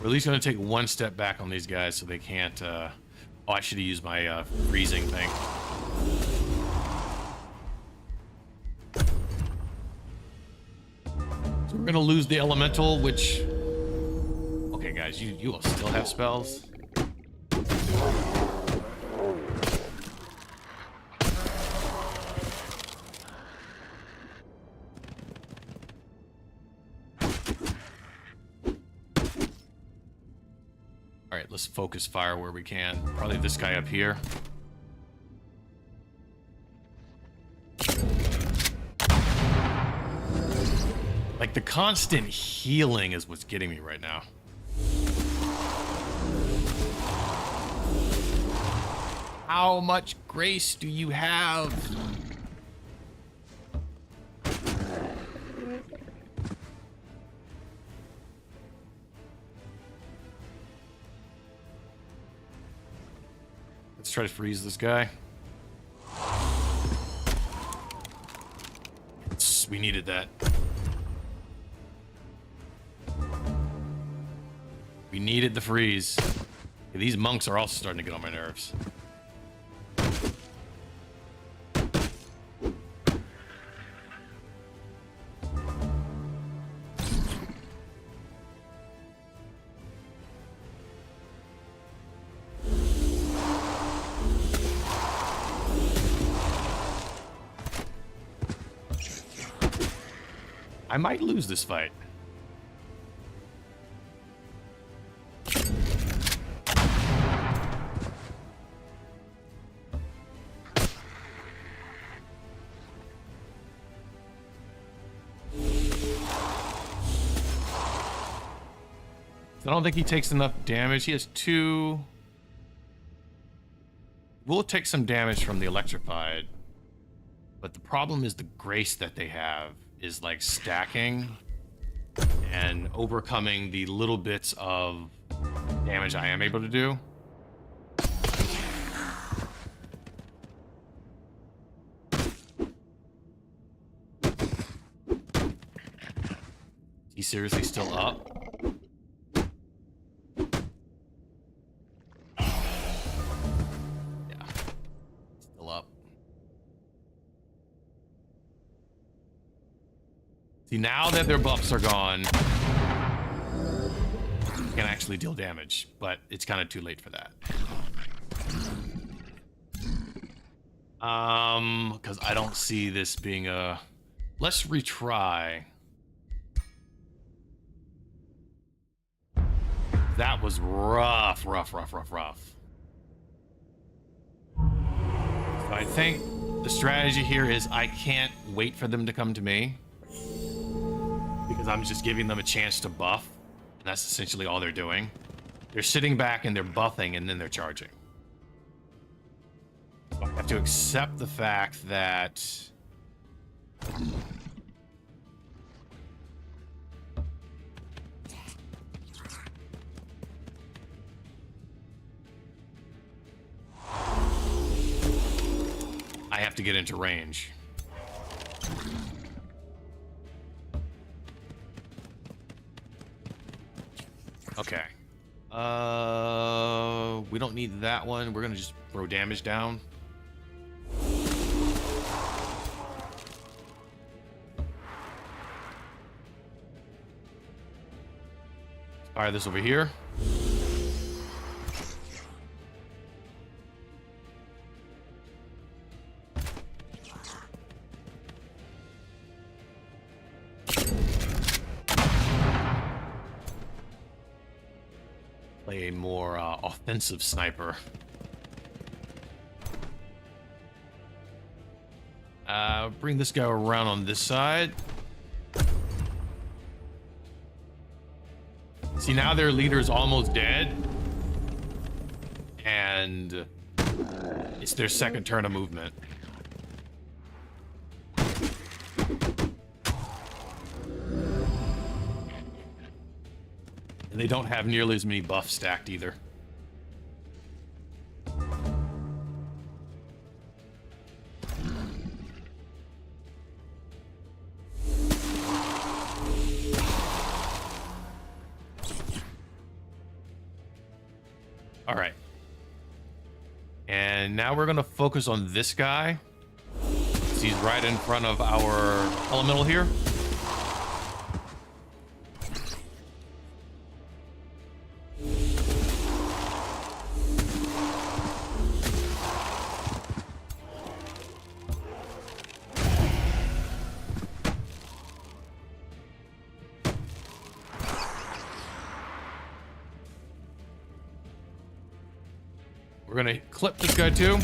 We're at least going to take one step back on these guys so they can't... Oh, I should have used my freezing thing. So we're going to lose the elemental, which... Okay, guys, you will still have spells. All right, let's focus fire where we can. Probably this guy up here. Like, the constant healing is what's getting me right now. How much grace do you have? Let's try to freeze this guy. We needed that. We needed the freeze. Okay, these monks are also starting to get on my nerves. I might lose this fight. I don't think he takes enough damage. He has 2. We'll take some damage from the electrified. But the problem is the grace that they have is like stacking and overcoming the little bits of damage I am able to do. Is he seriously still up? See, now that their buffs are gone, you can actually deal damage, but it's kind of too late for that. Because I don't see this being a... Let's retry. That was rough. So I think the strategy here is I can't wait for them to come to me, because I'm just giving them a chance to buff, and that's essentially all they're doing. They're sitting back and they're buffing, and then they're charging. So I have to accept the fact that I have to get into range. Okay. We don't need that one. We're gonna just throw damage down. Fire this over here. Play a more offensive sniper. Bring this guy around on this side. See, now their leader is almost dead, and it's their second turn of movement. And they don't have nearly as many buffs stacked either. All right. And now we're going to focus on this guy. He's right in front of our elemental here. We're going to clip this guy too.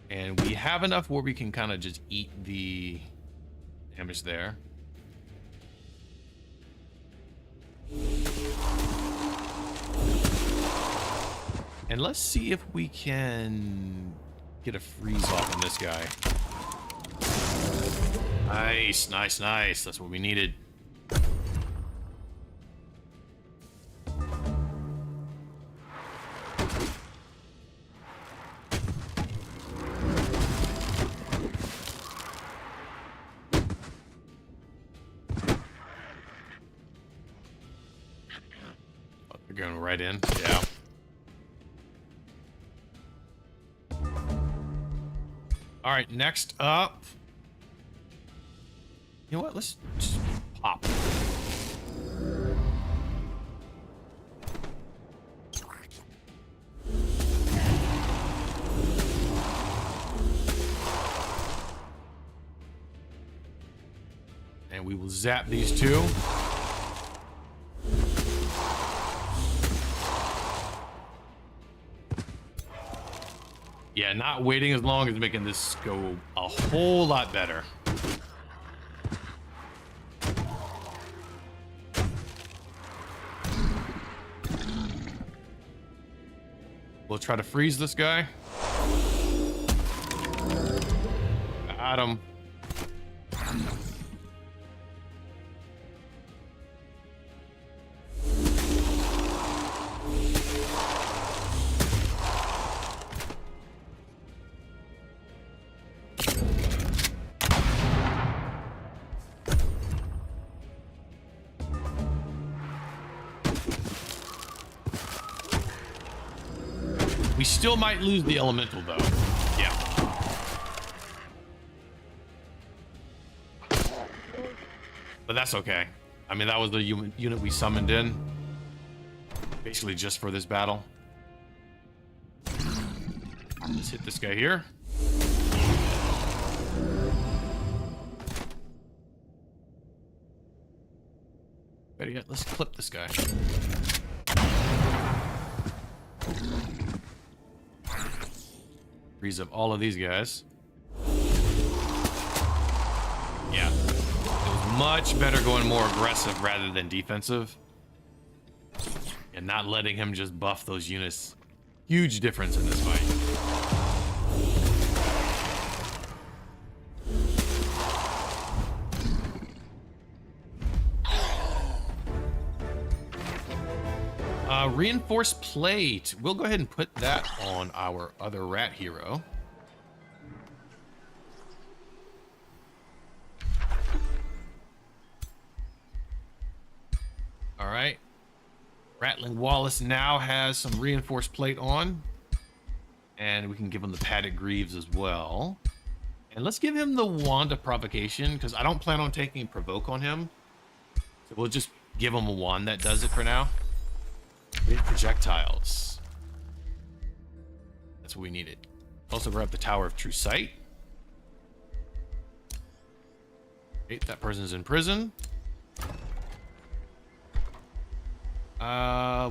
And we have enough where we can kind of just eat the damage there. And let's see if we can get a freeze off on this guy. Nice, nice, nice. That's what we needed. Going right in, yeah. All right, next up. You know what? Let's just pop. And we will zap these two. Yeah, not waiting as long is making this go a whole lot better. We'll try to freeze this guy. Got him. We still might lose the elemental, though. Yeah. But that's okay. I mean, that was the unit we summoned in. Basically just for this battle. Let's hit this guy here. Better yet, let's clip this guy. Freeze up all of these guys. Yeah. It was much better going more aggressive rather than defensive. And not letting him just buff those units. Huge difference in this fight. Reinforced plate. We'll go ahead and put that on our other rat hero. All right. Rattling Wallace now has some reinforced plate on. And we can give him the padded greaves as well. And let's give him the wand of provocation, because I don't plan on taking provoke on him. So we'll just give him a wand that does it for now. Great projectiles. That's what we needed. Also grab the Tower of True Sight. Okay, that person's in prison.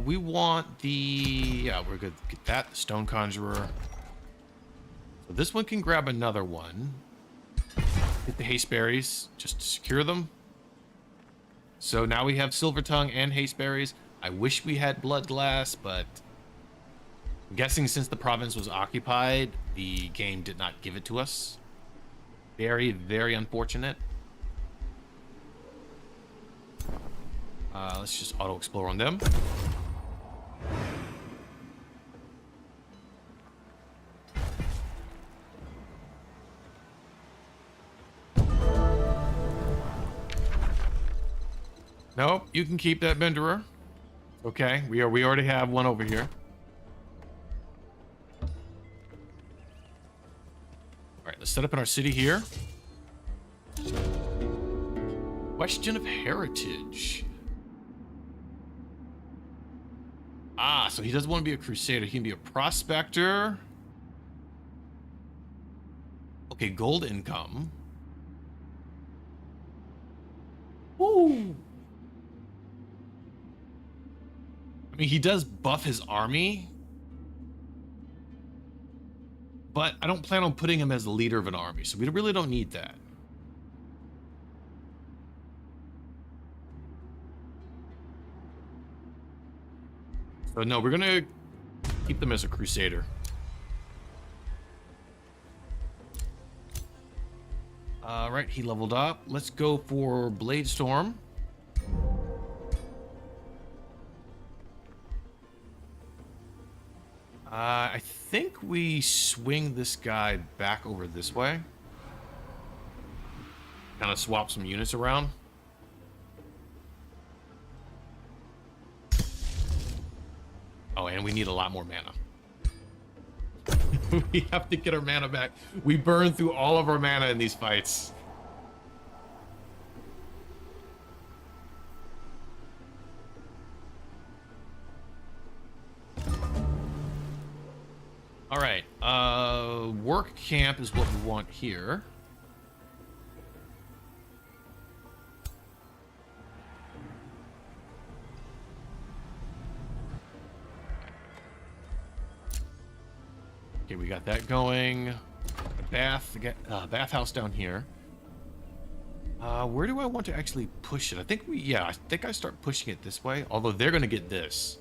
We want the... Yeah, we're good. Get that. The Stone Conjurer. So this one can grab another one. Hit the haste berries just to secure them. So now we have Silver Tongue and haste berries. I wish we had Blood Glass, but I'm guessing since the province was occupied, the game did not give it to us. Very, very unfortunate. Let's just auto-explore on them. Nope, you can keep that Benderer. Okay, we already have one over here. All right, let's set up in our city here. Question of heritage. Ah, so he doesn't want to be a crusader. He can be a prospector. Okay, gold income. Woo! I mean, he does buff his army, but I don't plan on putting him as the leader of an army, so we really don't need that. So no, we're gonna keep them as a crusader. All right, he leveled up. Let's go for Blade Storm. I think we swing this guy back over this way. Kind of swap some units around. Oh, and we need a lot more mana. We have to get our mana back. We burn through all of our mana in these fights. All right, work camp is what we want here. Okay, we got that going. Bathhouse down here. Where do I want to actually push it? I think I start pushing it this way, although they're gonna get this.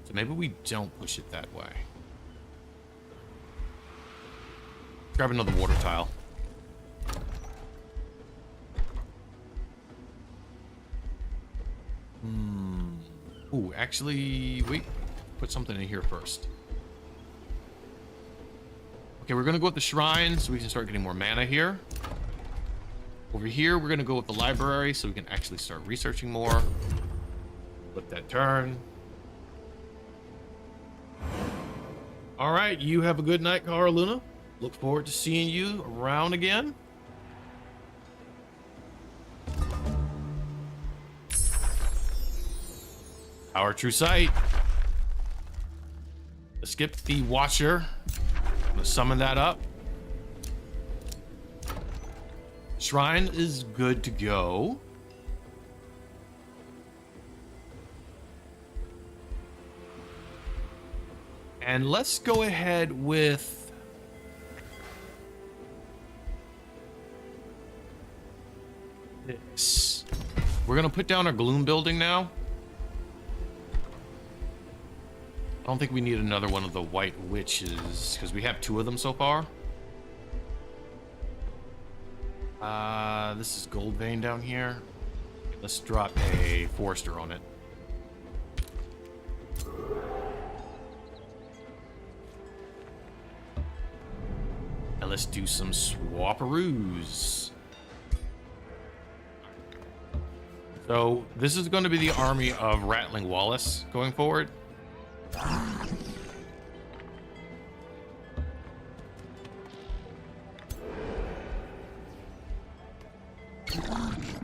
So maybe we don't push it that way. Grab another water tile. Ooh, actually, wait. Put something in here first. Okay, we're gonna go with the shrine so we can start getting more mana here. Over here, we're gonna go with the library so we can actually start researching more. Flip that turn. All right, you have a good night, Cara Luna. Look forward to seeing you around again. Our true sight. Let's skip the Watcher. I'm gonna summon that up. Shrine is good to go. And let's go ahead with this. We're gonna put down our gloom building now. I don't think we need another one of the white witches because we have 2 of them so far. This is gold vein down here. Let's drop a forester on it. And let's do some swapperoos. So this is going to be the army of Rattling Wallace going forward.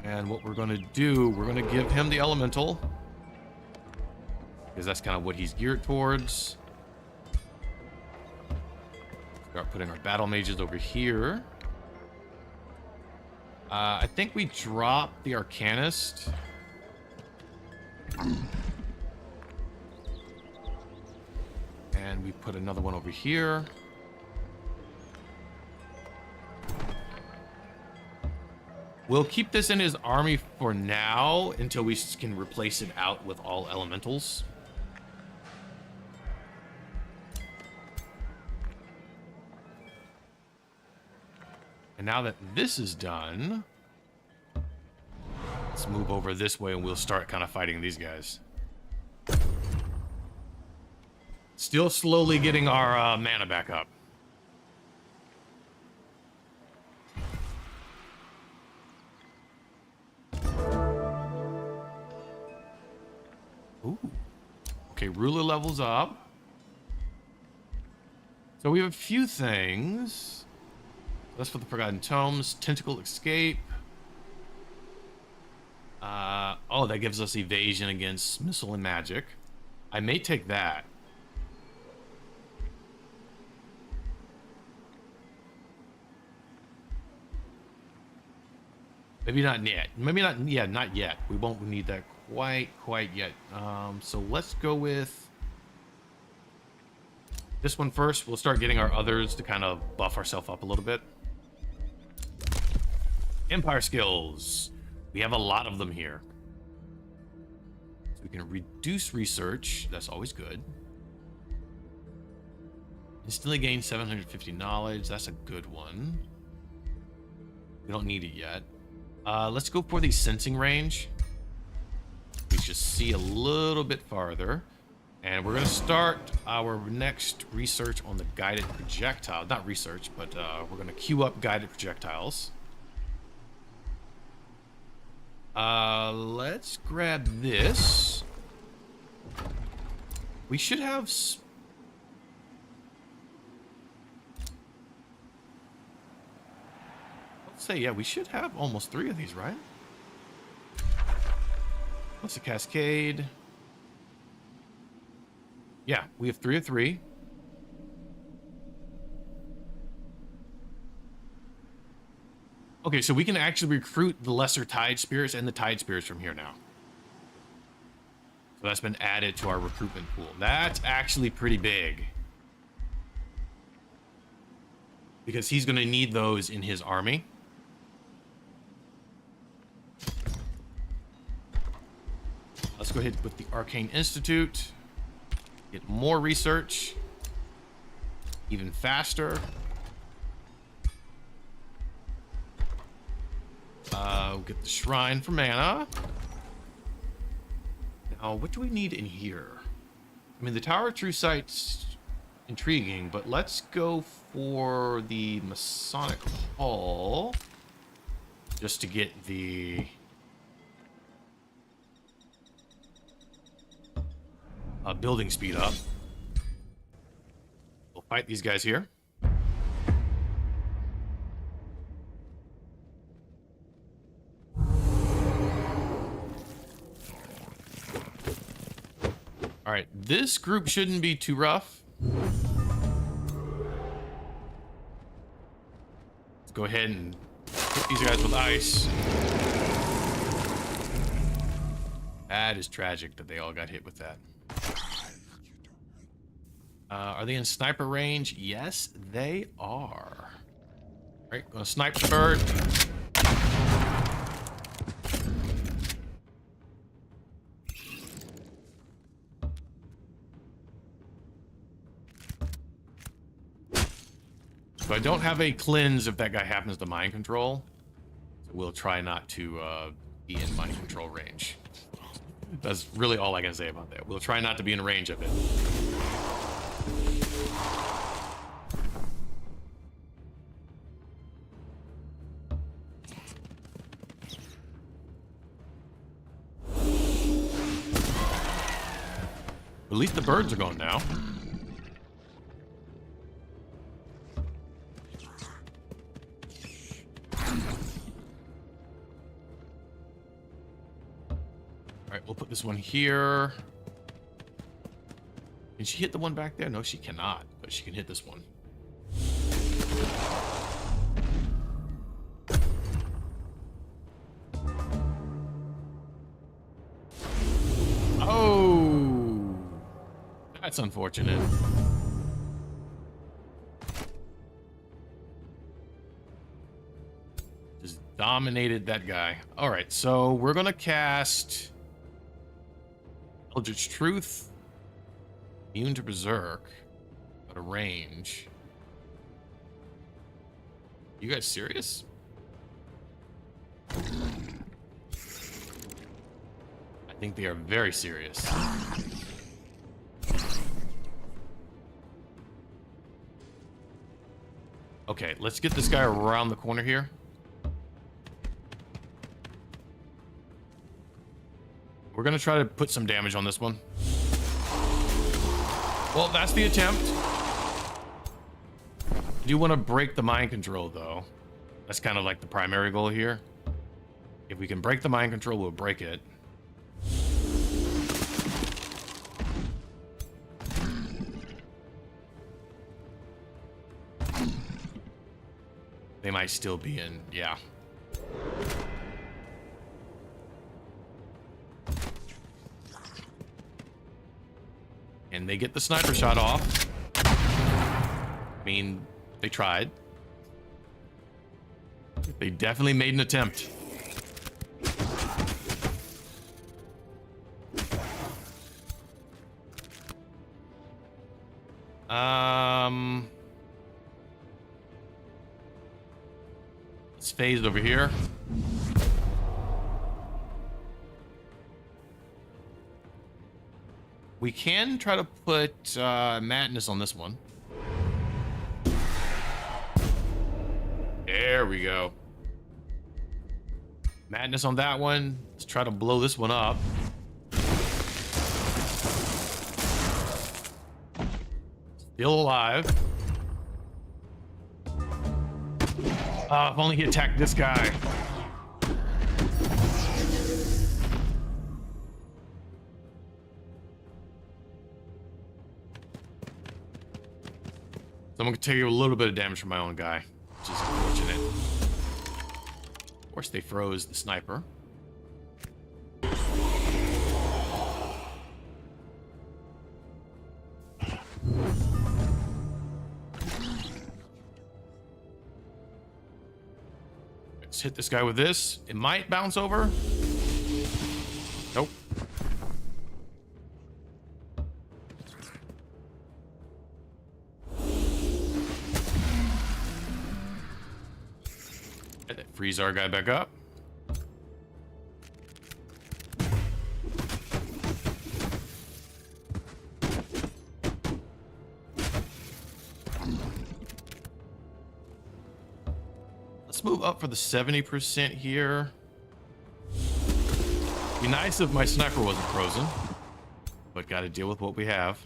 And what we're going to do, we're going to give him the elemental, because that's kind of what he's geared towards. Start putting our battle mages over here. I think we drop the arcanist. And we put another one over here. We'll keep this in his army for now until we can replace it out with all elementals. And now that this is done, let's move over this way and we'll start kind of fighting these guys. Still slowly getting our mana back up. Okay, ruler levels up. So we have a few things. That's for the Forgotten Tomes. Tentacle Escape. Oh, that gives us evasion against missile and magic. I may take that. Maybe not yet. Maybe not. Yeah, not yet. We won't need that quite yet. So let's go with this one first. We'll start getting our others to kind of buff ourselves up a little bit. Empire skills. We have a lot of them here. So we can reduce research. That's always good. Instantly gain 750 knowledge. That's a good one. We don't need it yet. Let's go for the sensing range. We just see a little bit farther. And we're going to start our next research on the guided projectile. Not research, but we're going to queue up guided projectiles. Let's grab this. We should have... Let's say, yeah, we should have almost 3 of these, right? What's a cascade? Yeah, we have 3 of 3. Okay, so we can actually recruit the lesser tide spirits and the tide spirits from here now. So that's been added to our recruitment pool. That's actually pretty big. Because he's going to need those in his army. Let's go ahead with the Arcane Institute. Get more research. Even faster. We'll get the Shrine for mana. Now, what do we need in here? I mean, the Tower of True Sight's intriguing, but let's go for the Masonic Hall. Just to get the... building speed up. We'll fight these guys here. All right, this group shouldn't be too rough. Let's go ahead and hit these guys with ice. That is tragic that they all got hit with that. Are they in sniper range? Yes, they are. All right, gonna snipe the bird. So I don't have a cleanse if that guy happens to mind control. So we'll try not to be in mind control range. That's really all I can say about that. We'll try not to be in range of it. At least the birds are going now. Alright, we'll put this one here. Can she hit the one back there? No, she cannot, but she can hit this one. Oh, that's unfortunate. Just dominated that guy. All right, so we're gonna cast Eldritch Truth, immune to Berserk, at a range. You guys serious? I think they are very serious. Okay, let's get this guy around the corner here. We're gonna try to put some damage on this one. Well, that's the attempt. I do want to break the mind control, though. That's kind of like the primary goal here. If we can break the mind control, we'll break it. They might still be in, yeah. And they get the sniper shot off. I mean, they tried. They definitely made an attempt. Let's phase it over here. We can try to put madness on this one. There we go. Madness on that one. Let's try to blow this one up. Still alive. If only he attacked this guy. So I'm gonna take a little bit of damage from my own guy, which is unfortunate. Of course, they froze the sniper. Let's hit this guy with this. It might bounce over. Nope. Freeze our guy back up. Let's move up for the 70% here. Be nice if my sniper wasn't frozen, but got to deal with what we have.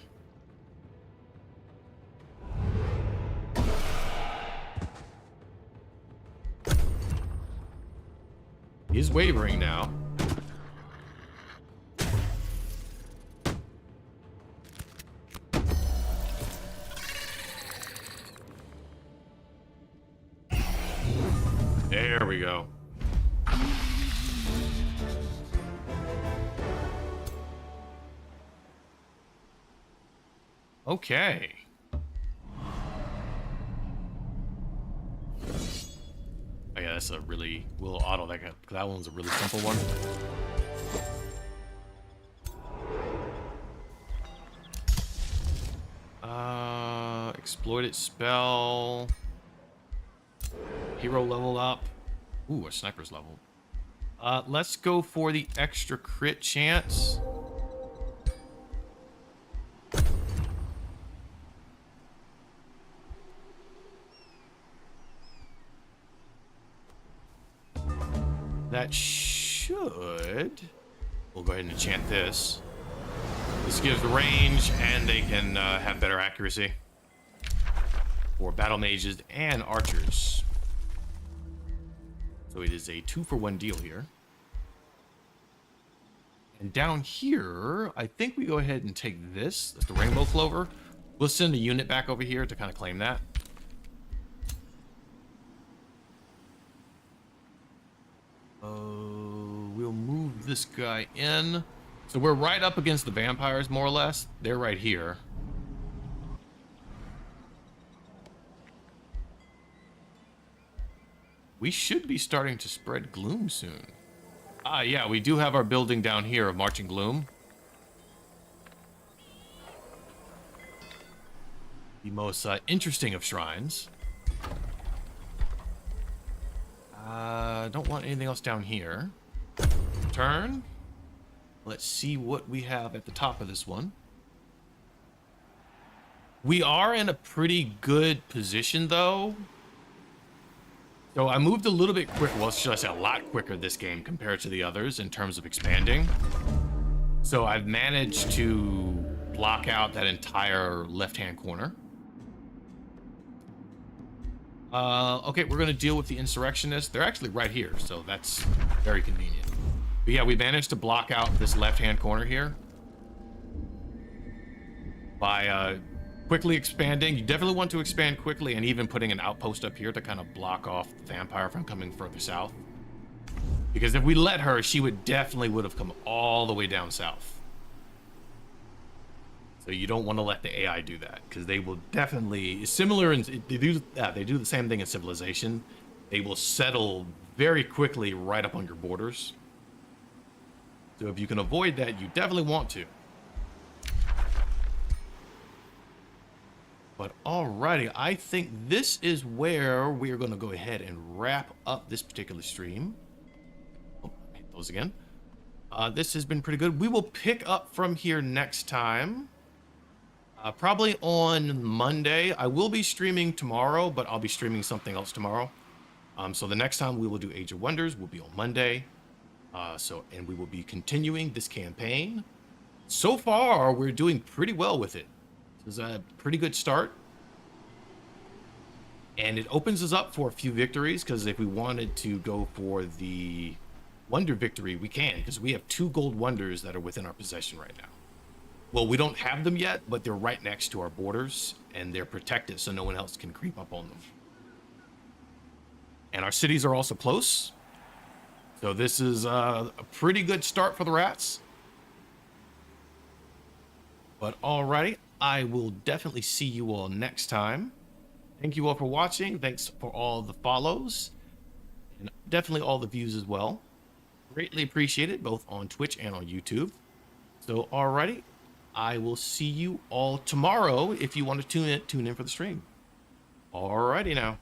He's wavering now. There we go. Okay. Oh yeah, that's a really, we'll auto that guy. That one's a really simple one. Exploited spell. Hero level up. Ooh, a sniper's level. Let's go for the extra crit chance. That should... We'll go ahead and enchant this. This gives range, and they can have better accuracy for battle mages and archers. So it is a 2-for-1 deal here. And down here, I think we go ahead and take this. That's the rainbow clover. We'll send a unit back over here to kind of claim that. We'll move this guy in. So we're right up against the vampires, more or less. They're right here. We should be starting to spread gloom soon. Ah, yeah, we do have our building down here of Marching Gloom. The most interesting of shrines. Don't want anything else down here. Turn. Let's see what we have at the top of this one. We are in a pretty good position, though. So I moved a little bit quick. Well, should I say a lot quicker this game compared to the others in terms of expanding. So I've managed to block out that entire left-hand corner. Okay, we're going to deal with the insurrectionists. They're actually right here, so that's very convenient. But yeah, we managed to block out this left-hand corner here by quickly expanding. You definitely want to expand quickly, and even putting an outpost up here to kind of block off the vampire from coming further south. Because if we let her, she would have come all the way down south. So you don't want to let the AI do that, because they will definitely, similar, in they do the same thing in Civilization. They will settle very quickly right up on your borders. So if you can avoid that, you definitely want to. But alrighty, I think this is where we are going to go ahead and wrap up this particular stream. Oh, I hit those again. This has been pretty good. We will pick up from here next time. Probably on Monday. I will be streaming tomorrow, but I'll be streaming something else tomorrow. So the next time we will do Age of Wonders will be on Monday. And we will be continuing this campaign. So far, we're doing pretty well with it. This is a pretty good start. And it opens us up for a few victories, because if we wanted to go for the Wonder victory, we can, because we have 2 gold wonders that are within our possession right now. Well, we don't have them yet, but they're right next to our borders, and they're protected so no one else can creep up on them. And our cities are also close. So this is a pretty good start for the rats. But alrighty, I will definitely see you all next time. Thank you all for watching. Thanks for all the follows. And definitely all the views as well. Greatly appreciate it, both on Twitch and on YouTube. So alrighty. I will see you all tomorrow if you want to tune in for the stream. Alrighty now.